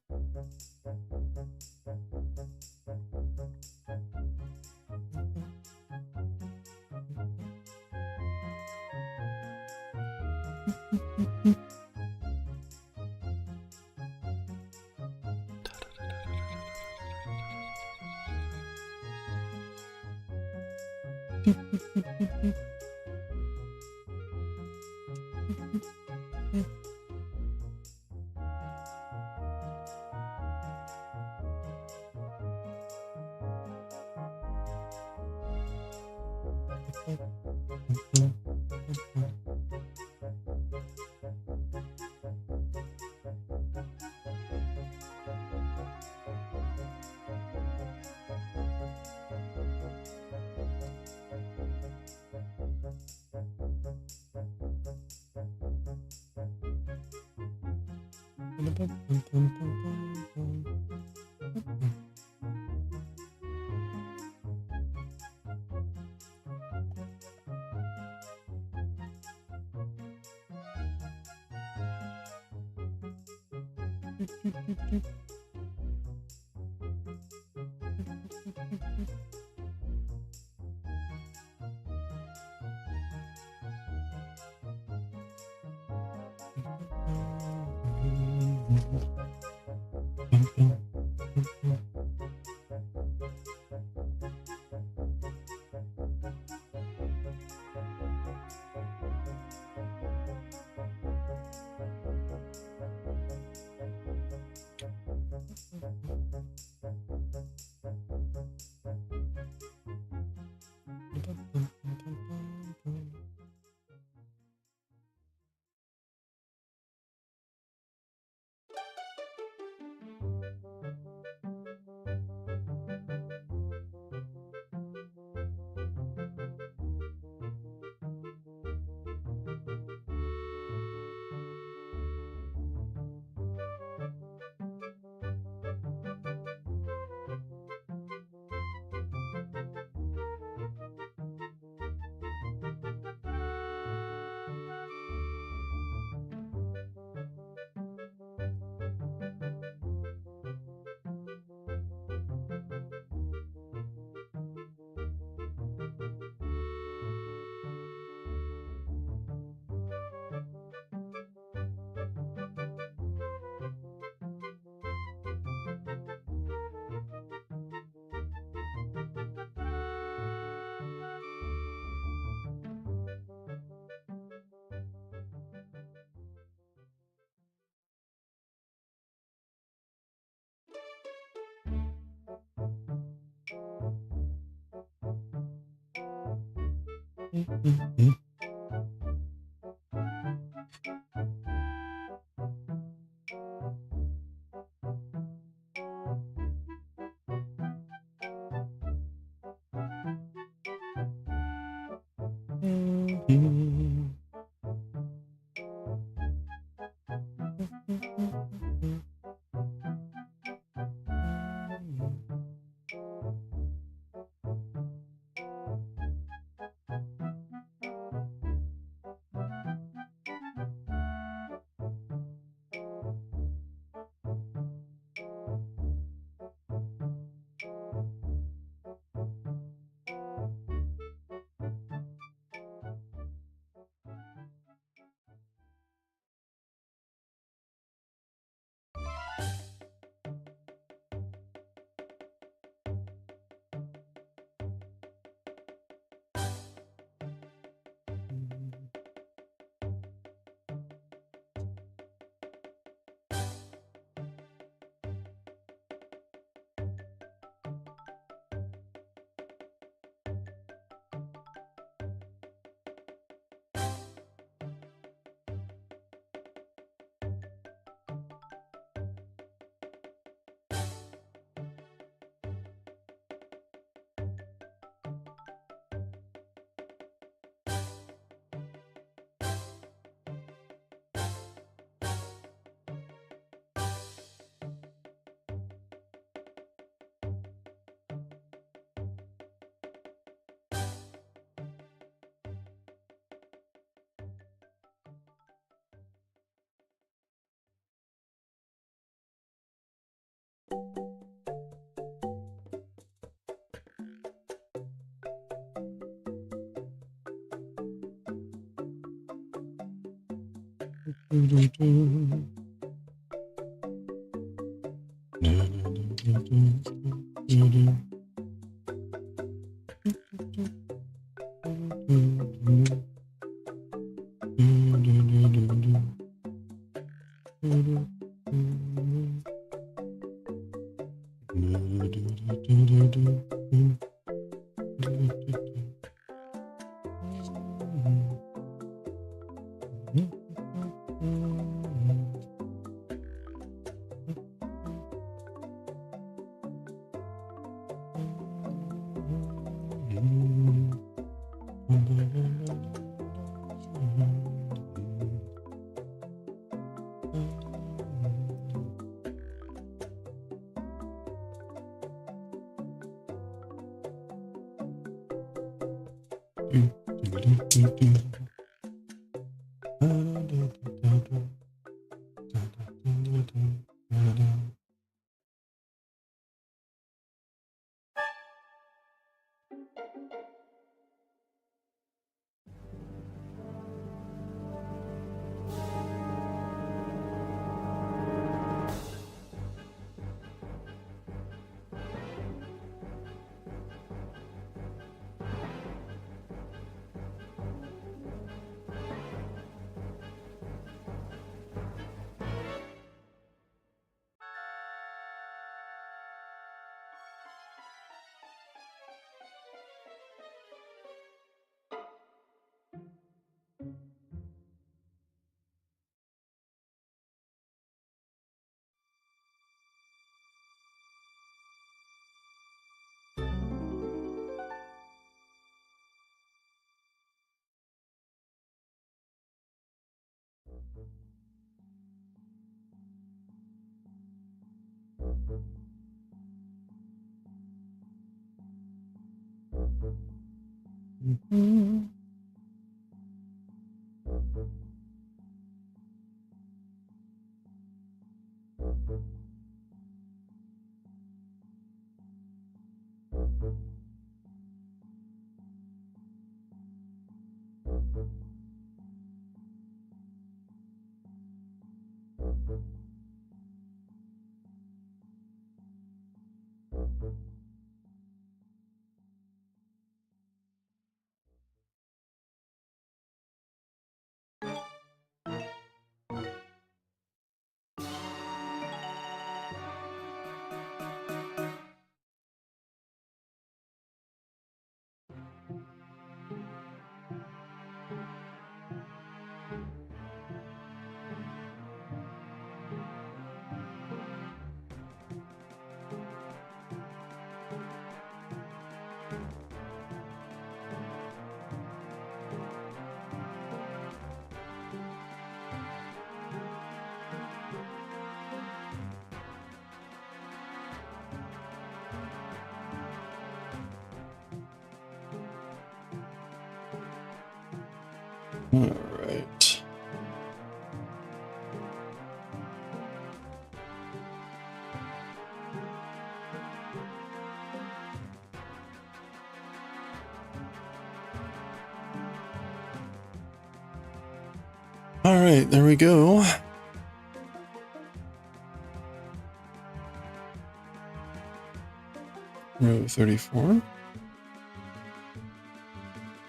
All right. All right, there we go. Row 34.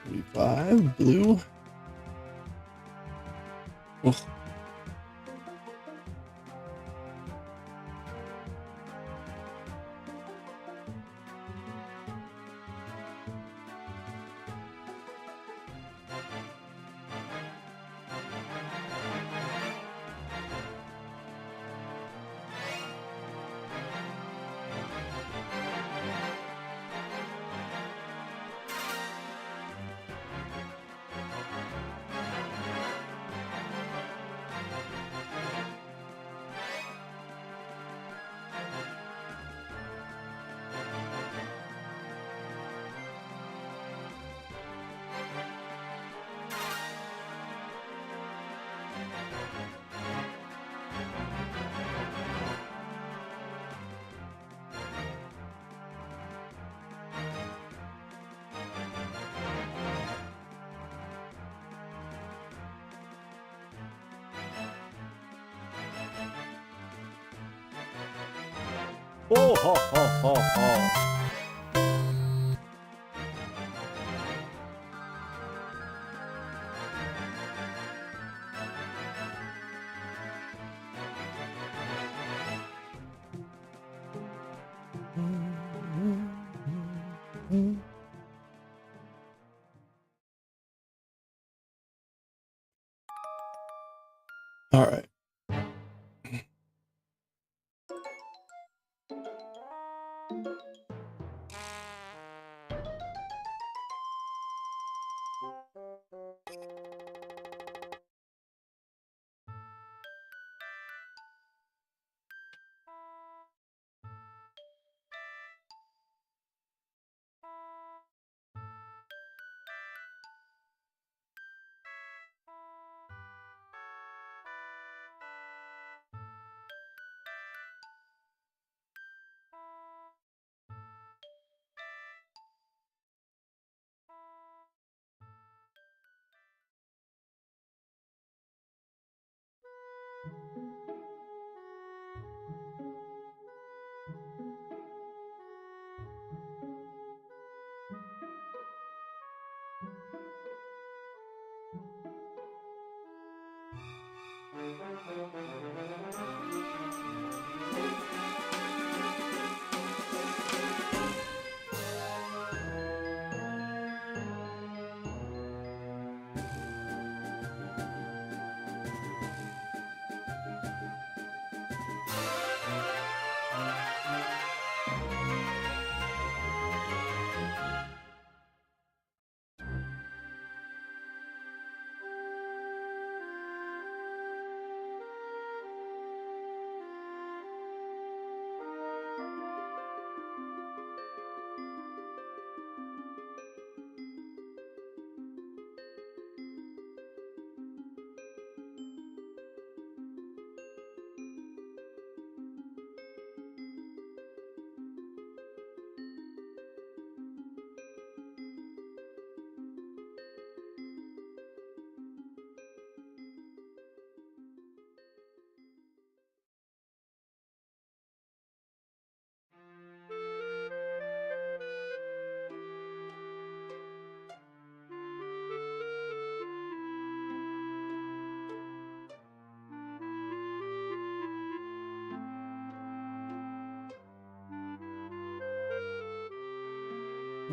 35, blue. Ugh. Oh ho ho ho ho. All right.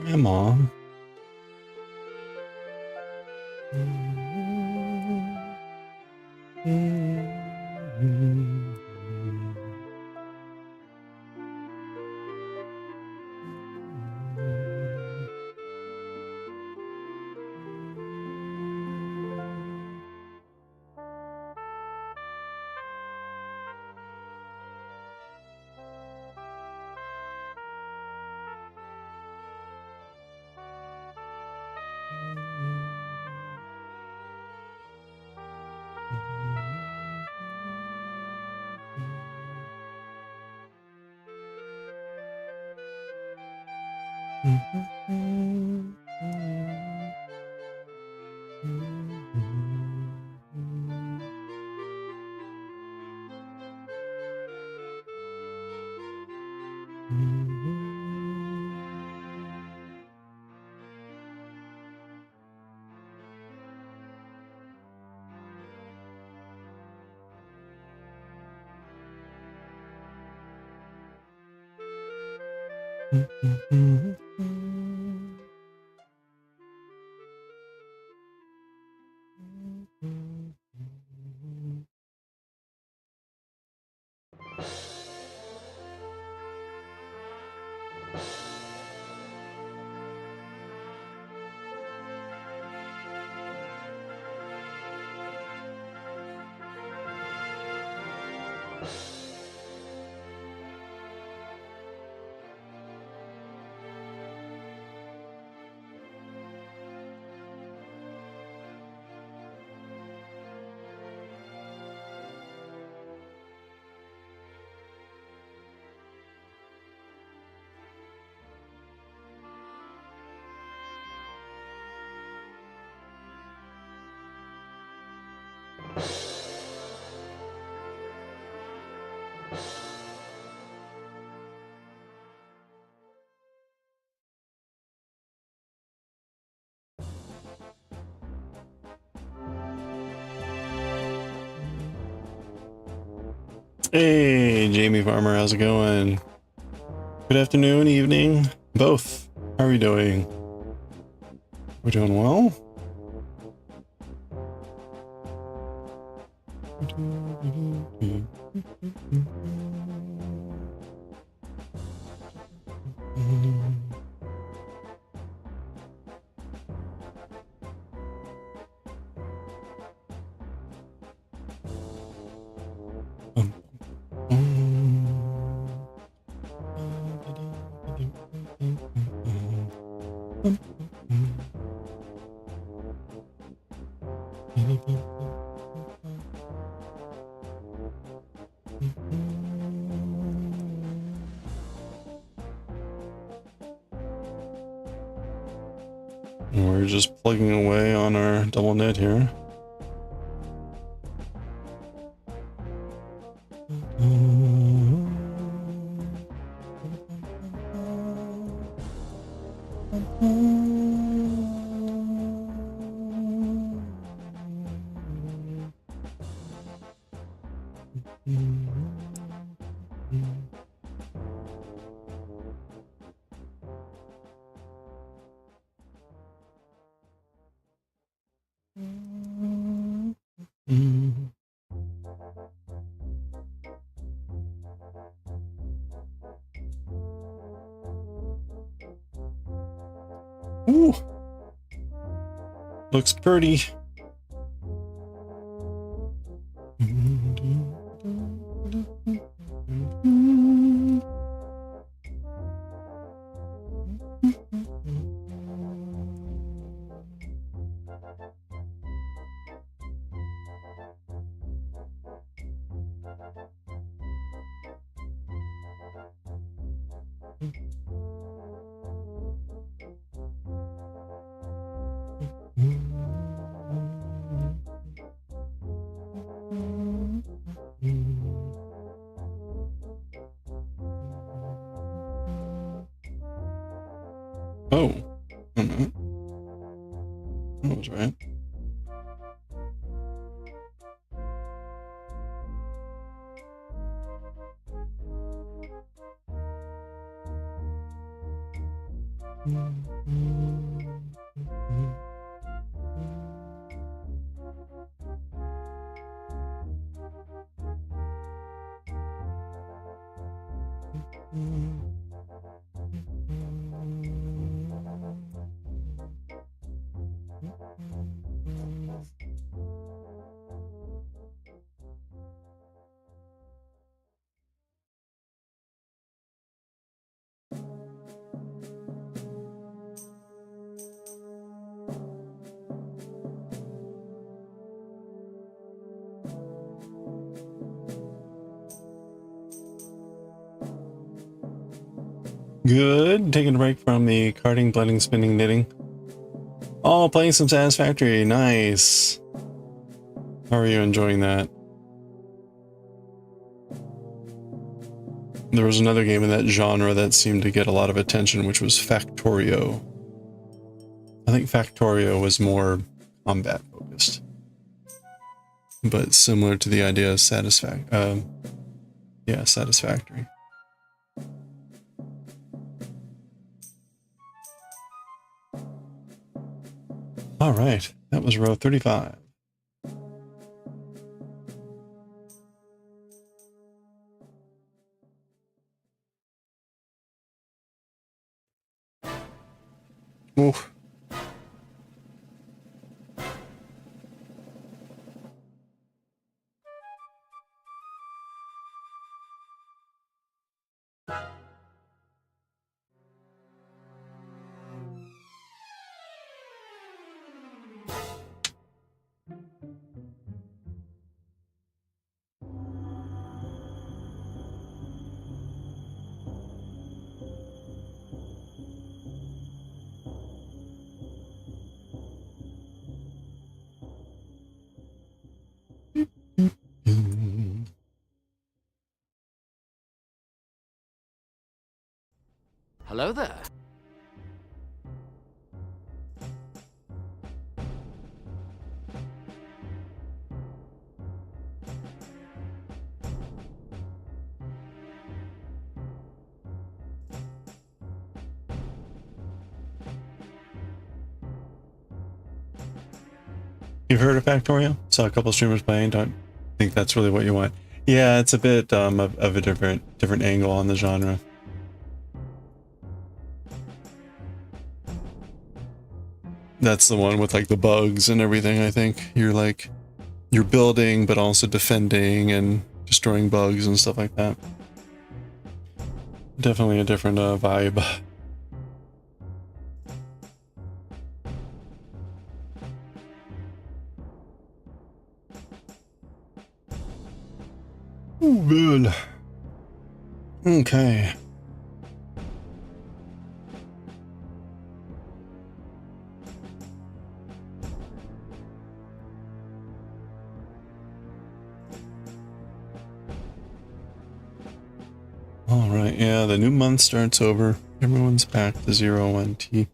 Yeah, Mom. Hey, Jamie Farmer, how's it going? Good afternoon, evening, both. How are we doing? We're doing well? We're just plugging away on our double knit here. Ooh, looks pretty. Oh, that was right. Good. Taking a break from the carding, blending, spinning, knitting. Oh, playing some Satisfactory. Nice. How are you enjoying that? There was another game in that genre that seemed to get a lot of attention, which was Factorio. I think Factorio was more combat focused, but similar to the idea of Satisfactory. All right, that was row 35. Oof. Hello there. You've heard of Factorio? Saw a couple streamers playing. Don't think that's really what you want. Yeah, it's a bit of a different angle on the genre. That's the one with like the bugs and everything. I think you're building but also defending and destroying bugs and stuff like that. Definitely a different vibe. Oh, good. Okay. All right, yeah, the new month starts over. Everyone's back to 0-1T.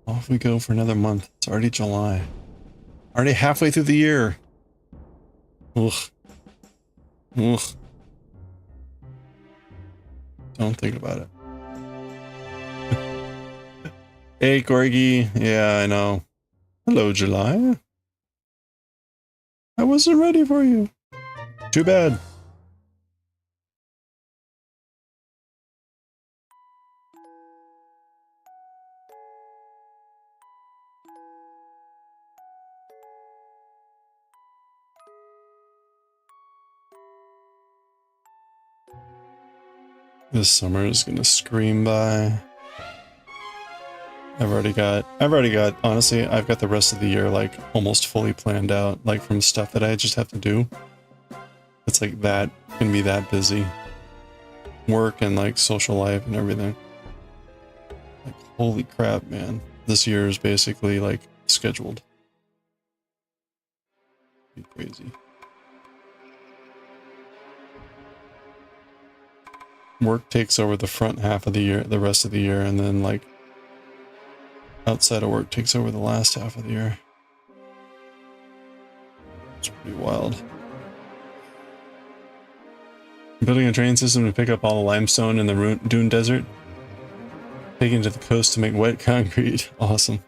Off we go for another month. It's already July. Already halfway through the year. Ugh. Ugh. Don't think about it. Hey, Corgi. Yeah, I know. Hello, July. I wasn't ready for you. Too bad. This summer is gonna scream by. I've already got, honestly, I've got the rest of the year like almost fully planned out, like from stuff that I just have to do. It's like that, gonna be that busy. Work and like social life and everything. Like, holy crap, man. This year is basically like scheduled. Be crazy. Work takes over the front half of the year, the rest of the year, and then like outside of work takes over the last half of the year. It's pretty wild. Building a train system to pick up all the limestone in the dune desert. Taking it to the coast to make wet concrete. Awesome.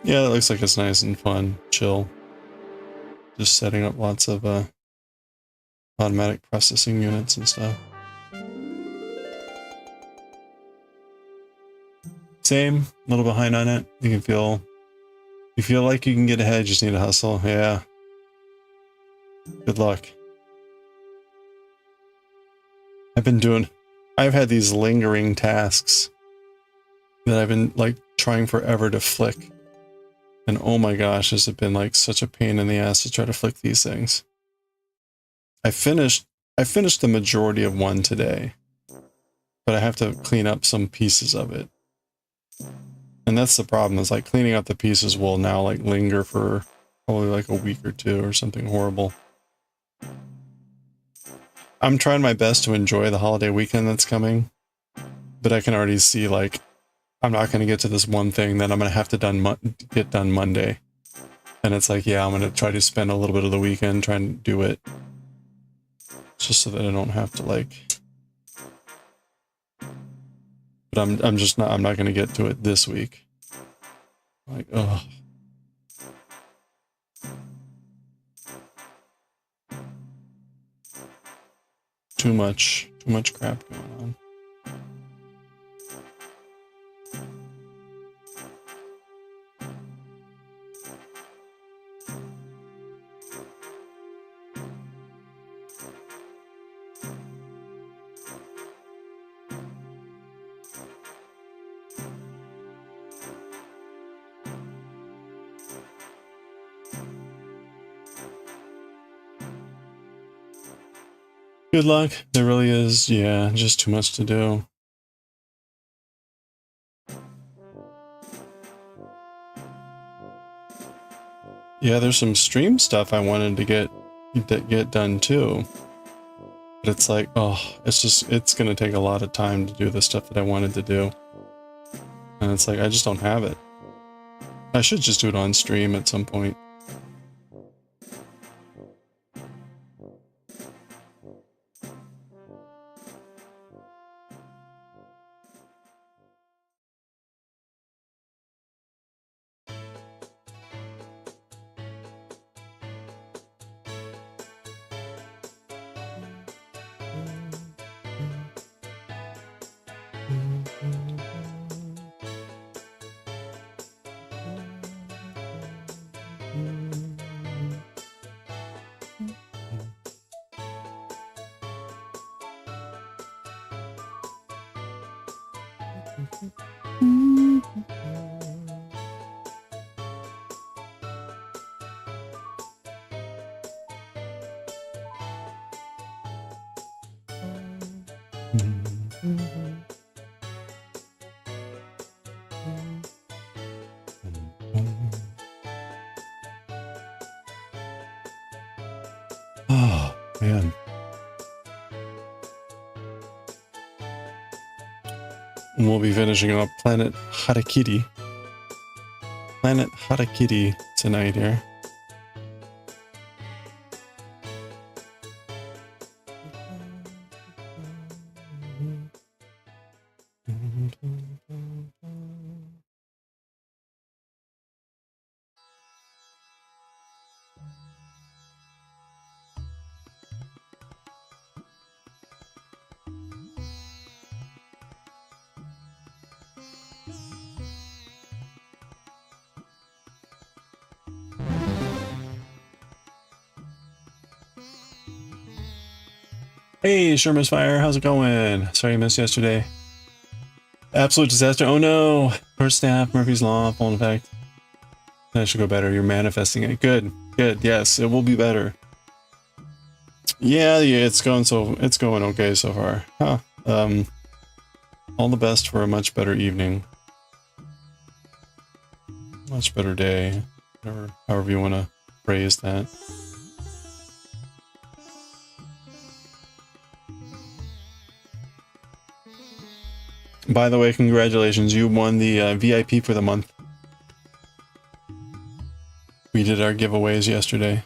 Yeah, that looks like it's nice and fun, chill. Just setting up lots of automatic processing units and stuff. Same, a little behind on it. You feel like you can get ahead, just need to hustle. Yeah. Good luck. I've had these lingering tasks that I've been like trying forever to flick. And oh my gosh, has it been like such a pain in the ass to try to flick these things. I finished the majority of one today, but I have to clean up some pieces of it. And that's the problem, is like cleaning up the pieces will now like linger for probably like a week or two or something horrible. I'm trying my best to enjoy the holiday weekend that's coming, but I can already see like I'm not going to get to this one thing that I'm going to have to get done Monday. And it's like, yeah, I'm going to try to spend a little bit of the weekend trying to do it. Just so that I don't have to like... But I'm not going to get to it this week. Like, ugh. Too much crap going on. Good luck. There really is, yeah, just too much to do. Yeah, there's some stream stuff I wanted to get done too. But it's like, oh, it's gonna take a lot of time to do the stuff that I wanted to do. And it's like, I just don't have it. I should just do it on stream at some point. Oh, man. And we'll be finishing up Planet Harakiri. Planet Harakiri tonight here. Hey, Sherman's Fire, how's it going? Sorry I missed yesterday. Absolute disaster. Oh no! First snap, Murphy's Law, full in effect. That should go better. You're manifesting it. Good. Good. Yes, it will be better. Yeah, it's going okay so far. Huh. All the best for a much better evening. Much better day. However you want to phrase that. By the way, congratulations, you won the VIP for the month. We did our giveaways yesterday.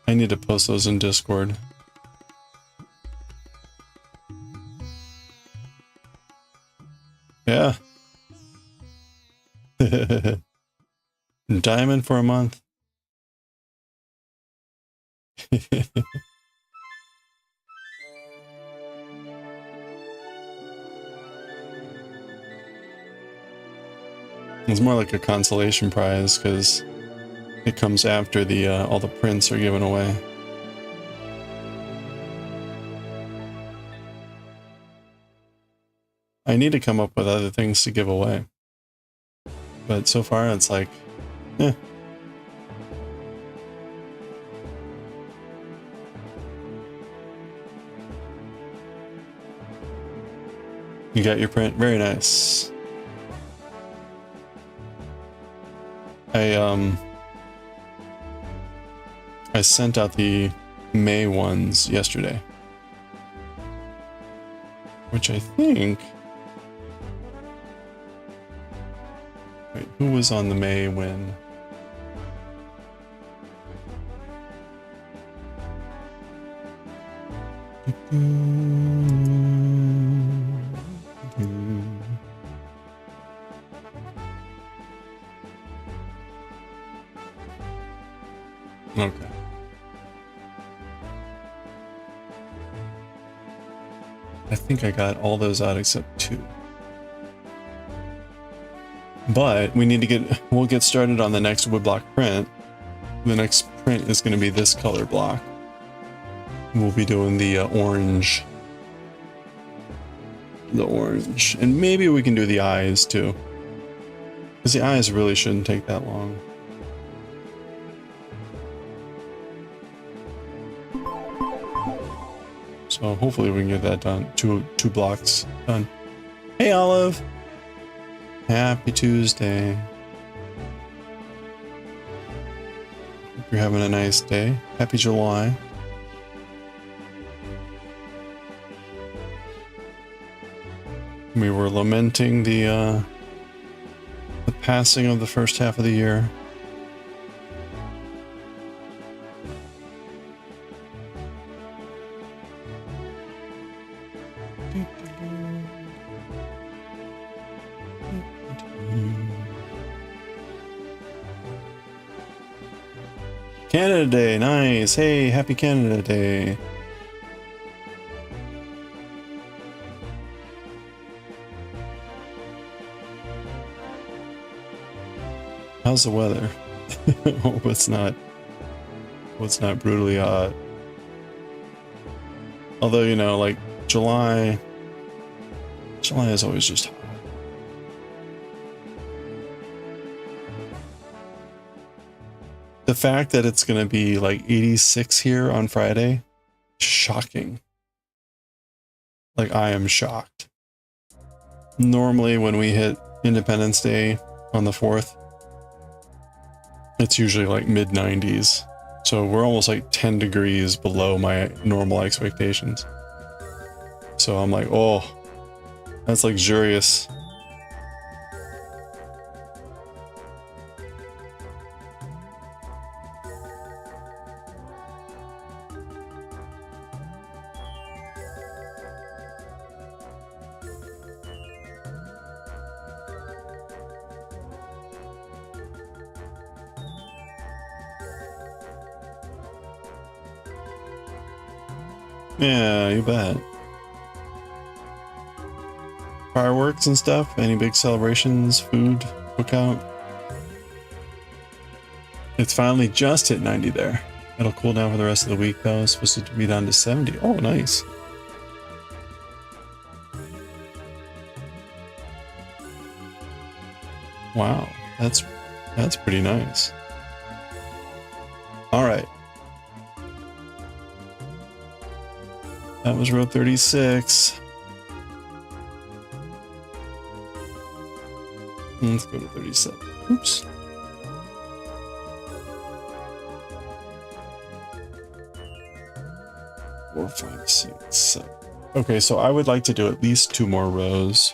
I need to post those in Discord. Yeah. Diamond for a month. It's more like a consolation prize because it comes after the all the prints are given away. I need to come up with other things to give away. But so far it's like, eh. You got your print? Very nice. I sent out the May ones yesterday. Which I think... Wait, who was on the May win? Okay. I think I got all those out except 2. But we need to we'll get started on the next woodblock print. The next print is going to be this color block. We'll be doing the orange. The orange. And maybe we can do the eyes too. Because the eyes really shouldn't take that long. So hopefully we can get that done. Two blocks done. Hey Olive! Happy Tuesday. Hope you're having a nice day. Happy July. We were lamenting the passing of the first half of the year. Canada Day, nice. Hey, happy Canada Day. How's the weather? Hope it's not brutally hot. Although, you know, like July is always just hot. The fact that it's going to be like 86 here on Friday, shocking. Like, I am shocked. Normally when we hit Independence Day on the 4th, it's usually like mid 90s. So we're almost like 10 degrees below my normal expectations. So I'm like, oh, that's luxurious. Yeah, you bet. Fireworks and stuff? Any big celebrations? Food? Cookout? It's finally just hit 90 there. It'll cool down for the rest of the week though. It's supposed to be down to 70. Oh, nice. Wow, that's pretty nice. All right. That was row 36. Let's go to 37. Oops. Four, 5, 6, 7. Okay, so I would like to do at least 2 more rows.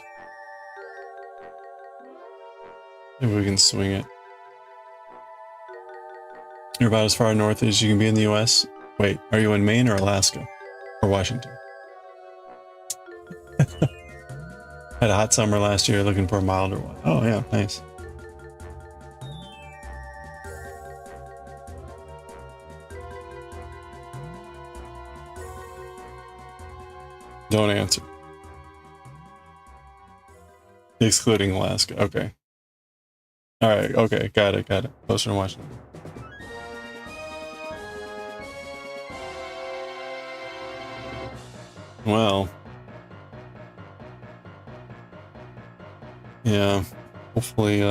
If we can swing it. You're about as far north as you can be in the US. Wait, are you in Maine or Alaska? Or Washington? Had a hot summer last year, looking for a milder one. Oh yeah, nice. Don't answer. Excluding Alaska, okay. Alright, okay, got it. Closer to Washington. Well, Yeah, hopefully,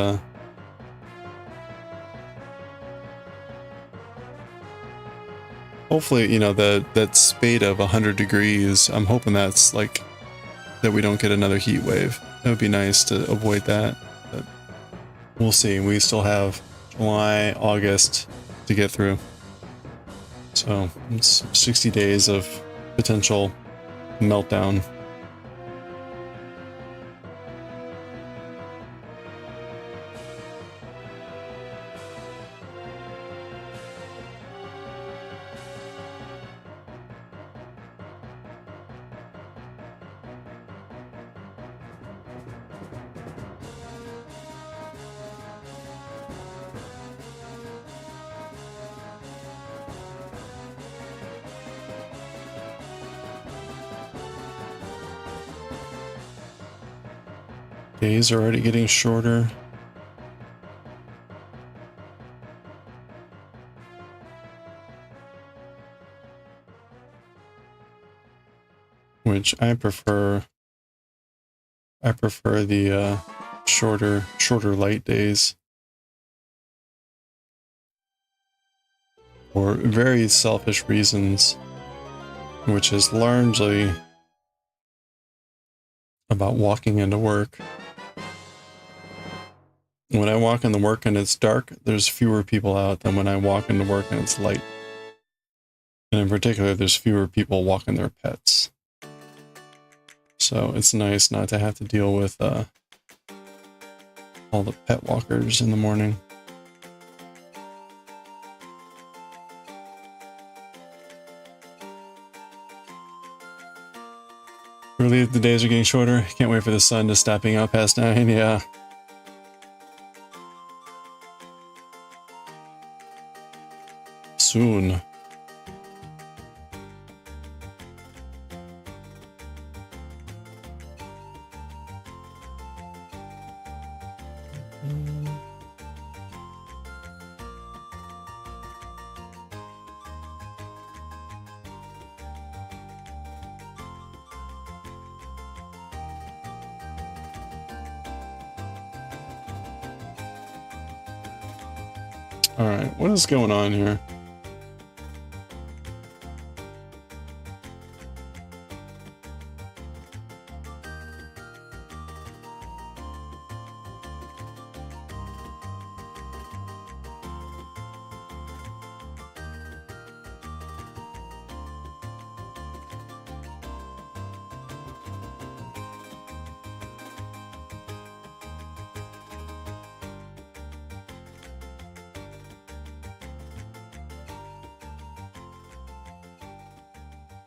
hopefully, you know, that spate of 100 degrees, I'm hoping that's like, that we don't get another heat wave. That would be nice to avoid that, but we'll see. We still have July, August to get through. So it's 60 days of potential meltdown. Days are already getting shorter. Which I prefer. I prefer the shorter light days. For very selfish reasons, which is largely about walking into work. When I walk into work and it's dark, there's fewer people out than when I walk into work and it's light. And in particular, there's fewer people walking their pets. So it's nice not to have to deal with all the pet walkers in the morning. Relieved the days are getting shorter. Can't wait for the sun to stop being out past 9, yeah. Soon. Alright, what is going on here?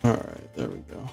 Alright, there we go.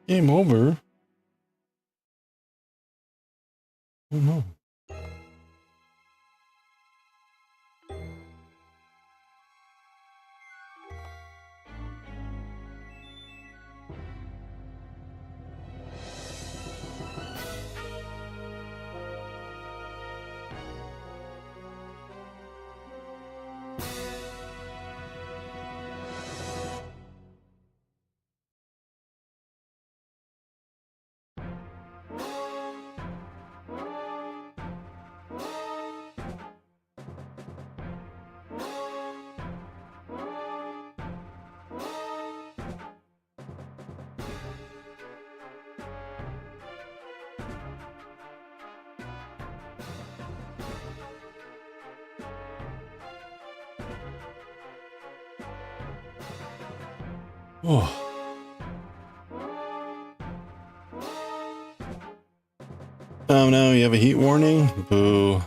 Game over. Oh no. Oh. Oh no, you have a heat warning? Boo.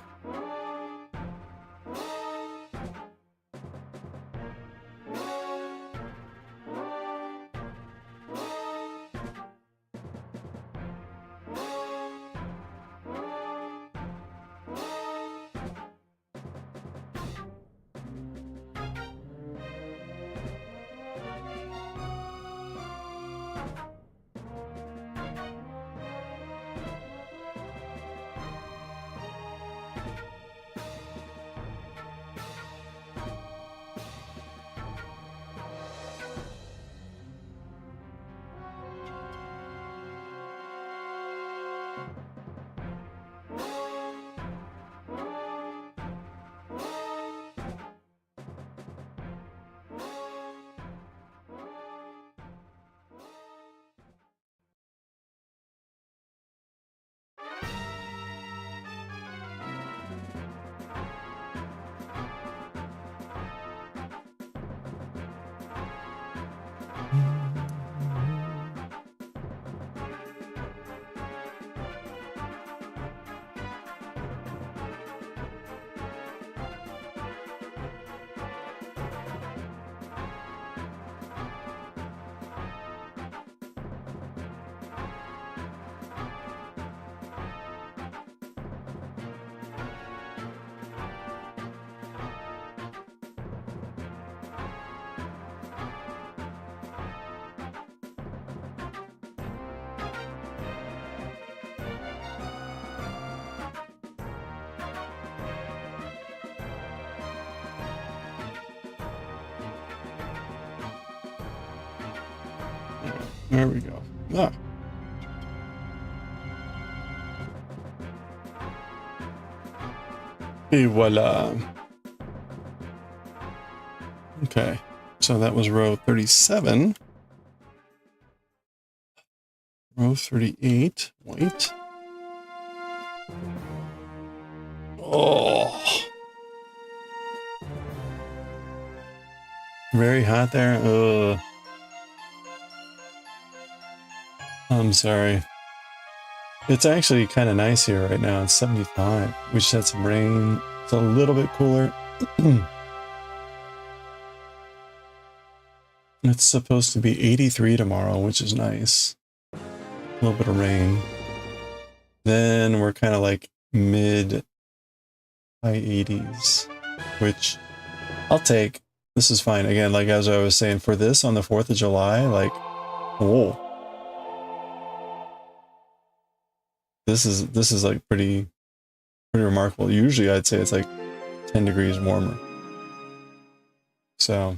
There we go. Ah. Et voila. Okay, so that was row 37. Row 38, white. Oh. Very hot there. Ugh. I'm sorry. It's actually kind of nice here right now. It's 75. We just had some rain. It's a little bit cooler. It's supposed to be 83 tomorrow, which is nice. A little bit of rain. Then we're kind of like mid high 80s, which I'll take. This is fine. Again, like as I was saying, for this on the 4th of July, like, whoa. This is like pretty remarkable. Usually I'd say it's like 10 degrees warmer. So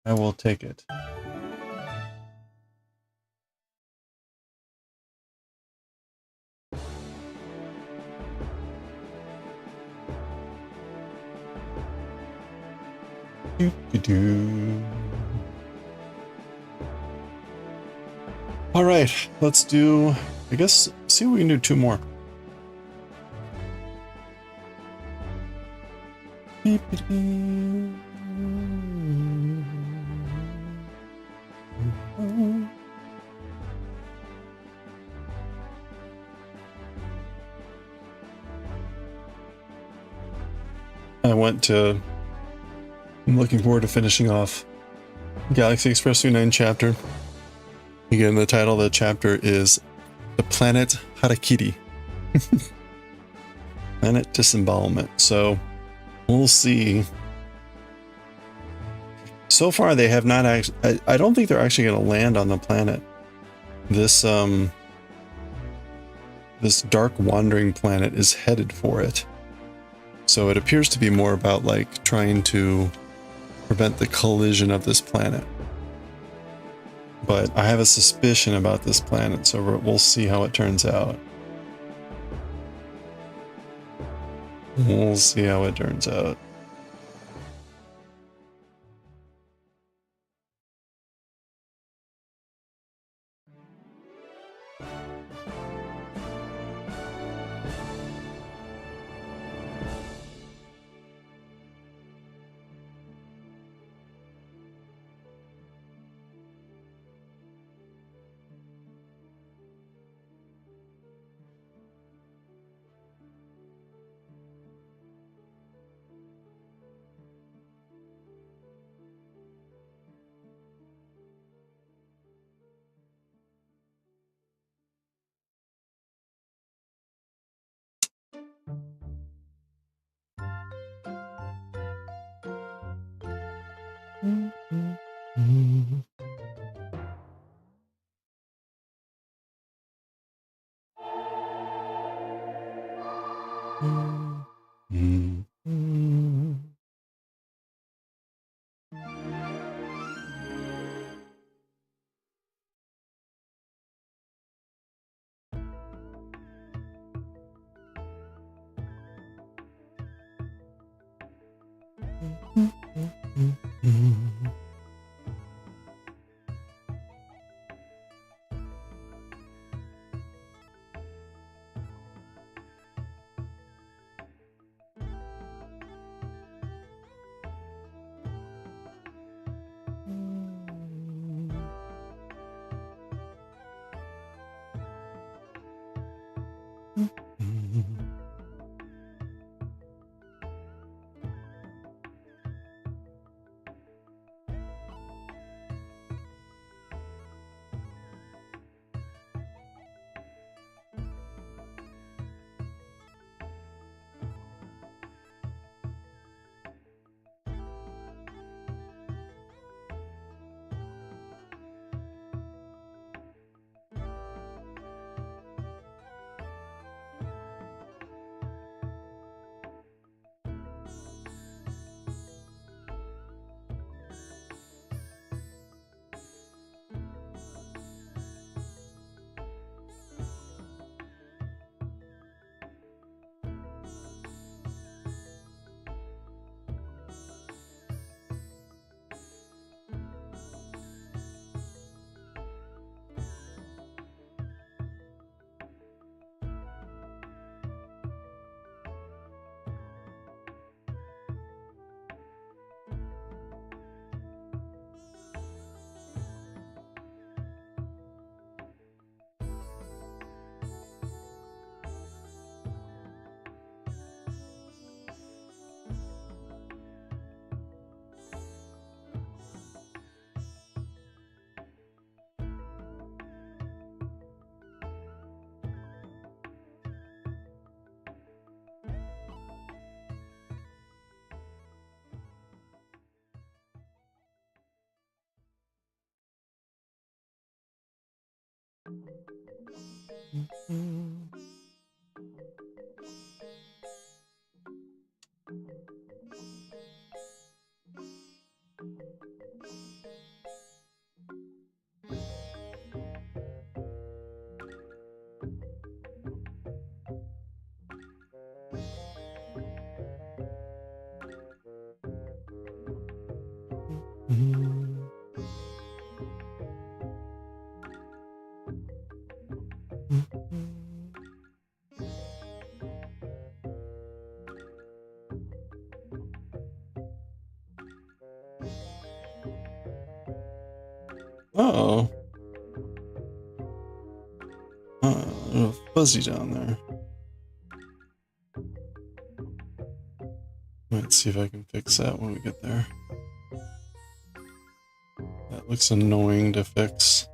I will take it. All right, let's do, I guess, see if we can do 2 more. I'm looking forward to finishing off Galaxy Express 29 chapter. Again, the title of the chapter is The Planet Harakiri. Planet Disembowelment. So we'll see. So far they have not actually, I don't think they're actually going to land on the planet. This dark wandering planet is headed for it. So it appears to be more about like trying to prevent the collision of this planet. But I have a suspicion about this planet, so we'll see how it turns out. We'll see how it turns out. Uh-oh. A little fuzzy down there. Let's see if I can fix that when we get there. That looks annoying to fix.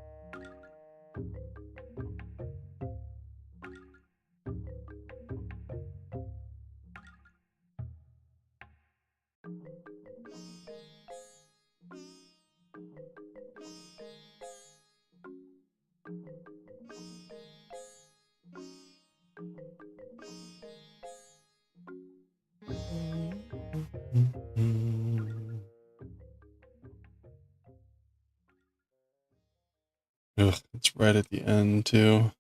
Ugh, it's right at the end too.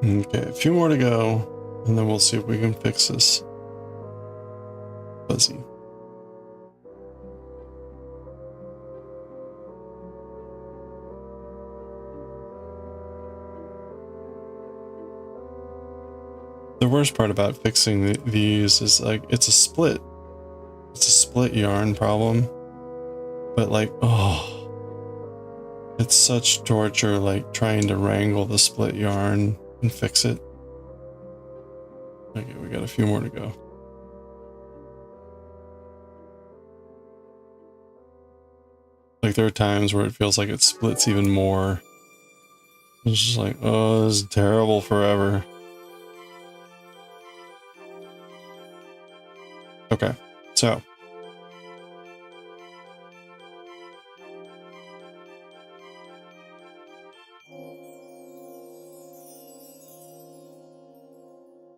Okay, a few more to go, and then we'll see if we can fix this fuzzy. The worst part about fixing these is like it's a split yarn problem, but like, oh, it's such torture, like trying to wrangle the split yarn and fix it. Okay, we got a few more to go. Like there are times where it feels like it splits even more. It's just like, oh, this is terrible forever. Okay, so.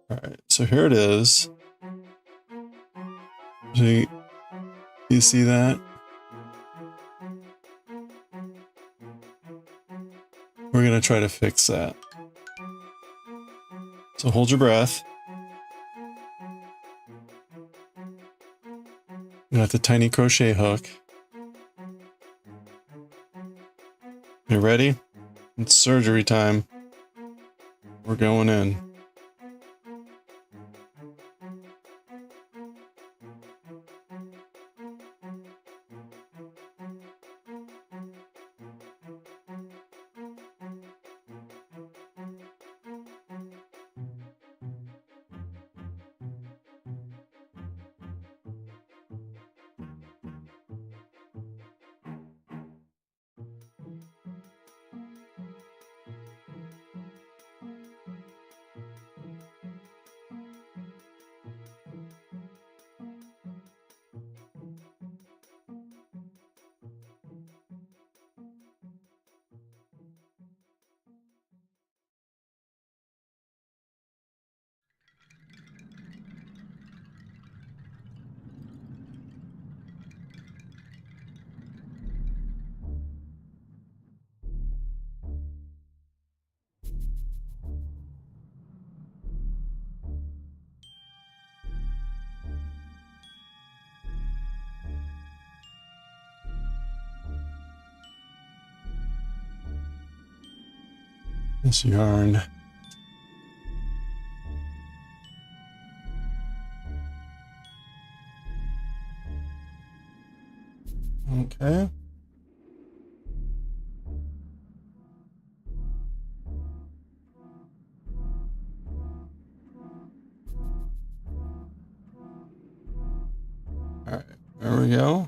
All right, so here it is. Do you see that? We're gonna try to fix that. So hold your breath. You got the tiny crochet hook. You ready? It's surgery time. We're going in. This yarn. All right, there we go.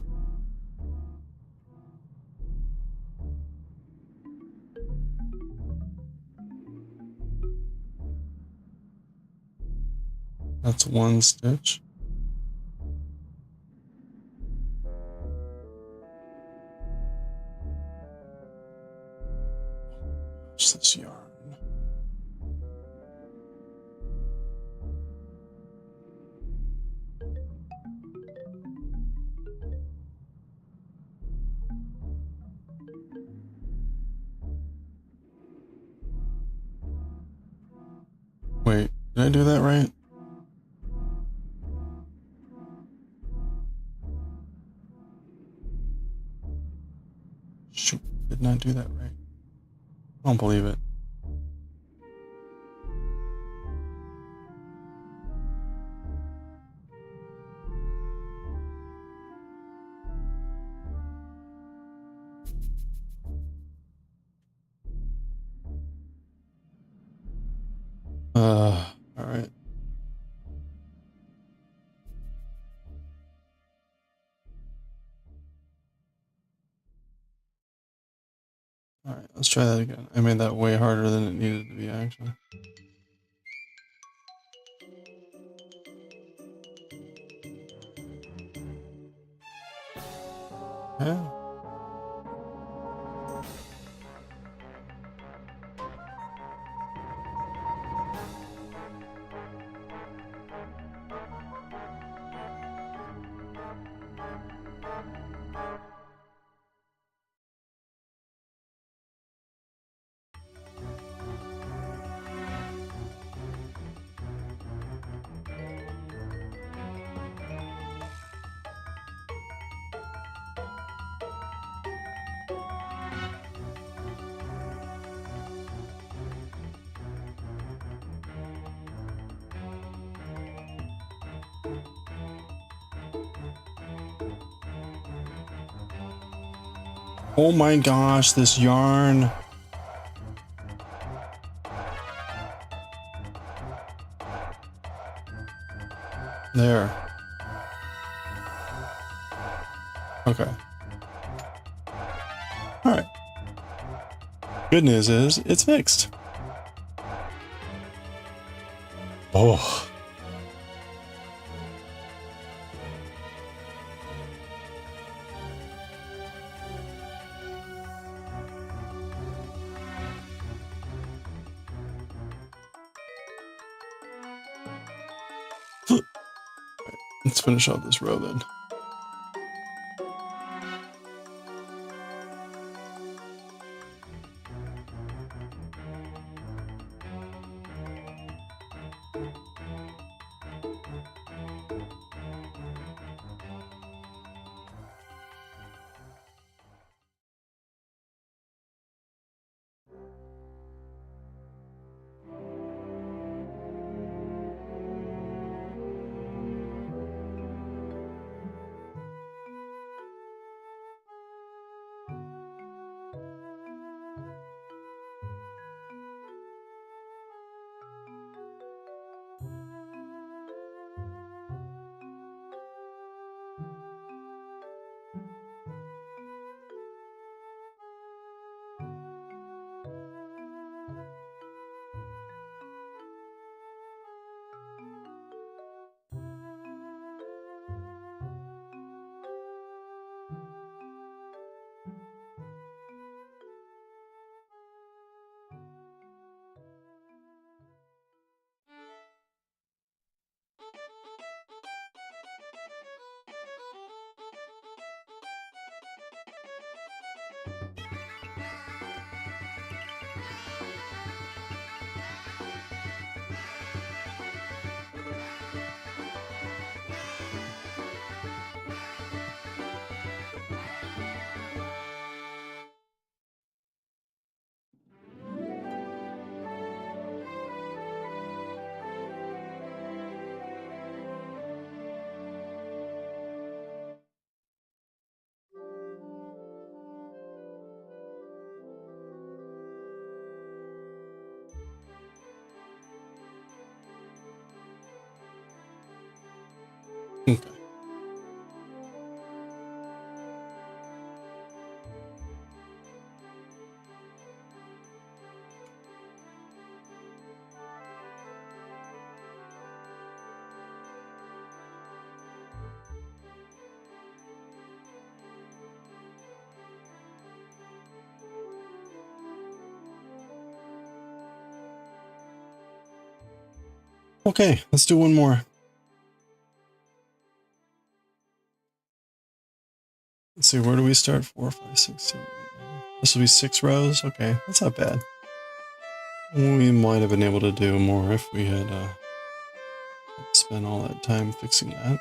That's one stitch. What's this yarn? Wait, did I do that right? Shoot, did not do that right. I don't believe it. All right. All right, let's try that again. I made that way harder than it needed to be, actually. Yeah. Oh my gosh, this yarn. There. Okay. All right. Good news is it's fixed. Oh. Let's finish off this row then. Okay, let's do one more. Let's see, where do we start? 4, 5, 6, 7, 8, 9. This will be 6 rows. Okay, that's not bad. We might have been able to do more if we had spent all that time fixing that.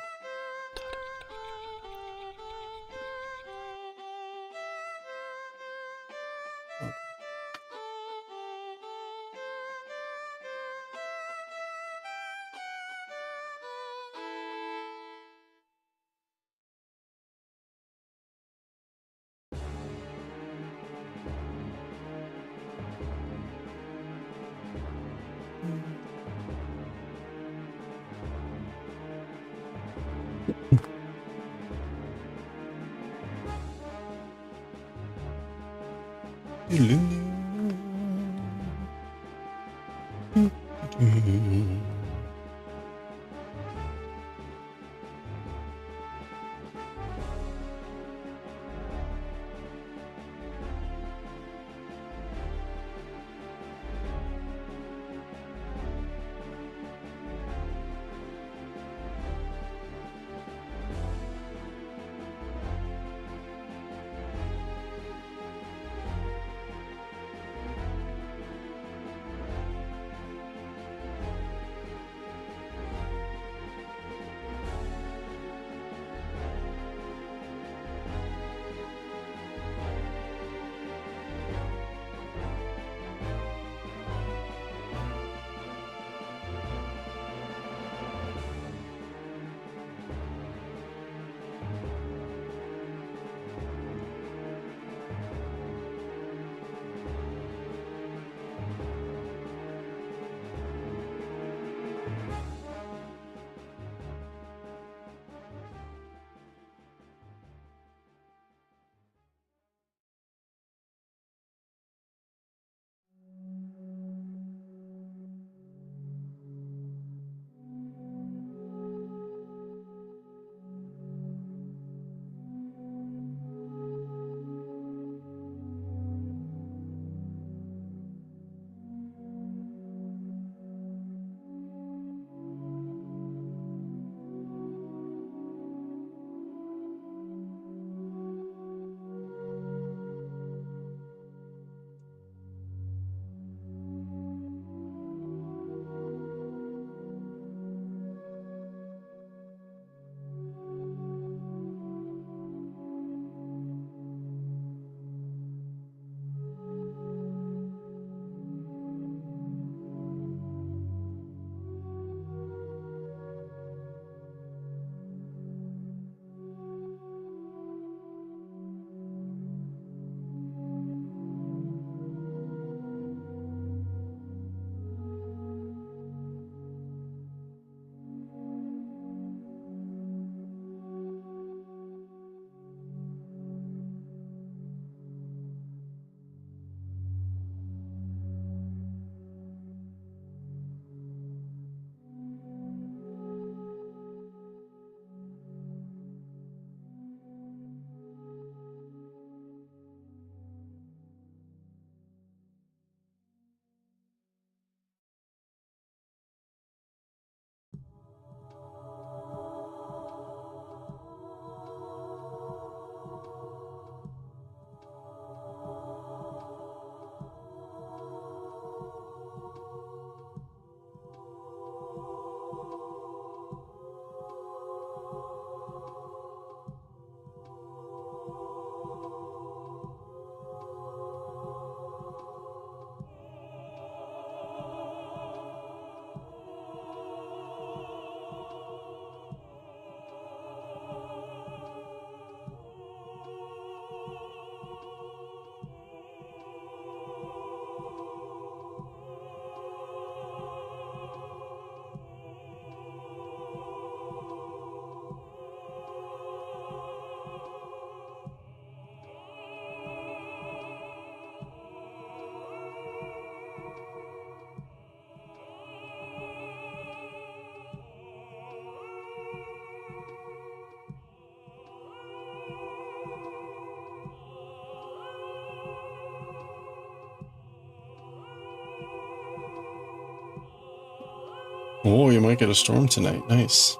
Oh, you might get a storm tonight. Nice.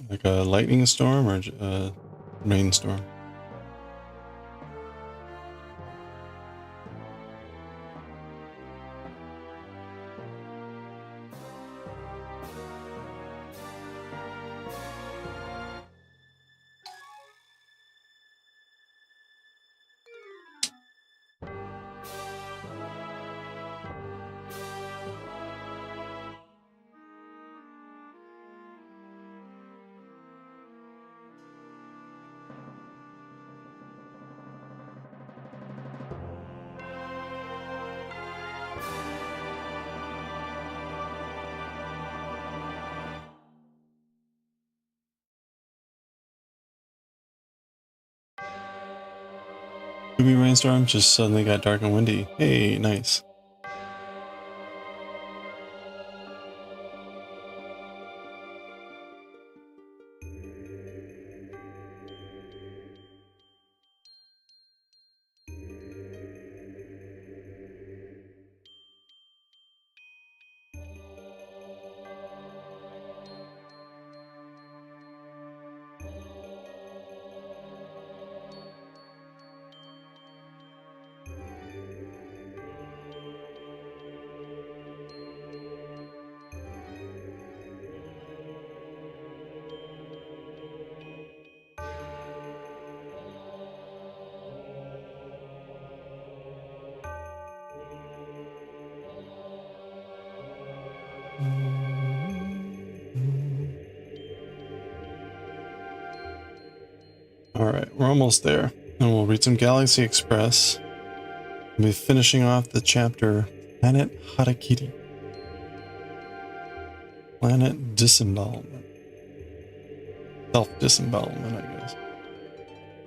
Like a lightning storm or a rainstorm? Could be rainstorm, just suddenly got dark and windy. Hey, nice. Alright, we're almost there. And we'll read some Galaxy Express. We'll be finishing off the chapter Planet Harakiri. Planet Disembowelment. Self-disembowelment, I guess.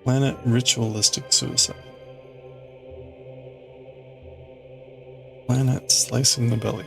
Planet Ritualistic Suicide. Planet Slicing the Belly.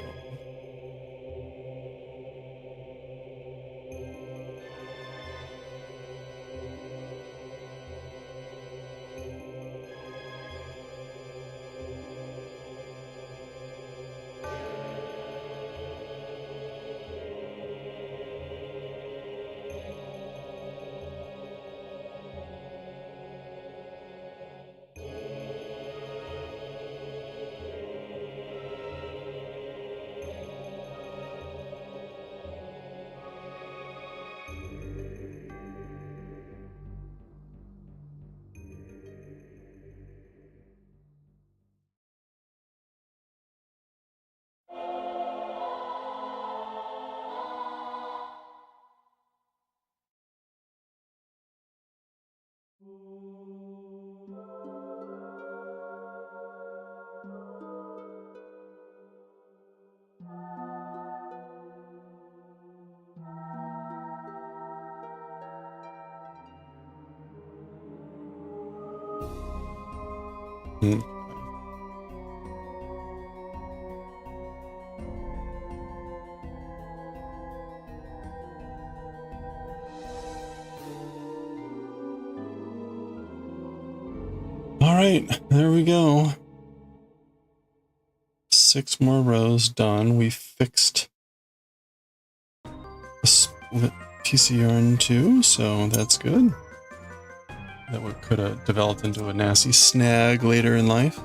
Alright, there we go. 6 more rows done. We fixed a split piece of yarn too, so that's good. That could have developed into a nasty snag later in life.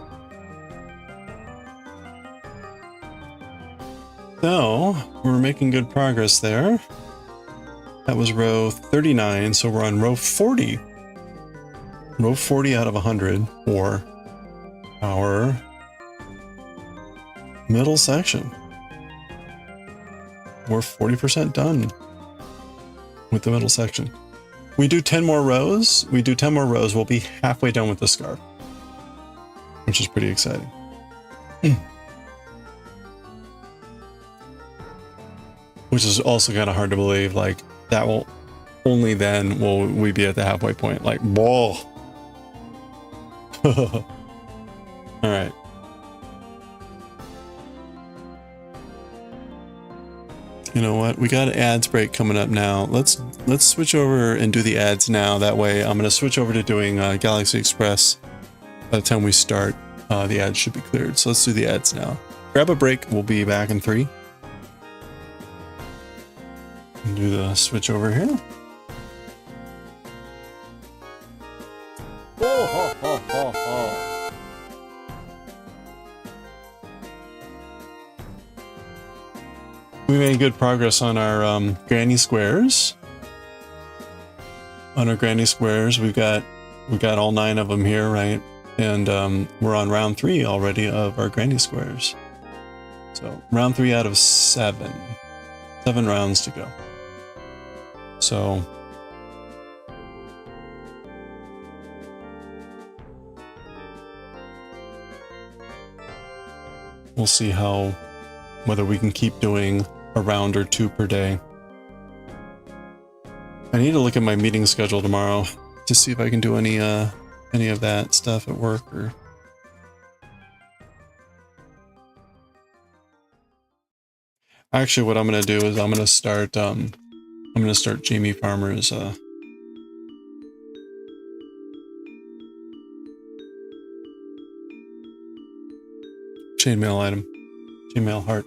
So, we're making good progress there. That was row 39, so we're on row 40. Row 40 out of 100 for our middle section. We're 40% done with the middle section. We do 10 more rows. We'll be halfway done with the scarf, which is pretty exciting. Which is also kind of hard to believe. Like, that will only then will we be at the halfway point. Like, whoa. All right. You know what? We got an ads break coming up now. Let's switch over and do the ads now. That way, I'm going to switch over to doing Galaxy Express. By the time we start, the ads should be cleared. So let's do the ads now. Grab a break. We'll be back in 3. And do the switch over here. Oh, ho, ho, ho, ho. We made good progress on our granny squares. On our granny squares, we got all 9 of them here, right? And we're on round 3 already of our granny squares. So round 3 out of 7. 7 rounds to go. So we'll see whether we can keep doing a round or 2 per day. I need to look at my meeting schedule tomorrow to see if I can do any of that stuff at work or. Actually, what I'm gonna do is I'm gonna start Jamie Farmer's chainmail item, chainmail heart.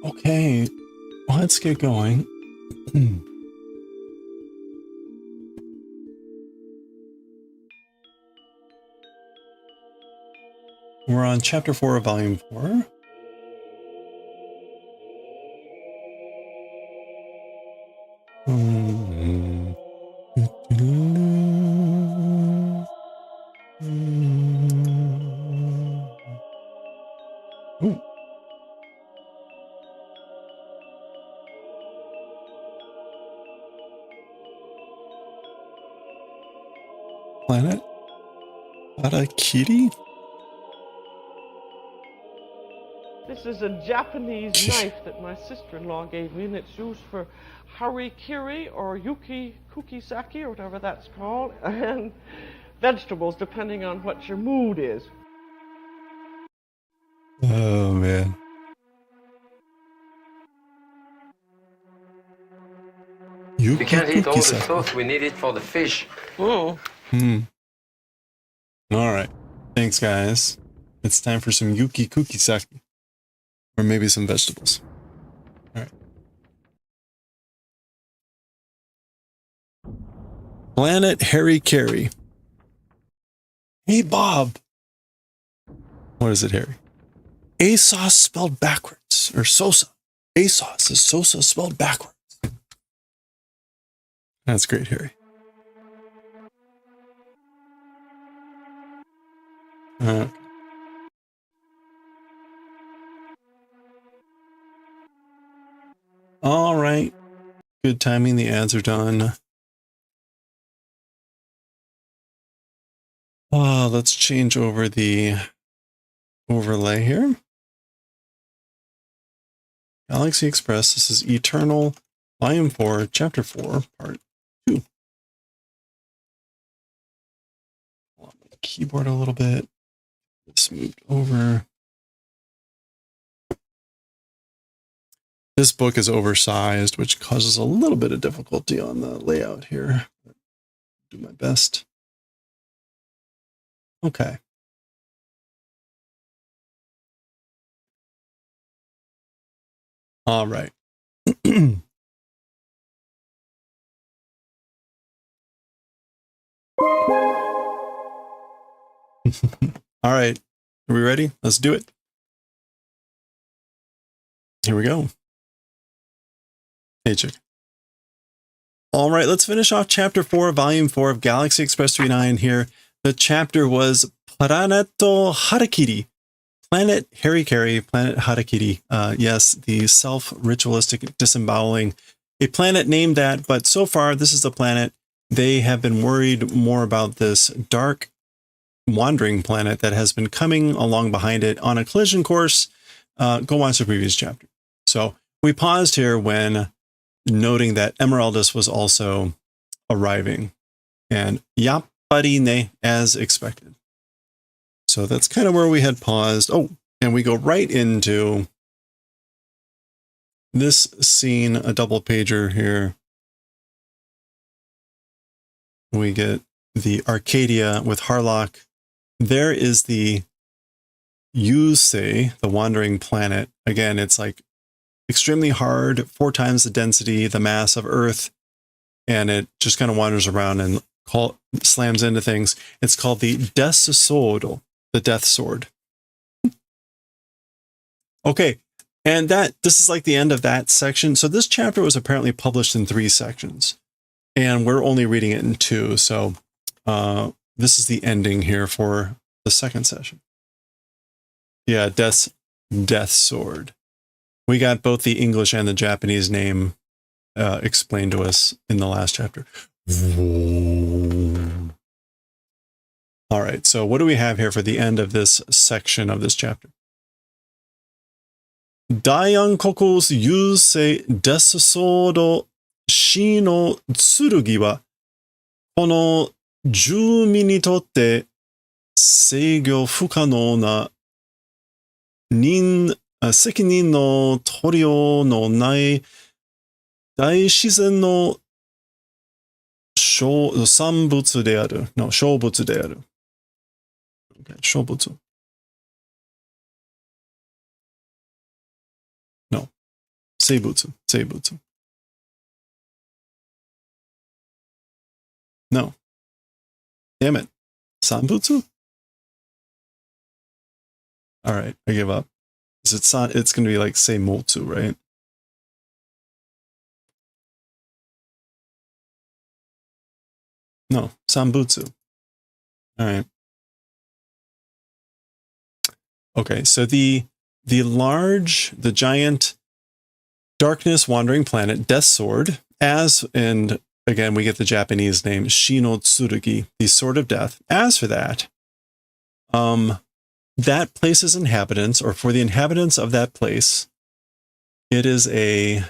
Okay, let's get going. We're on chapter 4 of volume 4. Ooh. Planet Harakiri? This is a Japanese knife that my sister-in-law gave me, and it's used for harikiri or yuki kukisaki or whatever that's called, and vegetables, depending on what your mood is. Oh man. We can't eat all the sauce, we need it for the fish. Oh. Alright. Thanks guys. It's time for some yuki kukisaki. Or maybe some vegetables. Alright. Planet Harry Carey. Hey Bob. What is it, Harry? ASOS spelled backwards. Or Sosa. ASOS is Sosa spelled backwards. That's great, Harry. All right. Good timing. The ads are done. Let's change over the overlay here. Galaxy Express. This is Eternal, Volume 4, Chapter 4, Part 2. Pull up the keyboard a little bit. This moved over. This book is oversized, which causes a little bit of difficulty on the layout here. Do my best. Okay. All right. All right. Are we ready? Let's do it. Here we go. Hey, chick. All right, let's finish off chapter 4, volume 4 of Galaxy Express 39 here. The chapter was Planeto Harakiri. Planet Harry Carey, Planet Harakiri. Yes, the self-ritualistic disemboweling. A planet named that, but so far, this is the planet. They have been worried more about this dark wandering planet that has been coming along behind it on a collision course. Go watch the previous chapter. So we paused here when noting that Emeraldus was also arriving, and Yaparine as expected. So that's kind of where we had paused. Oh, And we go right into this scene, a double pager here. We get the Arcadia with Harlock. There is the Yusei, the wandering planet. Again, it's like extremely hard, 4 times the density, the mass of Earth, and it just kind of wanders around and slams into things. It's called the Death Sword, the Death Sword. Okay, and this is like the end of that section. So this chapter was apparently published in 3 sections, and we're only reading it in 2. So this is the ending here for the second session. Yeah, Death Sword. We got both the English and the Japanese name explained to us in the last chapter. All right, so what do we have here for the end of this section of this chapter? Dayankoku's Yusei Death Sword Shi no Tsurugi wa kono Jumi ni totte seigyo fukano na責任の取りようのない大自然の産物である。No, 小物である。Okay, 小物。No, 生物。No. Damn it. 産物? All right, I give up. It's going to be like seimotsu, right? No, sanbutsu. All right. Okay, so the giant darkness wandering planet, Death Sword, and again, we get the Japanese name, Shi no Tsurugi, the Sword of Death. As for that, that place's inhabitants, or for the inhabitants of that place, it is a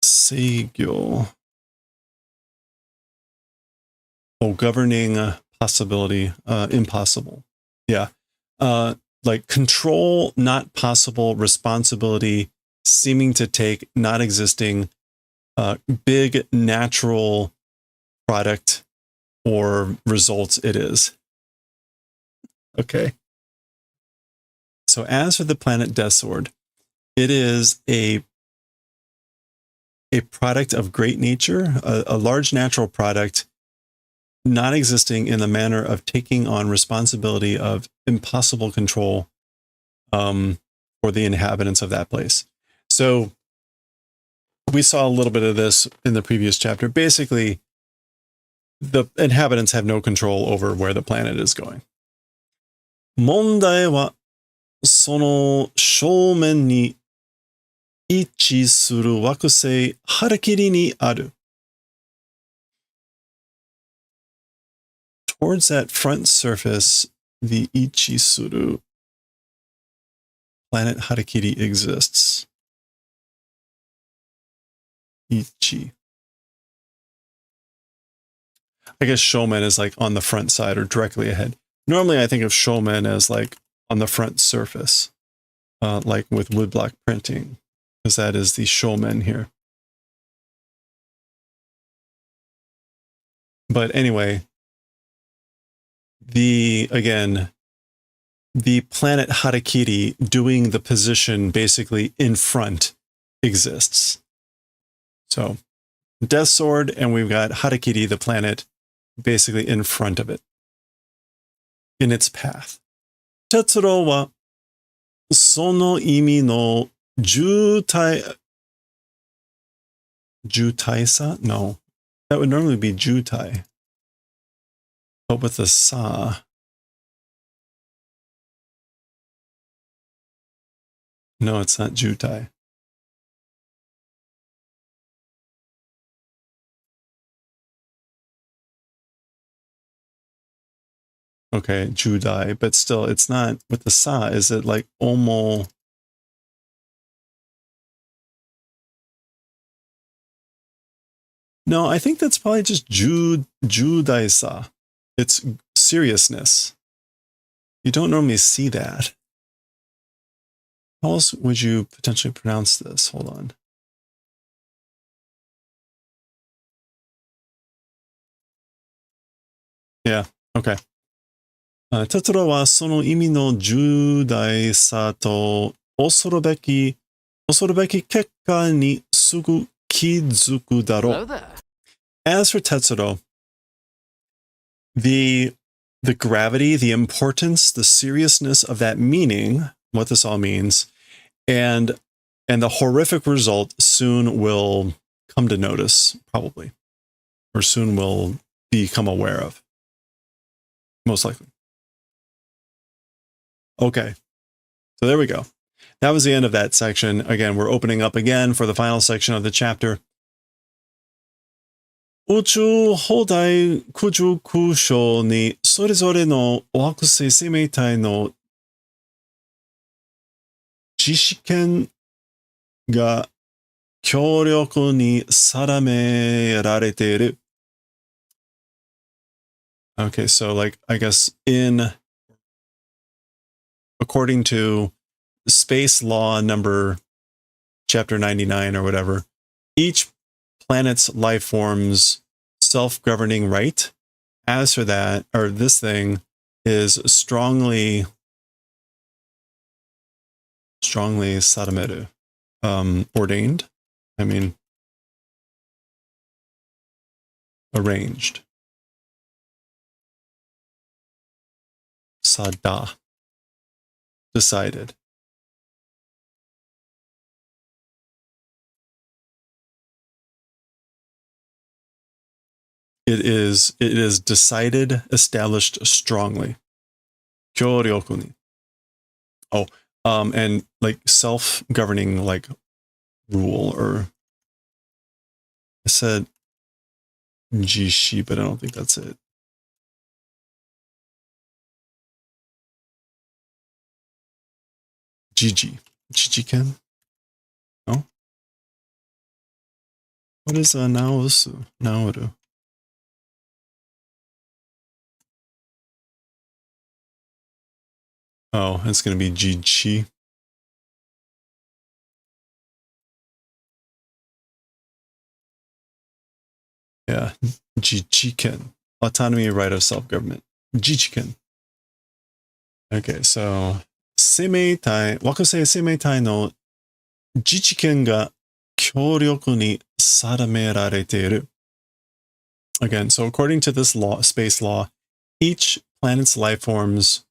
seigyo, governing possibility, impossible. Yeah. Like control, not possible, responsibility, seeming to take, not existing, big natural product or results it is. Okay. So as for the planet Death Sword, it is a product of great nature, a large natural product, not existing in the manner of taking on responsibility of impossible control for the inhabitants of that place. So we saw a little bit of this in the previous chapter. Basically, the inhabitants have no control over where the planet is going. 問題はその正面に位置する惑星ハルキリにある。Towards that front surface, the Ichisuru planet Harakiri exists. Ichi. I guess Shomen is like on the front side or directly ahead. Normally I think of Shomen as like on the front surface, like with woodblock printing, because that is the Shomen here. But anyway, the planet Harakiri doing the position basically in front exists. So Death Sword, and we've got Harakiri, the planet, basically in front of it, in its path. Tetsuro wa sono imi no jutai-sa? No, that would normally be jutai. But with the sa. No, it's not jutai. Okay, judai, but still, it's not with the sa. Is it like omo? No, I think that's probably just judai-sa. It's seriousness. You don't normally see that. How else would you potentially pronounce this? Hold on. Yeah, okay. テトラはその意味の重大さと恐るべき結果にすぐ気づくだろう。As for Tetsuro, the gravity, the importance, the seriousness of that meaning, what this all means, and the horrific result soon will come to notice, probably, or soon will become aware of, most likely. Okay, so there we go. That was the end of that section. Again, we're opening up again for the final section of the chapter. 宇宙砲台空中空将にそれぞれの惑星生命体の知識権が強力に定められている。Okay, so like, I guess according to space law number chapter 99 or whatever, each planet's life form's self-governing right, as for that, or this thing, is strongly sadameru, ordained. I mean, arranged. Sada. Decided. It is decided, established strongly. Kyoryoku ni. Oh, and like self-governing, like rule, or I said jishi, but I don't think that's it. Jijiken? No? What is naosu? Naoru? Oh, it's going to be Jiji. Yeah, Jijiken. Autonomy, right of self-government. Jijiken. Okay, so 生命体、惑星生命体の自治権が強力に定められている。Again, so according to this law, space law, each planet's life form's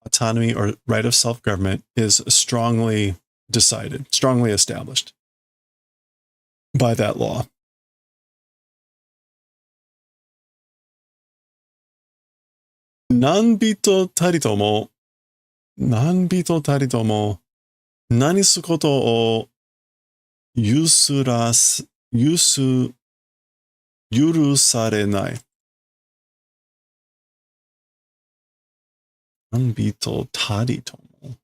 autonomy or right of self-government is strongly decided, strongly established by that law. Nanbito taritomo,何すことを許されない。Nanbito taritomo.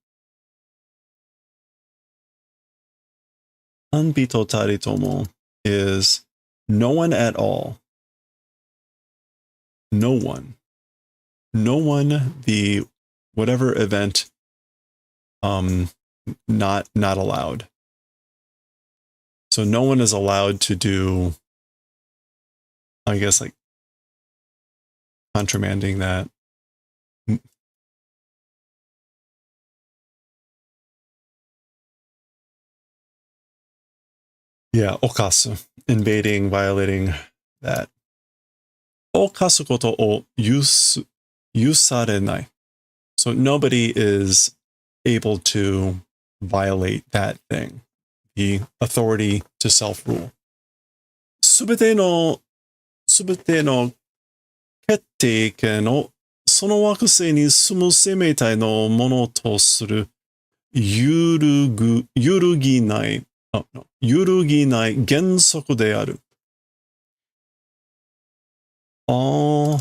Nanbito taritomo is no one at all. No one. No one, the whatever event, not allowed. So no one is allowed to do, I guess, like contramanding that. Yeah, okasu, invading, violating that. Okasu koto o yusarenai. So nobody is able to violate that thing, the authority to self-rule. すべての決定権をその惑星に住む生命体のものとする揺るぎない原則である。All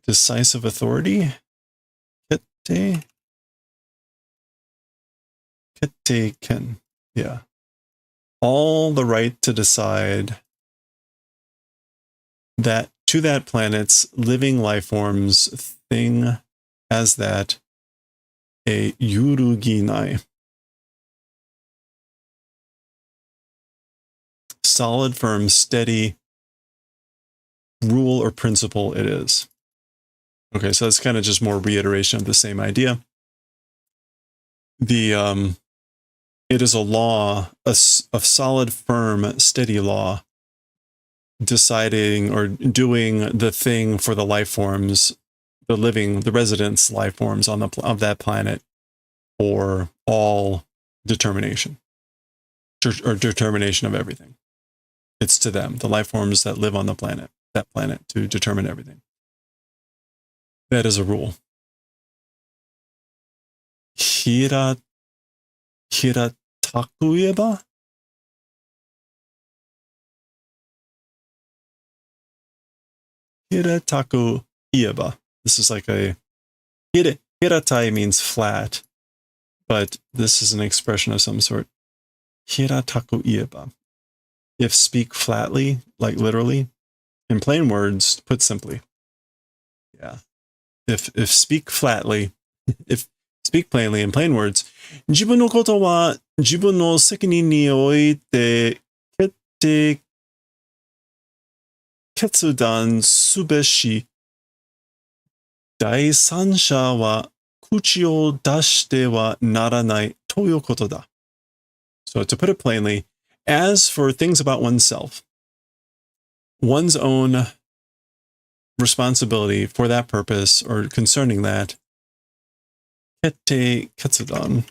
decisive authority? 決定権. Yeah. All the right to decide that to that planet's living life forms thing as that a yuruginai. Solid, firm, steady rule or principle it is. Okay, so that's kind of just more reiteration of the same idea. The it is a law, a solid, firm, steady law, deciding or doing the thing for the life forms, the living, the residents' life forms on of that planet, for all determination, or determination of everything. It's to them, the life forms that live on the planet, that planet, to determine everything. That is a rule. Hiratakuyeba? Hiratakuyeba. This is like a hiratai means flat, but this is an expression of some sort. Hiratakuyeba. If speak flatly, like literally, in plain words, put simply. Yeah. If speak flatly, if speak plainly in plain words, 自分のことは自分の責任において決断すべし、第三者は口を出してはならないということだ. So to put it plainly, as for things about oneself, one's own responsibility for that purpose or concerning that, kette ketsudan.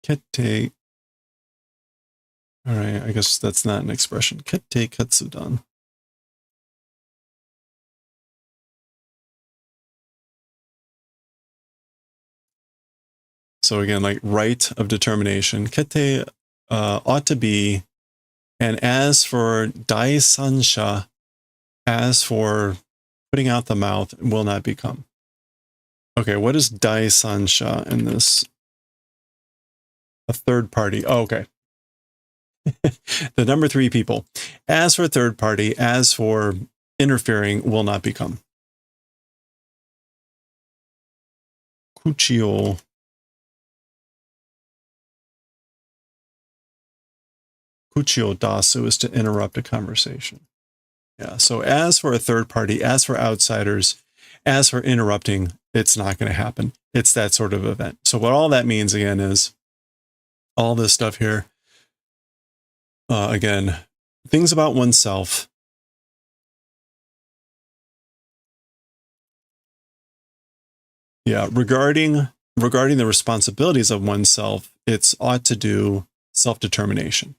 Kette. All right, I guess that's not an expression. Kette ketsudan. So again, like right of determination, kette ought to be, and as for daisansha, as for putting out the mouth, will not become. Okay, what is daisansha in this? A third party. Oh, okay. The number 3 people. As for third party, as for interfering, will not become. Kuchio. Kuchio dasu is to interrupt a conversation. Yeah, so as for a third party, as for outsiders, as for interrupting, it's not going to happen. It's that sort of event. So what all that means, again, is all this stuff here. Again, things about oneself. Yeah, regarding the responsibilities of oneself, it's ought to do self-determination.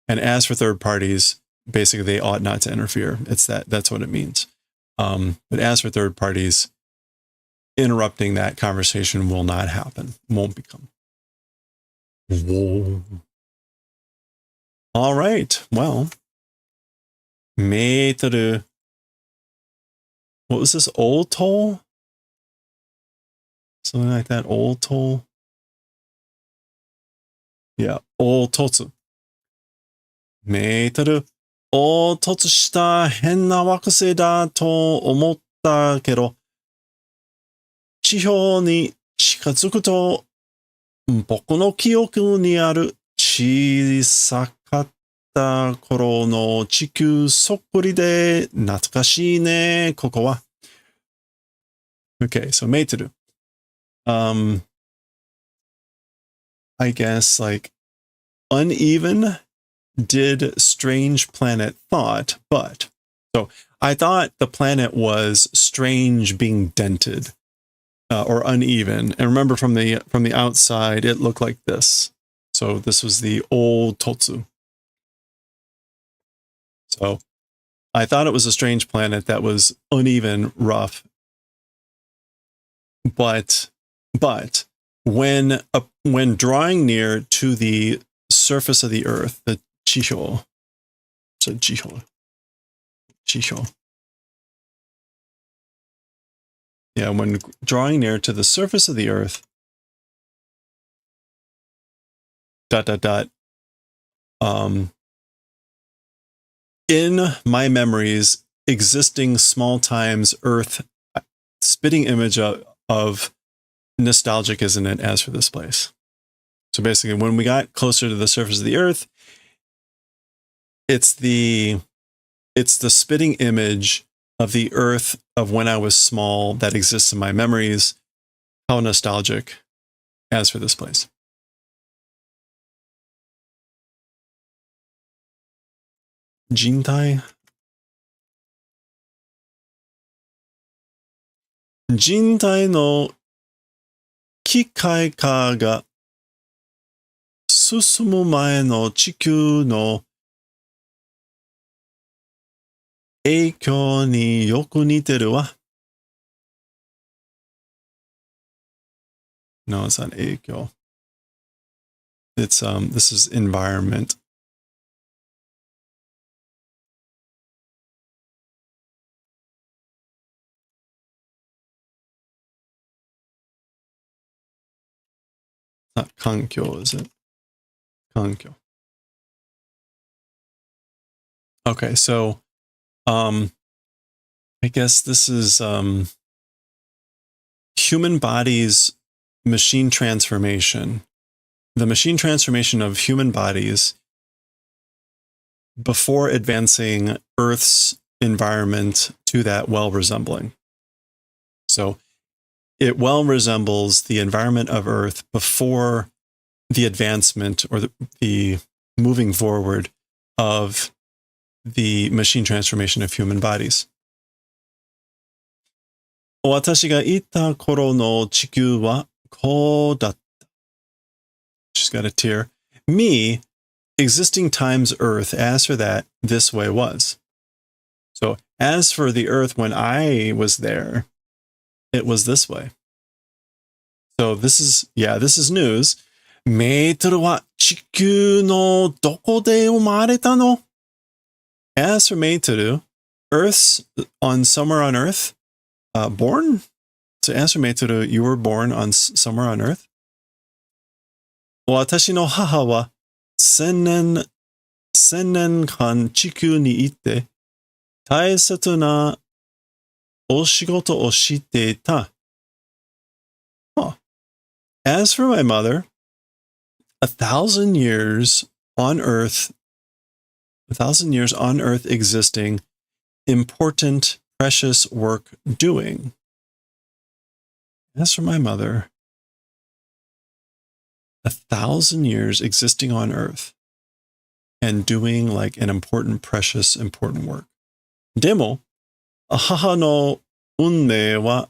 And as for third parties, basically they ought not to interfere. That's what it means. But as for third parties, interrupting that conversation will not happen, won't become. Whoa. All right. Well, meter. What was this? Old toll? Something like that. Old toll. Yeah. Old totsu. メートルを突した変な惑星だと思ったけど、地表に近づくと、僕の記憶にある小さかった頃の地球そっくりで懐かしいね、ここは。Okay, so メートル。I guess like uneven did strange planet thought, but so I thought the planet was strange being dented or uneven. And remember from the outside, it looked like this. So this was the old Totsu. So I thought it was a strange planet that was uneven, rough. But when drawing near to the surface of the earth, the Chiho. So Chiho. Yeah, when drawing near to the surface of the earth, ... in my memories, existing small times Earth spitting image of nostalgic, isn't it, as for this place. So basically, when we got closer to the surface of the Earth, it's the spitting image of the Earth of when I was small that exists in my memories. How nostalgic as for this place. GE999E. 人体の機械化が進む前の地球の影響によく似てるわ。No, it's not 影響. It's this is environment. Not 環境, is it? 環境. Okay, so I guess this is human bodies machine transformation. The machine transformation of human bodies before advancing Earth's environment to that well resembling. So it well resembles the environment of Earth before the advancement or the moving forward of the machine transformation of human bodies. 私がいた頃の地球はこうだった. She's got a tear. Me, existing times Earth, as for that, this way was. So as for the Earth when I was there, it was this way. So this is news. メートルは地球のどこで生まれたの? As for Meitoru, Earth's on somewhere on Earth, born? So as for Meitoru, you were born on somewhere on Earth? 私の母は千年間地球にいて大切なお仕事をしていた. As for my mother, 1,000 years on Earth, 1,000 years on Earth existing, important, precious work doing. As for my mother, 1,000 years existing on Earth and doing like an important, precious, important work. でも、母の運命は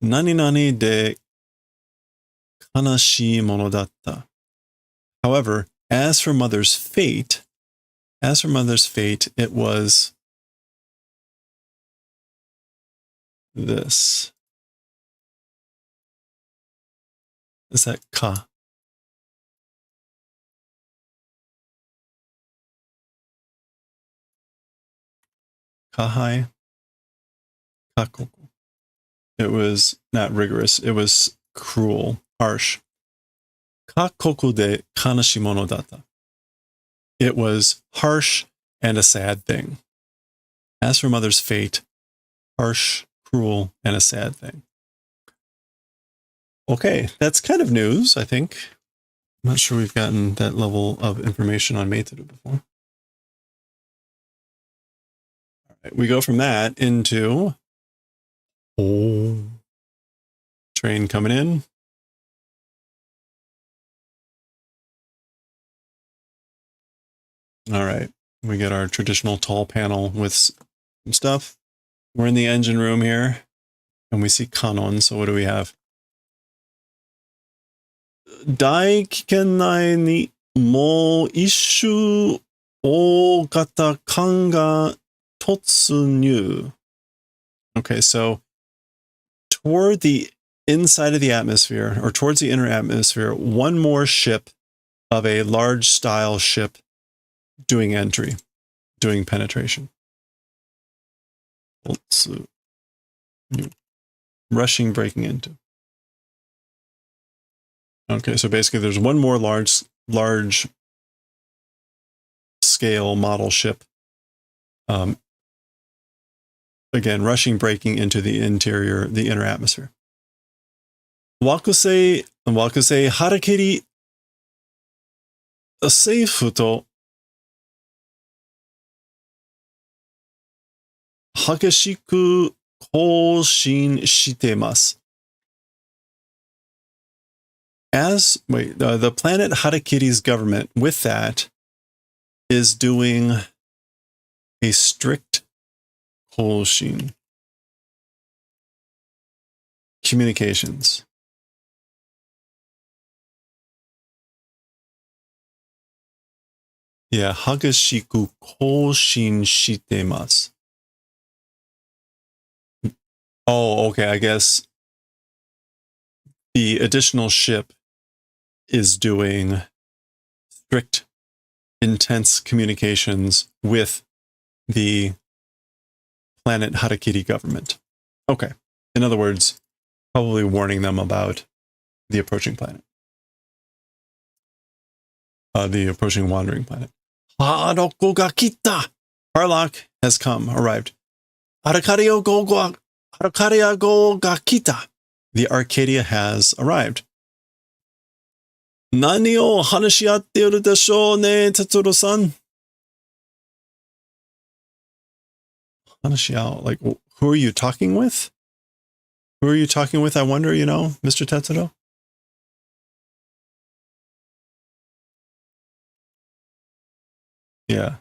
何々で悲しいものだった. However, as for mother's fate, it was this. Is that ka? Kahai? Kakoku. It was not rigorous. It was cruel, harsh. Kakoku de kanashimono data. It was harsh and a sad thing. As for mother's fate, harsh, cruel, and a sad thing. Okay, that's kind of news, I think. I'm not sure we've gotten that level of information on Meitoru before. All right, we go from that into train coming in. All right, we get our traditional tall panel with some stuff. We're in the engine room here, and we see Kanon. So what do we have? 大気圏内にもう一種大型艦が突入. Okay, so toward the inside of the atmosphere, or towards the inner atmosphere, one more ship of a large style ship doing entry, doing penetration. Rushing, breaking into. Okay, so basically there's one more large scale model ship. Again, rushing, breaking into the interior, the inner atmosphere. Wakusei harakiri seifu to hageshiku koushin shitemasu. The planet Harakiri's government, with that, is doing a strict koushin communications. Yeah, hageshiku koushin shitemasu. Oh, okay, I guess the additional ship is doing strict, intense communications with the planet Harakiri government. Okay. In other words, probably warning them about the approaching planet. The approaching wandering planet. Haroko ga kita! Harlock has come, arrived. Arcadia go ga kita! The Arcadia has arrived. Nani o hanashiatte iru desho ne, Tetsuro-san? Hanashiao, like, who are you talking with? Who are you talking with, I wonder, you know, Mr. Tetsuro? Yeah.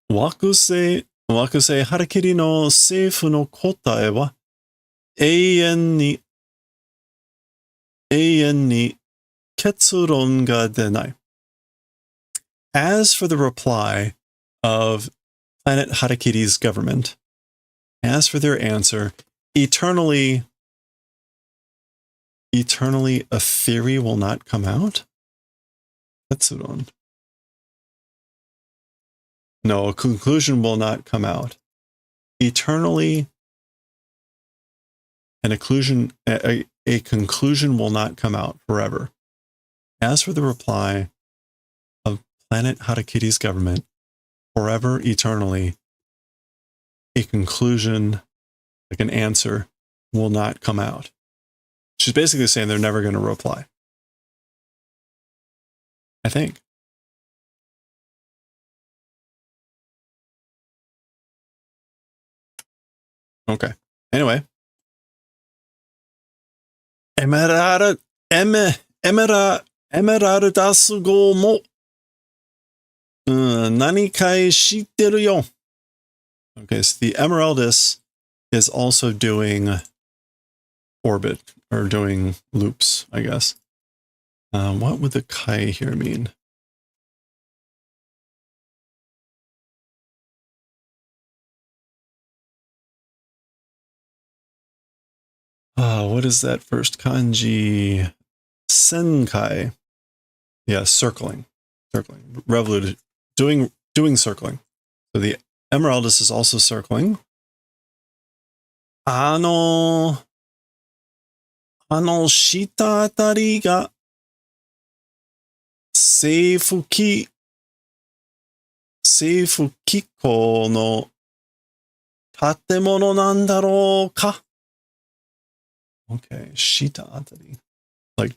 Wakusei harakiri no seifu no kotae wa eien ni ketsuron ga denai. As for the reply of planet Harakiri's government, as for their answer, eternally a theory will not come out? Ketsuron. No, a conclusion will not come out. Eternally, a conclusion will not come out forever. As for the reply of planet Harakiri's government, forever, eternally, a conclusion, like an answer, will not come out. She's basically saying they're never going to reply. I think. Okay. Anyway. Emerald dasu go mo nani kai shitteru yo. Okay, so the Emeraldus is also doing orbit, or doing loops, I guess. What would the kai here mean? What is that first kanji? Senkai. Yeah, circling. Revolution. Doing circling. So the Emeraldus is also circling. Shita atari ga seifu kiko no tatemono nandarou ka? Okay, Shita atari. Like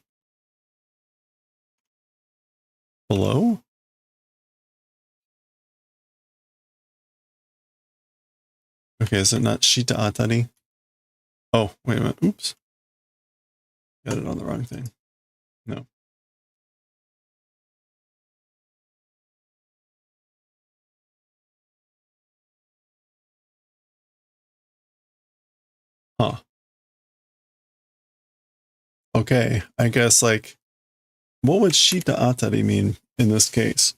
below? Okay, is it not Shita atari? Oh, wait a minute. Oops. Got it on the wrong thing. No. Huh. Okay, I guess, like, what would Shita atari mean in this case?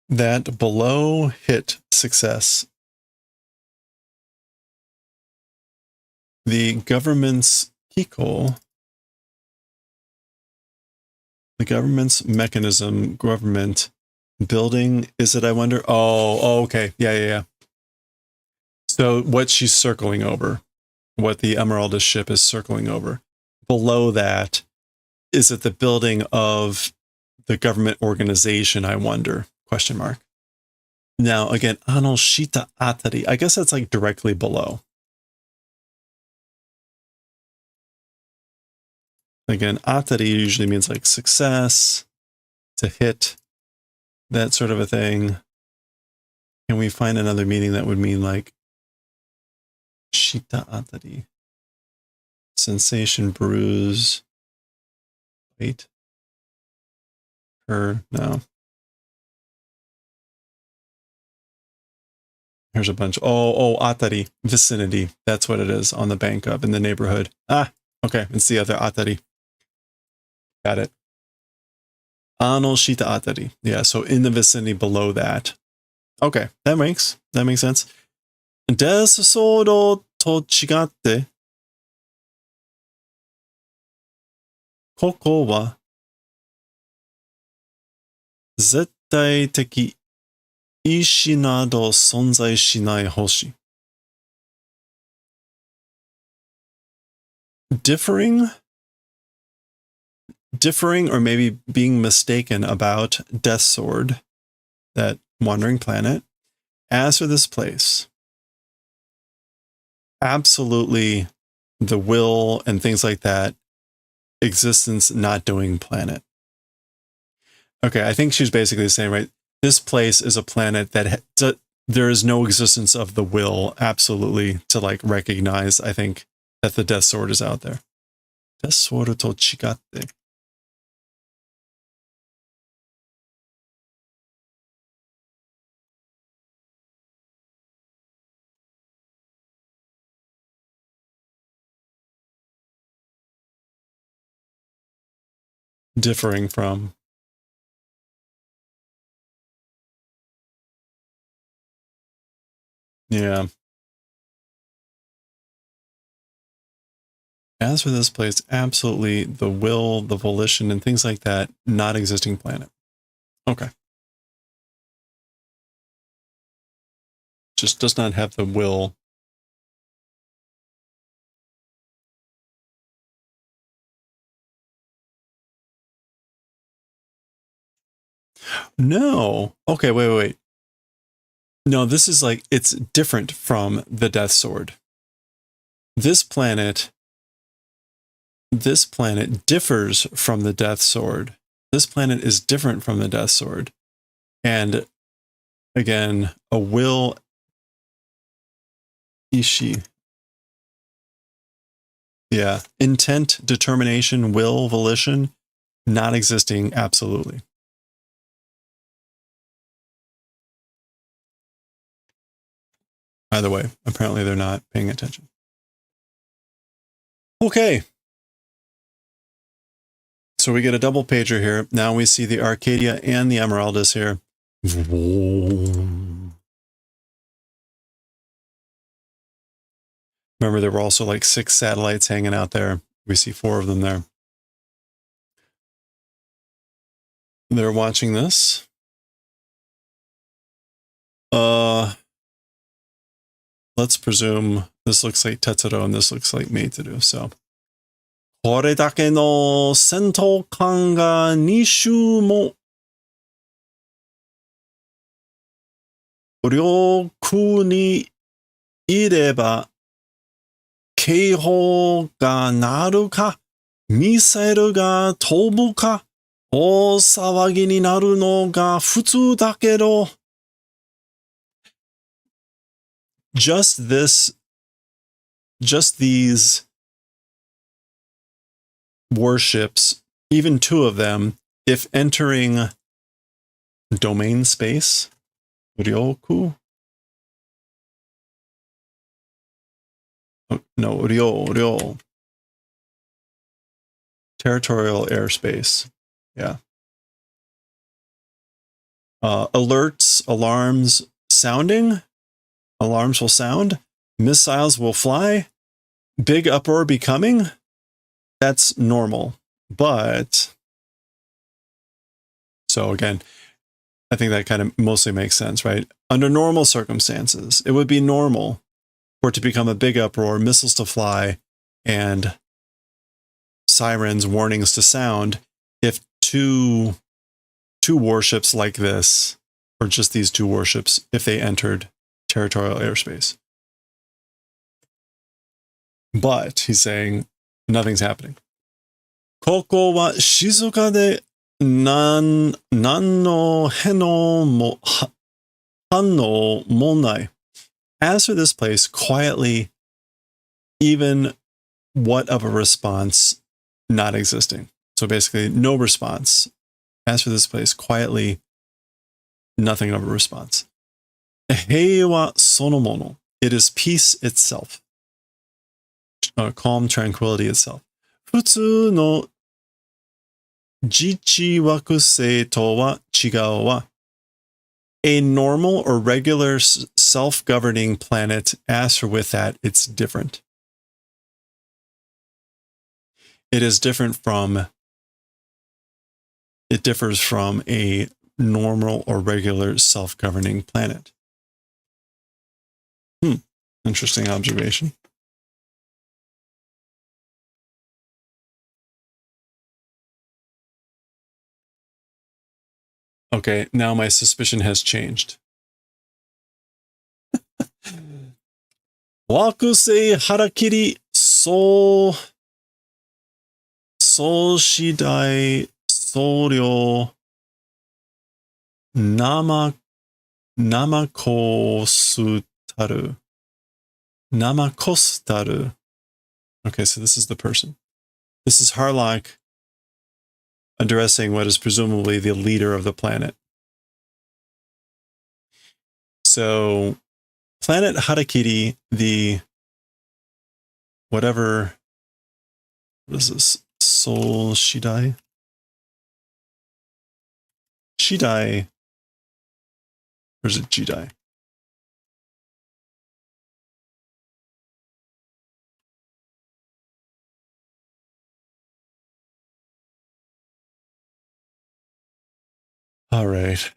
That below hit success, the government's Kiko, the government's mechanism, government building, is it, I wonder? Oh, okay. Yeah. So what she's circling over what the Emeraldus ship is circling over. Below that, is it the building of the government organization, I wonder? Question mark. Now, again, ano shita atari. I guess that's like directly below. Again, atari usually means like success, to hit, that sort of a thing. Can we find another meaning that would mean like shita atari? Sensation, bruise. Wait. No. Here's a bunch. Oh, atari, vicinity. That's what it is on the bank of in the neighborhood. Ah, okay. It's the other atari. Got it. Ano shita atari. Yeah, so in the vicinity below that. Okay, that makes sense. Desu sodo to chigatte, koko wa zettai teki ishi nado sonzai shinai hoshi. Differing or maybe being mistaken about Death Sword, that wandering planet. As for this place, absolutely the will and things like that, existence not doing planet. Okay, I think she's basically saying, right, this place is a planet that there is no existence of the will, absolutely, to like recognize, I think, that the Death Sword is out there. Death Sword to chigatte. Differing from. Yeah. As for this place, absolutely the will, the volition, and things like that, not existing planet. Okay. Just does not have the will. No. Okay, wait. No, this is like, it's different from the Death Sword. This planet differs from the Death Sword. This planet is different from the Death Sword. And again, a will, ishi. Yeah, intent, determination, will, volition, not existing, absolutely. Either way, apparently they're not paying attention. Okay. So we get a double pager here. Now we see the Arcadia and the Emeraldus here. Remember, there were also like 6 satellites hanging out there. We see 4 of them there. They're watching this. Let's presume this looks like Tetsuro and this looks like Meitoru. So, これだけの戦闘艦が2種も領空にいれば警報が鳴るか、ミサイルが飛ぶか、大騒ぎになるのが普通だけど。Just these warships, even 2 of them, if entering domain space, Ryoku? Oh, no, Ryo. Territorial airspace. Yeah. Alerts, alarms, sounding. Alarms will sound. Missiles will fly. Big uproar be coming. That's normal. But, so again, I think that kind of mostly makes sense, right? Under normal circumstances, it would be normal for it to become a big uproar, missiles to fly, and sirens, warnings to sound if two warships like this, or just these two warships, if they entered territorial airspace. But he's saying nothing's happening. ここは静かで何の反応もない. As for this place, quietly, even what of a response not existing. So basically, no response. As for this place, quietly, nothing of a response. 平和そのもの. It is peace itself. Calm tranquility itself. 普通の自治惑星とは違うわ. A normal or regular self-governing planet, as for with that, it's different. It differs from a normal or regular self-governing planet. Interesting observation. Okay, now my suspicion has changed. 惑星腹切り総次第総領生コスタル. Okay, so this is the person. This is Harlock addressing what is presumably the leader of the planet. So, planet Harakiri, the whatever, what is this? Soul Shidai? Shidai, or is it Jidai? All right.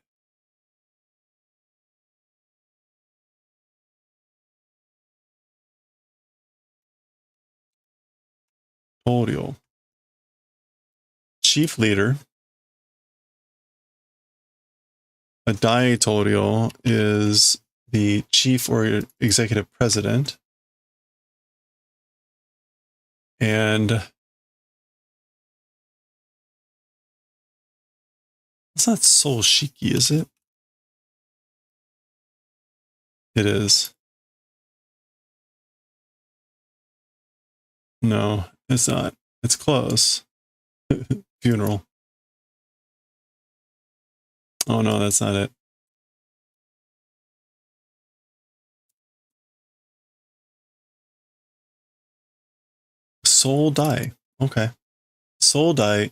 Torio. Chief leader. A Daitorio is the chief or executive president. And it's not Soul Shiki, is it? It is. No, it's not. It's close. Funeral. Oh no, that's not it. Soul Dai. Okay. Soul Dai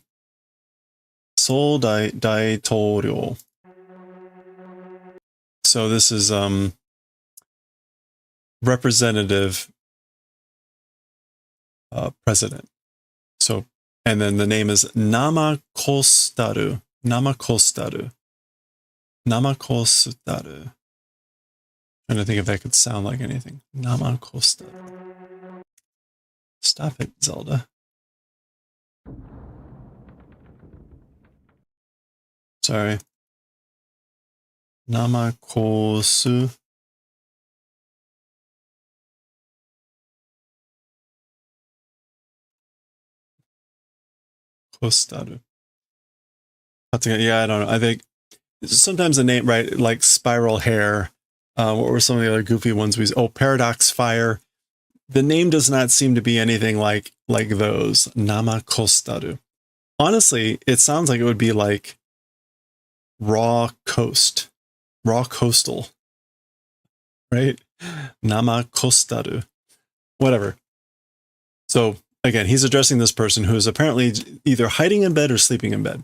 Daitorio. So this is representative president. So, and then the name is Namakostaru. Namakostaru. Trying to think if that could sound like anything. Namakostaru. Stop it, Zelda. Sorry. Namakosu. Kostaru. Yeah, I don't know. I think sometimes the name, right, like Spiral Hair, what were some of the other goofy ones? Paradox Fire. The name does not seem to be anything like those. Namakostaru. Honestly, it sounds like it would be like raw coastal, right? Namakostaru. Whatever. So again, he's addressing this person who is apparently either hiding in bed or sleeping in bed.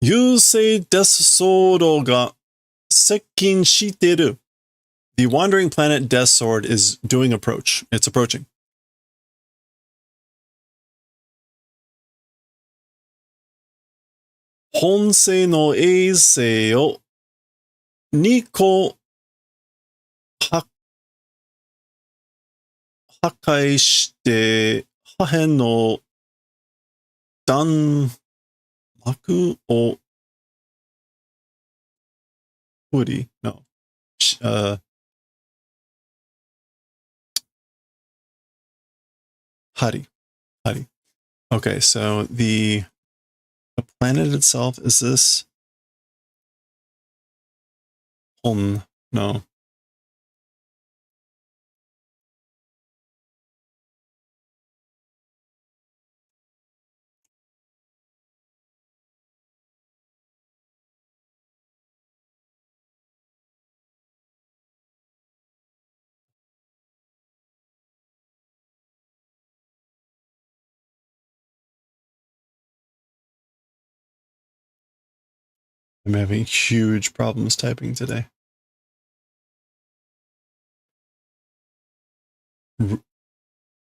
Yusei desu sodo ga sekkin shiteru. The wandering planet Death Sword is doing approach. It's approaching. Honsei no eisei o Niko 破壊して破片の弾幕を売り No. Hari. Okay, so the planet itself, is this Hon? No. I'm having huge problems typing today.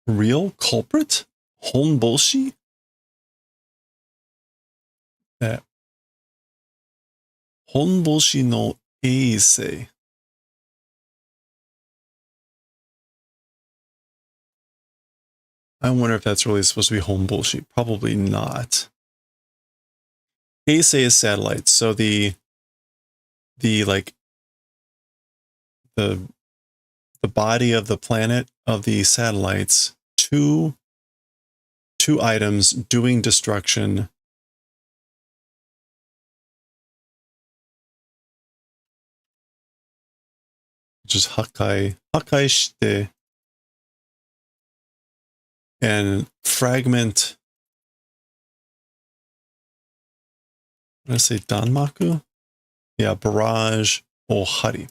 Real culprit? Honboshi? Honboshi no eisei. I wonder if that's really supposed to be Honboshi. Probably not. Eisei is satellites, so the body of the planet of the satellites, two items doing destruction. Just hakai shite, and fragment. Did I say danmaku? Yeah, barrage or hari.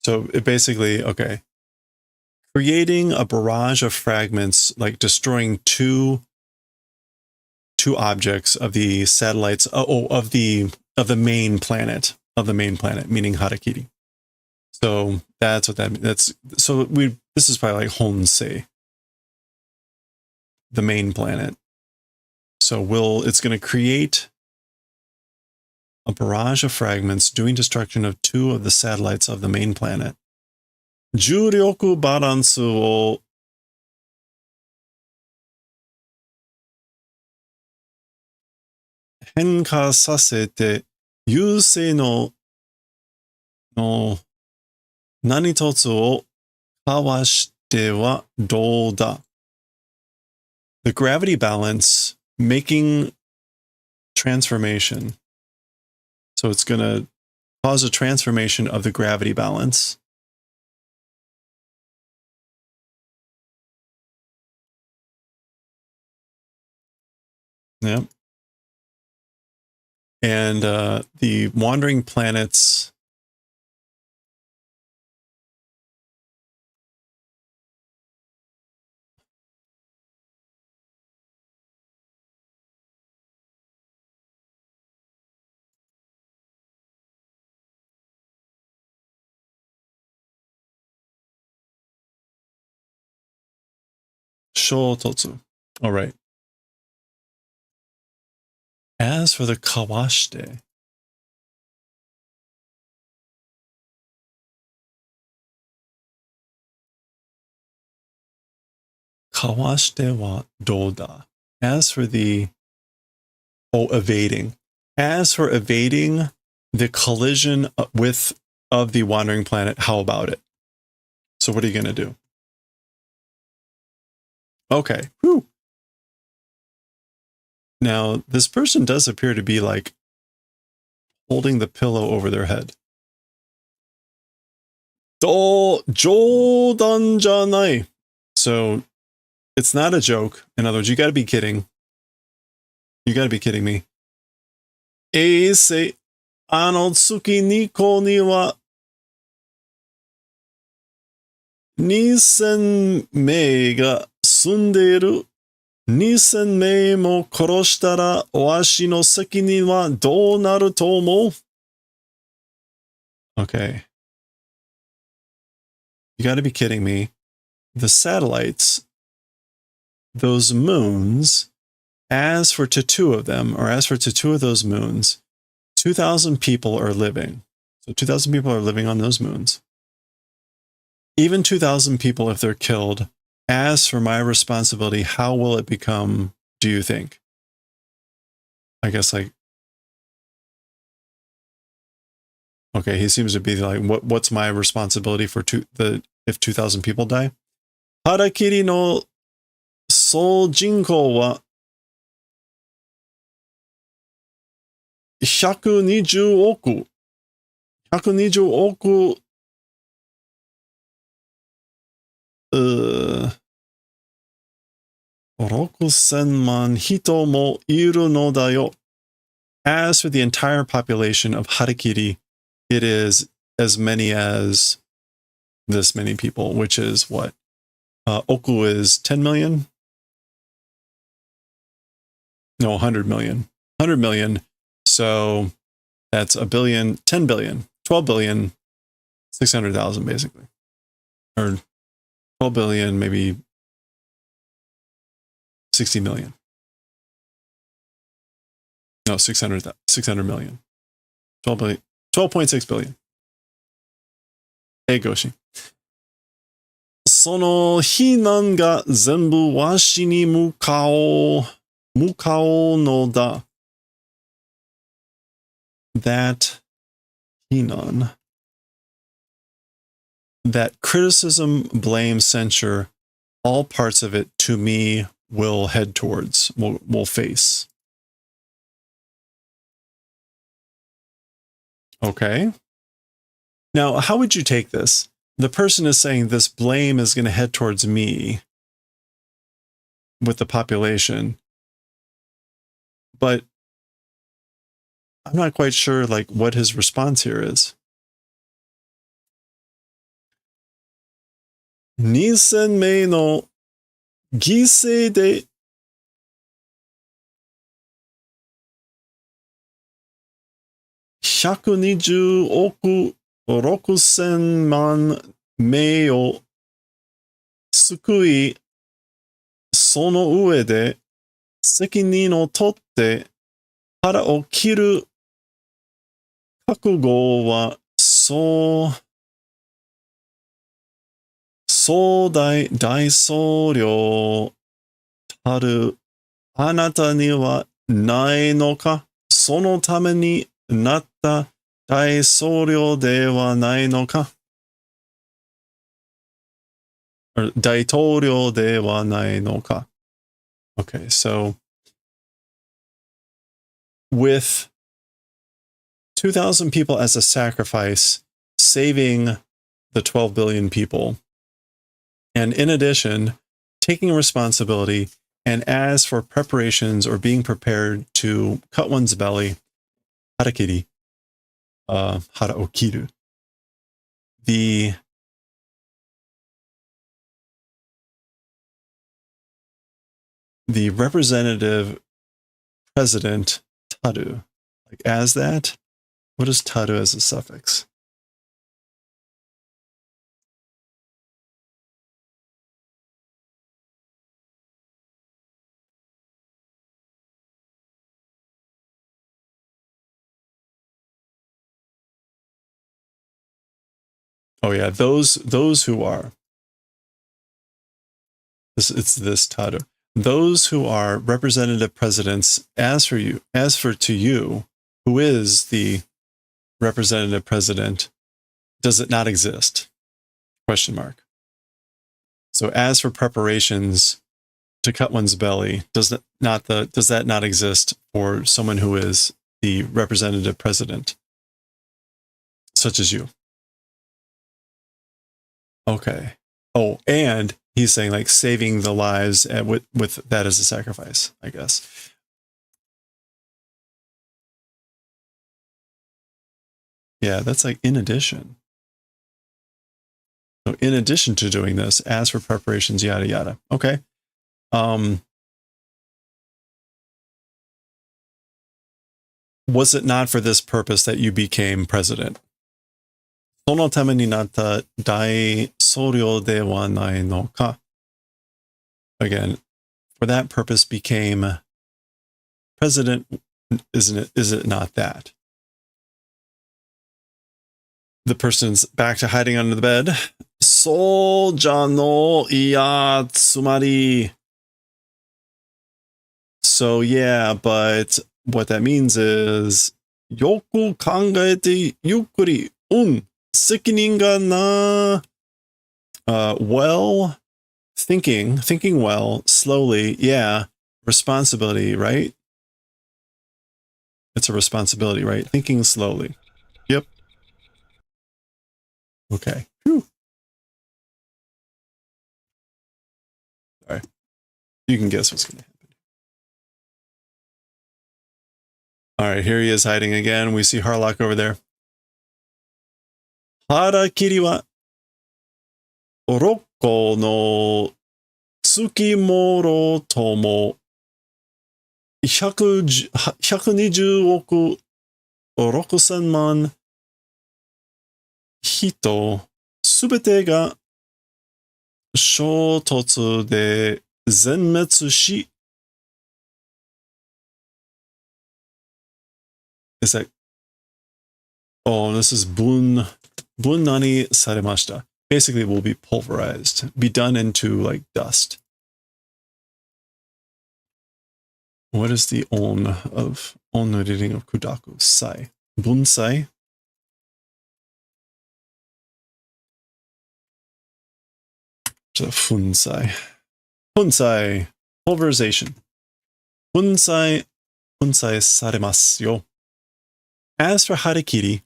So it basically, okay, creating a barrage of fragments, like destroying two objects of the satellites, of the main planet, meaning Harakiri. So that's what that means. This is probably like Honsei, the main planet. So it's going to create a barrage of fragments doing destruction of two of the satellites of the main planet. Juryoku balanceを変化させて優勢の何一つをかわしてはどうだ? The gravity balance making transformation. So it's going to cause a transformation of the gravity balance. Yep. And the wandering planets. Shototsu. All right. As for the kawashite, kawashite wa douda. As for the evading. As for evading the collision of the wandering planet, how about it? So what are you going to do? Okay. Whew. Now, this person does appear to be like holding the pillow over their head. Jodan janai. So it's not a joke. In other words, you got to be kidding. You got to be kidding me. Eisei ano tsuki niko ni wa 2000名が住んでいる。2000名も殺したらわしの責任はどうなると思う? Okay. You gotta be kidding me. The satellites, those moons, as for to two of them, or as for to two of those moons, 2,000 people are living. So 2,000 people are living on those moons. Even 2,000 people, if they're killed, as for my responsibility, how will it become, do you think? I guess like, okay, he seems to be like, what's my responsibility for if 2,000 people die? Harakiri no sou jinkou wa 120 億。120億、6000万人もいるのだよ。As for the entire population of Harakiri, it is as many as this many people, which is what? Oku is 10 million? No, 100 million. 100 million. So that's a billion, 10 billion, 12 billion, 600,000 basically. Or 12 billion, maybe 60 million. No, 600 million. 12 billion, 12.6 billion. Hey, Goshi. その避難が全部わしに向かうのだ。That Hinan, that criticism, blame, censure, all parts of it to me will head towards, will face. Okay. Now, how would you take this? The person is saying this blame is going to head towards me with the population, but I'm not quite sure like what his response here is. 2000名の犠牲で120億6000万名を救い、その上で責任を取って腹を切る覚悟は大総領たるあなたにはないのか？そのためになった大総領ではないのか？大統領ではないのか? Okay, so with 2,000 people as a sacrifice, saving the 12 billion people, and in addition, taking responsibility, and as for preparations or being prepared to cut one's belly, harakiri, haraokiru, the representative president, taru, like as that, what is taru as a suffix? Oh yeah, those who are. It's this taru. Those who are representative presidents, as for to you, who is the representative president, does it not exist? Question mark. So as for preparations to cut one's belly, does that not exist for someone who is the representative president, such as you? Okay. Oh, and he's saying like saving the lives with that as a sacrifice, I guess. Yeah, that's like in addition. So in addition to doing this, as for preparations, yada, yada. Okay. Was it not for this purpose that you became president? そのためになった大総領ではないのか? Again, for that purpose became president, is it not that? The person's back to hiding under the bed. そうじゃの、いや、つまり. So yeah, but what that means is よく考えてゆっくり、責任がな. Well, thinking well, slowly, yeah, responsibility, right? It's a responsibility, right? Thinking slowly. Yep. Okay. Whew. Sorry. You can guess what's going to happen. All right, here he is hiding again. We see Harlock over there. Harakiri wa Oroko no Tsukimoro tomo 120億6000万人すべてが衝突で全滅し Is that Oh, this is bunnani saremashita. Basically, it will be pulverized, be done into like dust. What is the on of on the reading of Kudaku? Sai. Bunsai. Funsai. Funsai. Pulverization. Funsai saremasu yo. As for Harakiri,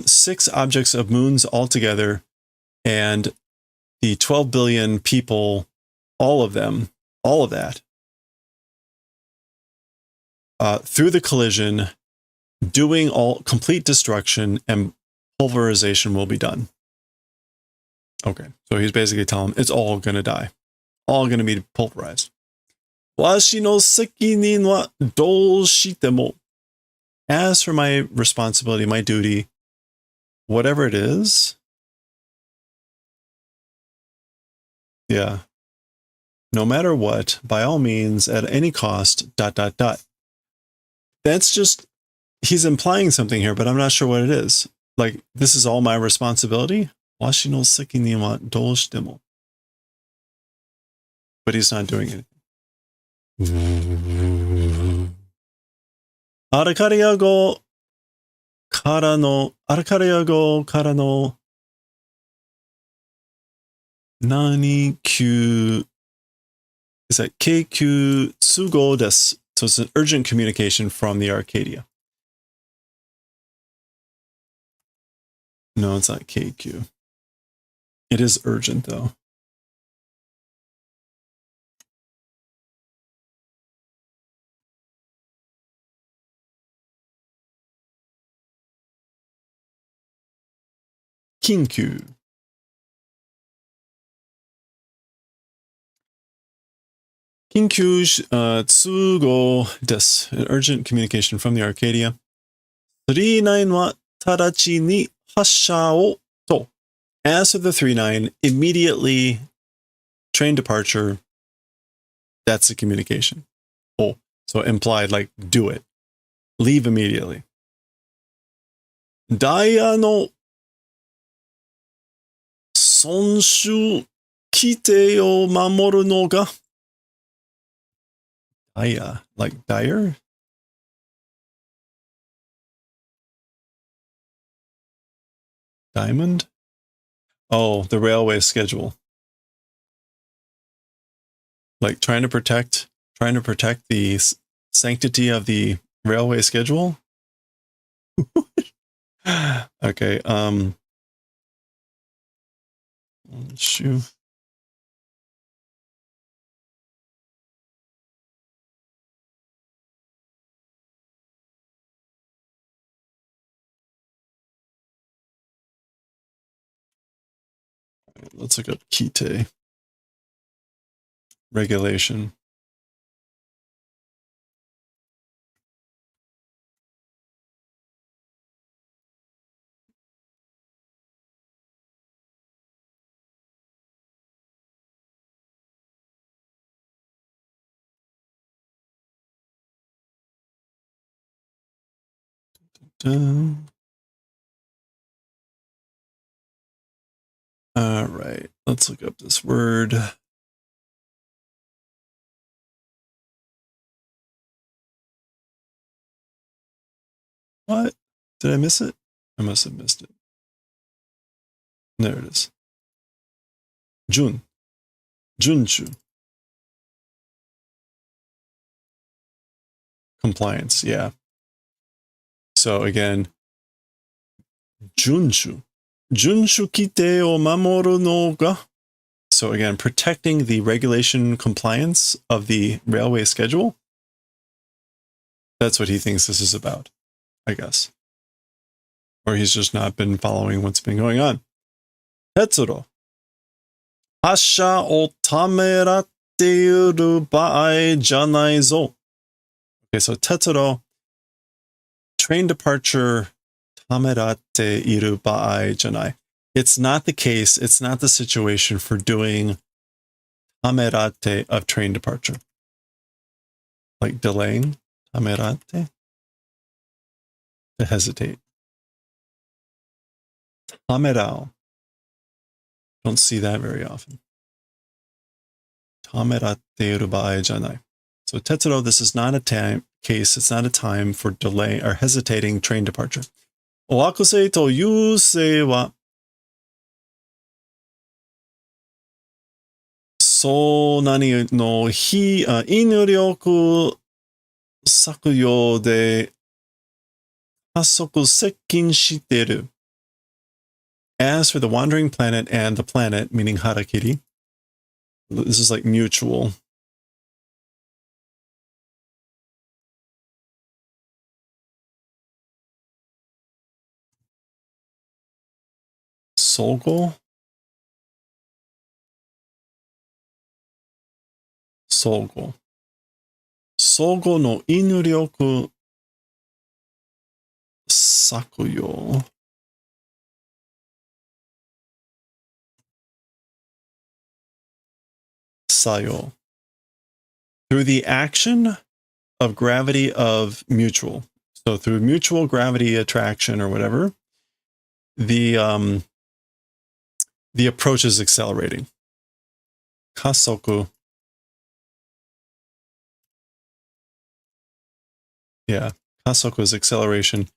six objects of moons altogether, and the 12 billion people, all of them, all of that, through the collision, doing all complete destruction and pulverization will be done. Okay, so he's basically telling him it's all going to die. All going to be pulverized. Washi no sekinin wa dou shitemo. As for my responsibility, my duty, whatever it is, yeah, no matter what, by all means, at any cost, ... That's just, he's implying something here, but I'm not sure what it is. Like, this is all my responsibility? Washi no sekinin wa dou shitemo. But he's not doing anything. Arakariago kara no nani kyu, is that keikyu tsugo desu. So it's an urgent communication from the Arcadia. No, it's not keikyu. It is urgent though. Kinkyu. Kinkyu tsugo desu. An urgent communication from the Arcadia. 39 wa tadachi ni hassha o to. As for the 39, immediately train departure. That's the communication. Oh, so implied like do it. Leave immediately. Daya no sonshu kite o mamoru no ga. Daya, like dire? Diamond? Oh, the railway schedule. Like trying to protect the sanctity of the railway schedule? Okay, shoe. Let's look up Kite. Regulation. All right, let's look up this word. What? Did I miss it? I must have missed it. There it is. Junshu. Compliance, yeah. So again, Junshu. Junshu kite o mamoru no ga. So again, protecting the regulation compliance of the railway schedule. That's what he thinks this is about, I guess. Or he's just not been following what's been going on. Tetsuro. Hasha o tameratte iru baai janai zo. Okay, so Tetsuro, train departure, tameratte iru baai janai. It's not the case, it's not the situation for doing tameratte of train departure. Like delaying, tameratte, to hesitate. Tamerao. Don't see that very often. Tameratte iru baai janai. So Tetsuro, this is not a case, it's not a time for delay or hesitating train departure. Oakusei to yusei wa so nani no hi inryoku sakuyo de hasoku sekkin shiteru. As for the wandering planet and the planet, meaning harakiri, this is like mutual. Sogo? Sogo. Sogo no inryoku sakuyo. Sayo. Through the action of gravity of mutual. So through mutual gravity attraction or whatever, the approach is accelerating. Kasoku. Yeah, kasoku is acceleration.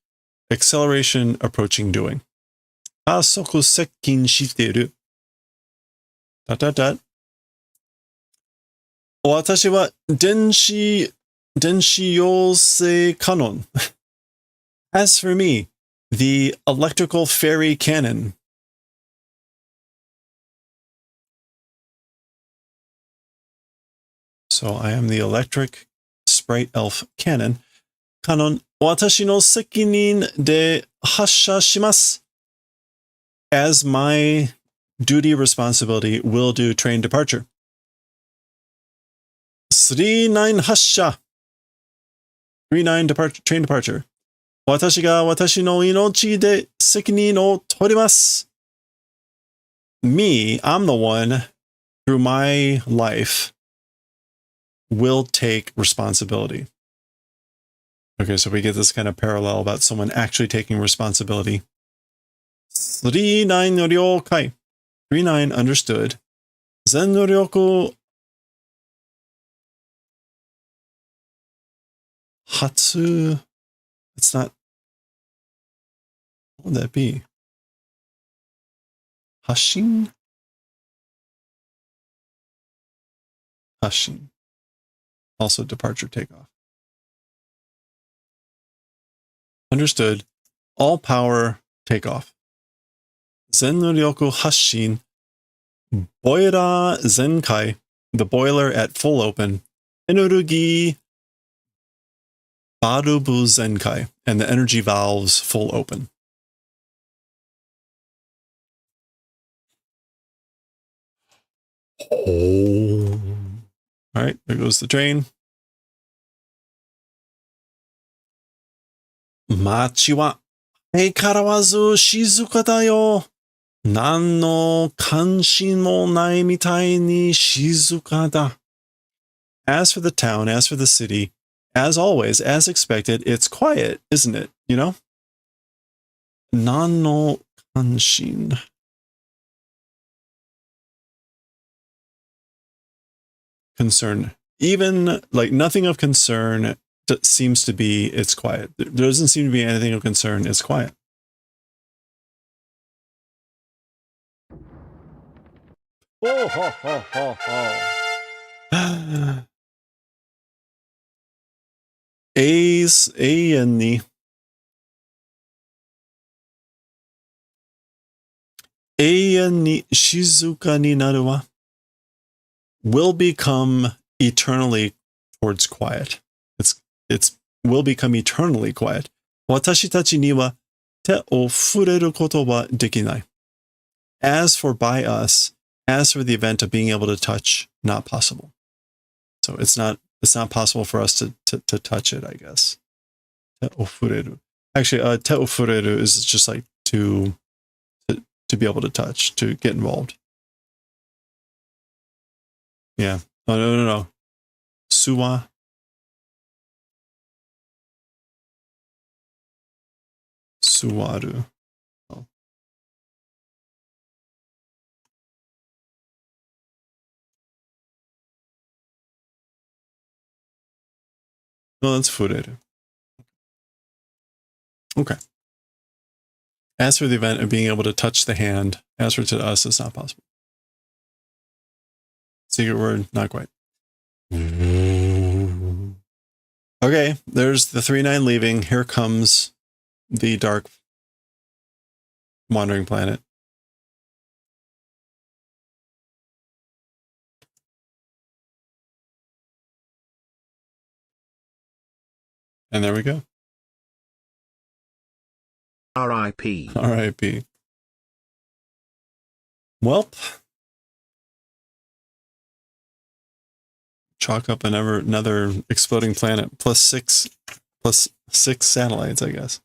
Acceleration approaching doing. Kasoku sekkin shiteru. Dot. Watashi wa denshi yosei kanon. As for me, the electrical fairy cannon. So I am the electric sprite elf cannon. Kanon, watashi no sekinin de hassha shimasu. As my duty responsibility will do train departure. 39 hassha. 39 departure, train departure. Watashi ga watashi no inochi de sekinin o torimasu. Me, I'm the one, through my life, will take responsibility. Okay, so we get this kind of parallel about someone actually taking responsibility. 39 no ryokai. 39 understood. Zen no ryoku hatsu. It's not. What would that be? Hashin? Hashin. Also departure takeoff. Understood. All power takeoff. Zen no ryoku hasshin. Boiler zenkai. The boiler at full open. Energy barubu zenkai. And the energy valves full open. Oh. All right, there goes the train. Machi wa heikarawazu shizuka da yo. Nan no kanshin mo nai mitai ni shizuka da. As for the town, as for the city, as always, as expected, it's quiet, isn't it? You know? Nano kanshin. Concern. Even like nothing of concern seems to be it's quiet. There doesn't seem to be anything of concern. It's quiet. Oh, ho, ho, ho, ho. A's A and the ni shizuka ni naru wa will become eternally towards quiet. It's will become eternally quiet. Watashi tachi ni wa te o fureru koto wa dekinai. As for by us, as for the event of being able to touch, not possible. So it's not possible for us to touch it, I guess. Te o fureru. Actually, te o fureru is just like to be able to touch, to get involved. Yeah. Oh, no. Suwa. Suwaru. Oh. No, that's fureru. Okay. As for the event of being able to touch the hand, as for to us, it's not possible. Secret word, not quite. Okay, there's the 3-9 leaving. Here comes the dark wandering planet. And there we go. R.I.P. R.I.P. Welp. Chalk up another exploding planet plus six satellites, I guess.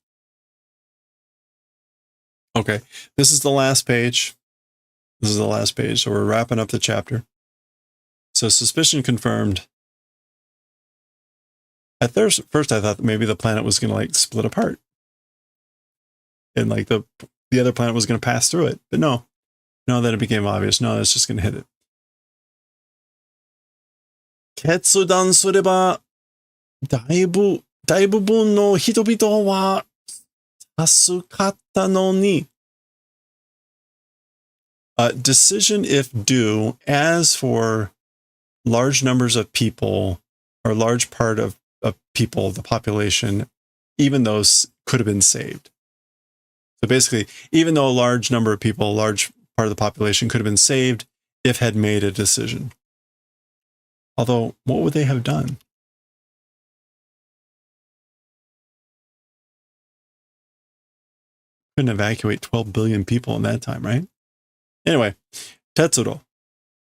Okay, this is the last page. So we're wrapping up the chapter. So suspicion confirmed. At first I thought that maybe the planet was going to like split apart. And like the other planet was going to pass through it. But no, then it became obvious. No, it's just going to hit it. 決断すれば、大部分の人々は助かったのに。Decision if due, as for large numbers of people, or large part of people, the population, even those could have been saved. So basically, even though a large number of people, a large part of the population could have been saved if had made a decision. Although, what would they have done? Couldn't evacuate 12 billion people in that time, right? Anyway, Tetsuro.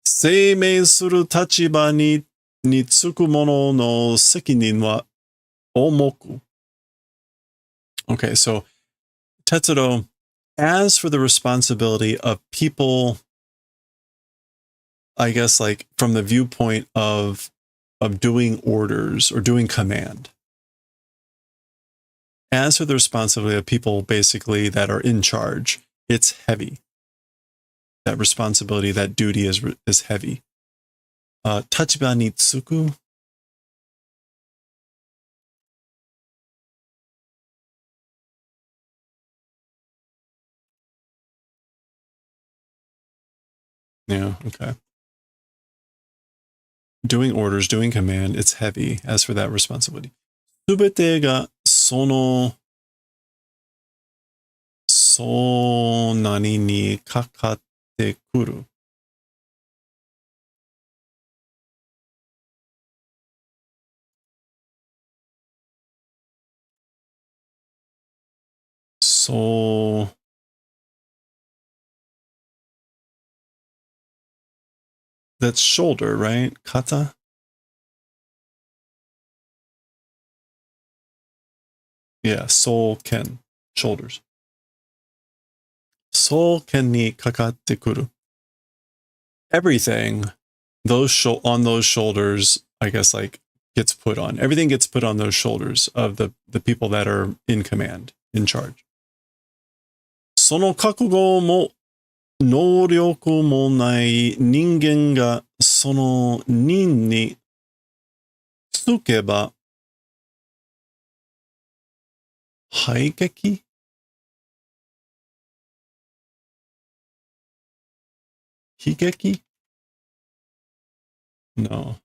生命する立場につく者の責任は重く. Okay, so Tetsuro, as for the responsibility of people, I guess like from the viewpoint of doing orders or doing command. As for the responsibility of people basically that are in charge, it's heavy. That responsibility, that duty is heavy. Tachiba ni tsuku. Yeah, okay. Doing orders, doing command, it's heavy as for that responsibility. すべてが何にかかってくる. So that's shoulder, right? Kata? Yeah, soul ken. Shoulders. Soul ken ni kakatte kuru. Everything on those shoulders, I guess, like gets put on. Everything gets put on those shoulders of the people that are in command, in charge. その覚悟も能力もない人間がその任につけば排撃悲劇 No.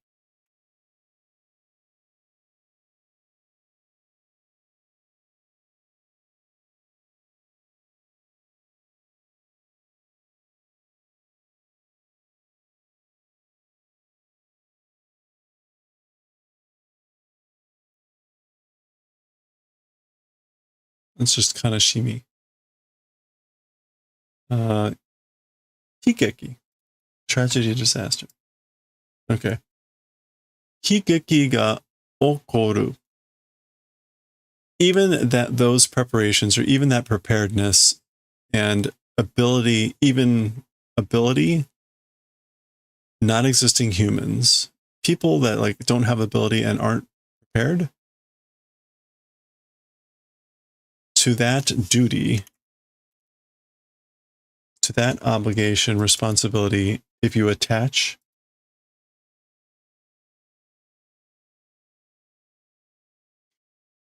It's just kind of shimi. Higeki. Tragedy, disaster. Okay. Higeki ga okoru. Even that those preparations or even that preparedness and ability, even ability, not existing humans, people that like don't have ability and aren't prepared, to that duty, to that obligation, responsibility, if you attach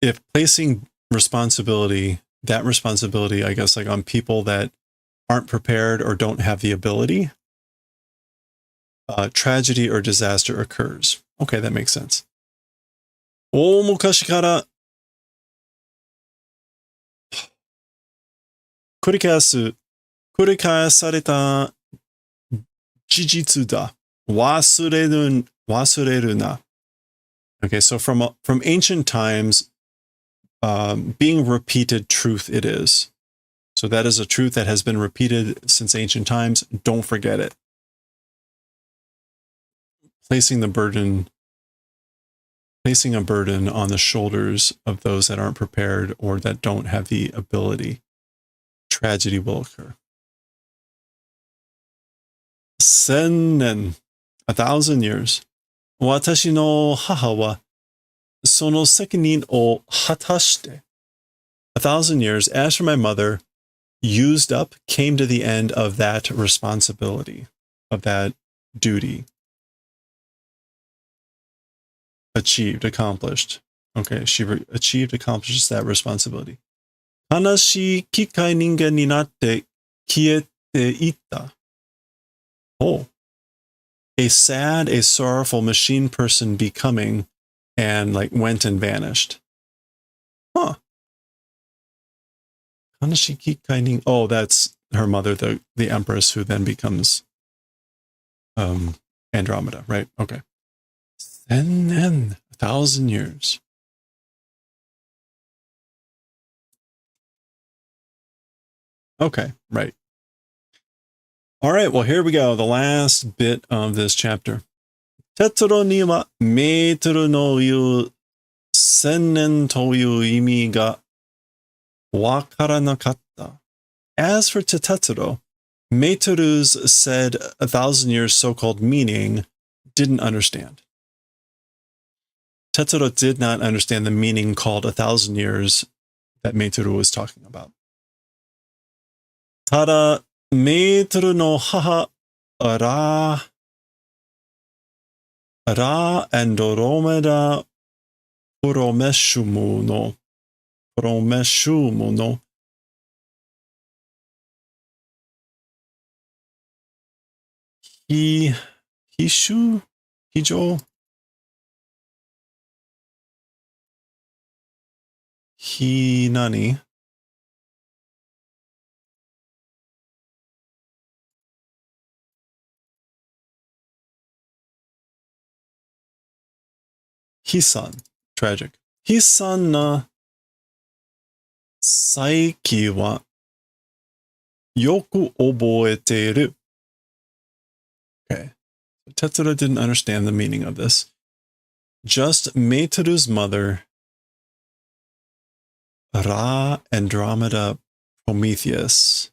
if placing responsibility, that responsibility, I guess, like on people that aren't prepared or don't have the ability, tragedy or disaster occurs. Okay, that makes sense. 大昔から繰り返された事実だ。忘れるな。Okay, so from ancient times, being repeated truth it is. So that is a truth that has been repeated since ancient times. Don't forget it. Placing a burden on the shoulders of those that aren't prepared or that don't have the ability. Tragedy will occur. 1000年, 1,000 years. 私の母はその責任を果たして 1,000 years, as for my mother, used up, came to the end of that responsibility, of that duty. Achieved, accomplished. Okay, she achieved, accomplishes that responsibility. 悲しい機械人間になって消えていった. Oh. A sad, a sorrowful machine person becoming and like went and vanished. Huh. Oh, that's her mother, the empress, who then becomes Andromeda, right? Okay. And then 1,000 years. Okay, right. All right, well, here we go. The last bit of this chapter. Tetsuro ni wa meituru no iu sennen toyu imi ga wakaranakatta. As for Tetsuro, Meituru's said 1,000 years so-called meaning didn't understand. Tetsuro did not understand the meaning called 1,000 years that Meituru was talking about. Tada Meituru no haha Ra Andromeda Promeshumu no Hijo Hinani Hisan, tragic. Hisan na saiki wa yoku oboeteru. Okay. Tetsuro didn't understand the meaning of this. Just Meituru's mother, Ra Andromeda Prometheus.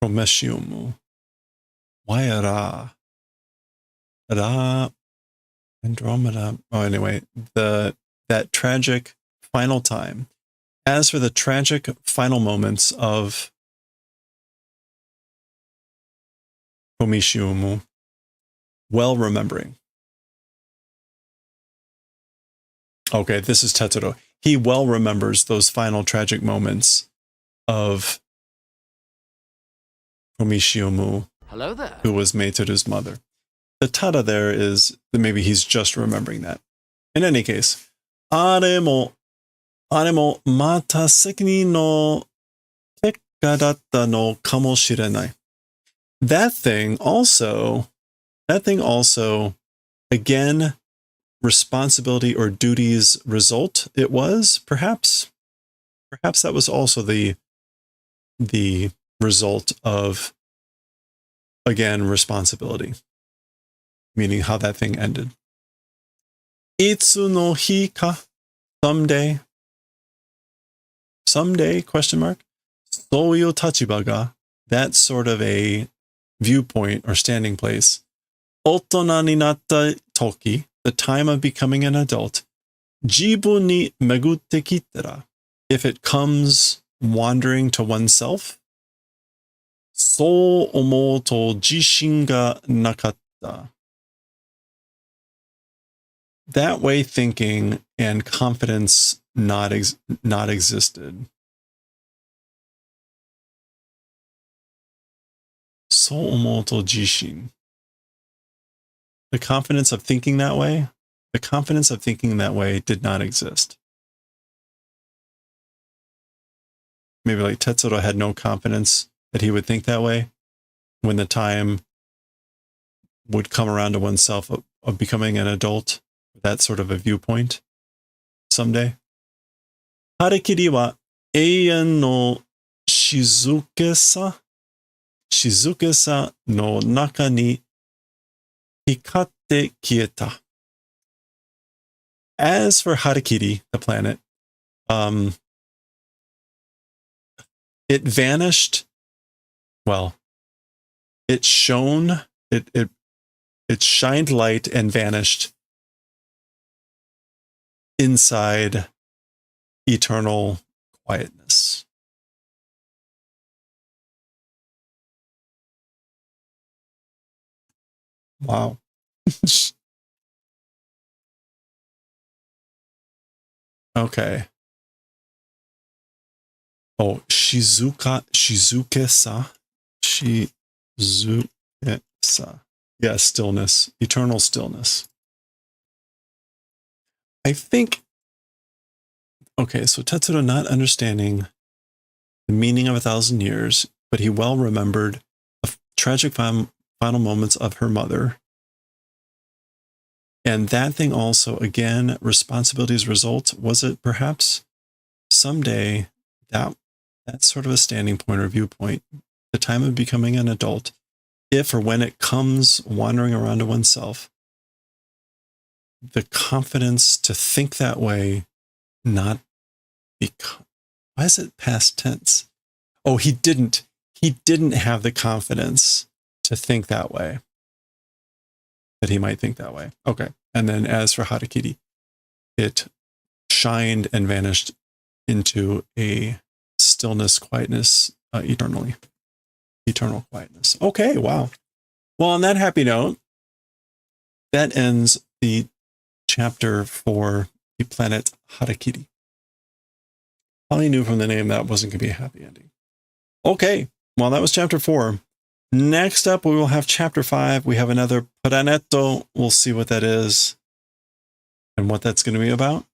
Promeshumu. Why Ra? Ra Andromeda. Oh, anyway, that tragic final time. As for the tragic final moments of Komishiumu, well remembering. Okay, this is Tetsuro. He well remembers those final tragic moments of Komishiumu, Hello there. who was Meitoru's mother. The tada there is that maybe he's just remembering that. In any case, aremo mata sekini no tekka datta no kamoshirenai. That thing also, again, responsibility or duty's result. It was perhaps that was also the result of, again, responsibility, meaning how that thing ended. Itsu no hi ka, someday, question mark, soyo tachiba ga, that sort of a viewpoint or standing place. Otona ni natta toki, the time of becoming an adult. Jibun ni megutte kittara, if it comes wandering to oneself. So omou to jishin ga nakatta. That way thinking and confidence not existed. So omou to jishin. The confidence of thinking that way, did not exist. Maybe like Tetsuro had no confidence that he would think that way when the time would come around to oneself of becoming an adult, that sort of a viewpoint someday. Harakiri wa eien no shizuke-sa no naka ni hikatte kieta. As for Harakiri, the planet, it vanished. Well, it shone, it shined light and vanished inside eternal quietness. Wow. Okay. Oh, Shizuke-sa. Shizuke-sa. Yeah, stillness. Eternal stillness. I think, okay, so Tetsuro not understanding the meaning of 1,000 years, but he well remembered the tragic final moments of her mother. And that thing also, again, responsibility's result, was it perhaps someday that's sort of a standing point or viewpoint, the time of becoming an adult, if or when it comes wandering around to oneself, the confidence to think that way, not become, why is it past tense? Oh, he didn't have the confidence to think that way, that he might think that way. Okay. And then as for Harakiri, it shined and vanished into a stillness, quietness, eternal quietness. Okay, wow. Well, on that happy note, that ends the chapter for the planet Harakiri. Probably knew from the name that wasn't going to be a happy ending. Okay, well, that was chapter 4. Next up, we will have chapter 5. We have another Planetto. We'll see what that is and what that's going to be about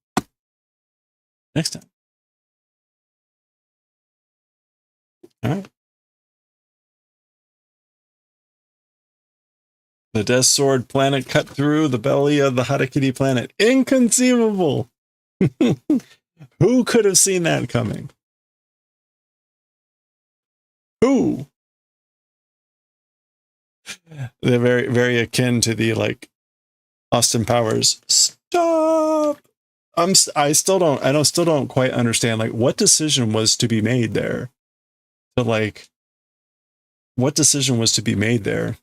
next time. All right. The Death Sword planet cut through the belly of the Harakiri planet. Inconceivable! Who could have seen that coming? Who? They're very, very akin to the, like, Austin Powers. Stop! I still don't quite understand, like, what decision was to be made there? What decision was to be made there?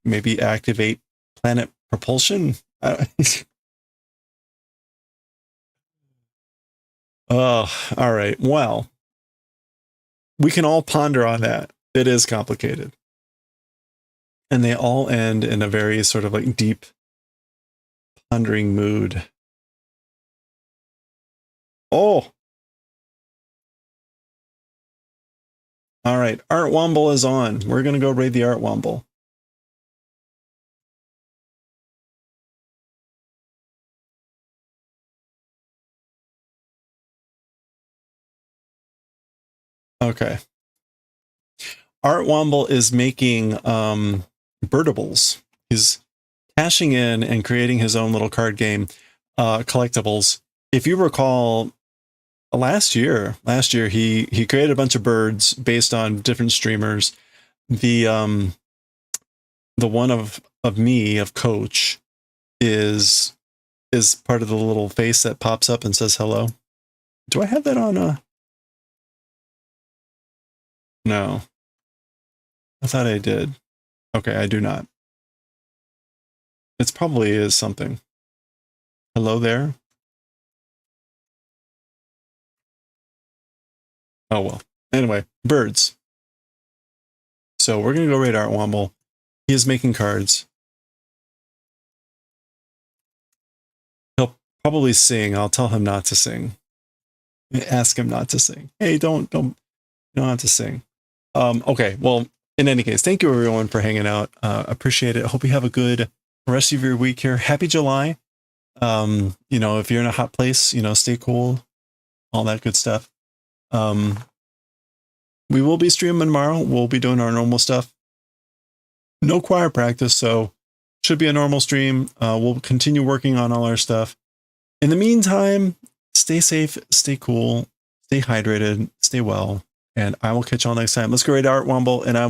Maybe activate planet propulsion? Oh, all right. Well, we can all ponder on that. It is complicated. And they all end in a very sort of like deep pondering mood. Oh. All right. Art Womble is on. We're going to go raid the Art Womble. Okay. Art Womble is making birdables. He's cashing in and creating his own little card game, collectibles. If you recall, last year he created a bunch of birds based on different streamers. The one of me, of Coach, is part of the little face that pops up and says hello. Do I have that on no. I thought I did. Okay, I do not. It's probably is something. Hello there. Oh well. Anyway, birds. So we're gonna go raid Art Womble. He is making cards. He'll probably sing. I'll tell him not to sing. Ask him not to sing. Hey, don't have to sing. Okay, well, in any case, thank you everyone for hanging out. Appreciate it. Hope you have a good rest of your week here. Happy July. You know, if you're in a hot place, you know, stay cool, all that good stuff. We will be streaming tomorrow. We'll be doing our normal stuff. No choir practice, so should be a normal stream. We'll continue working on all our stuff. In the meantime, stay safe, stay cool, stay hydrated, stay well, and I will catch y'all next time. Let's go raid Art Womble, and I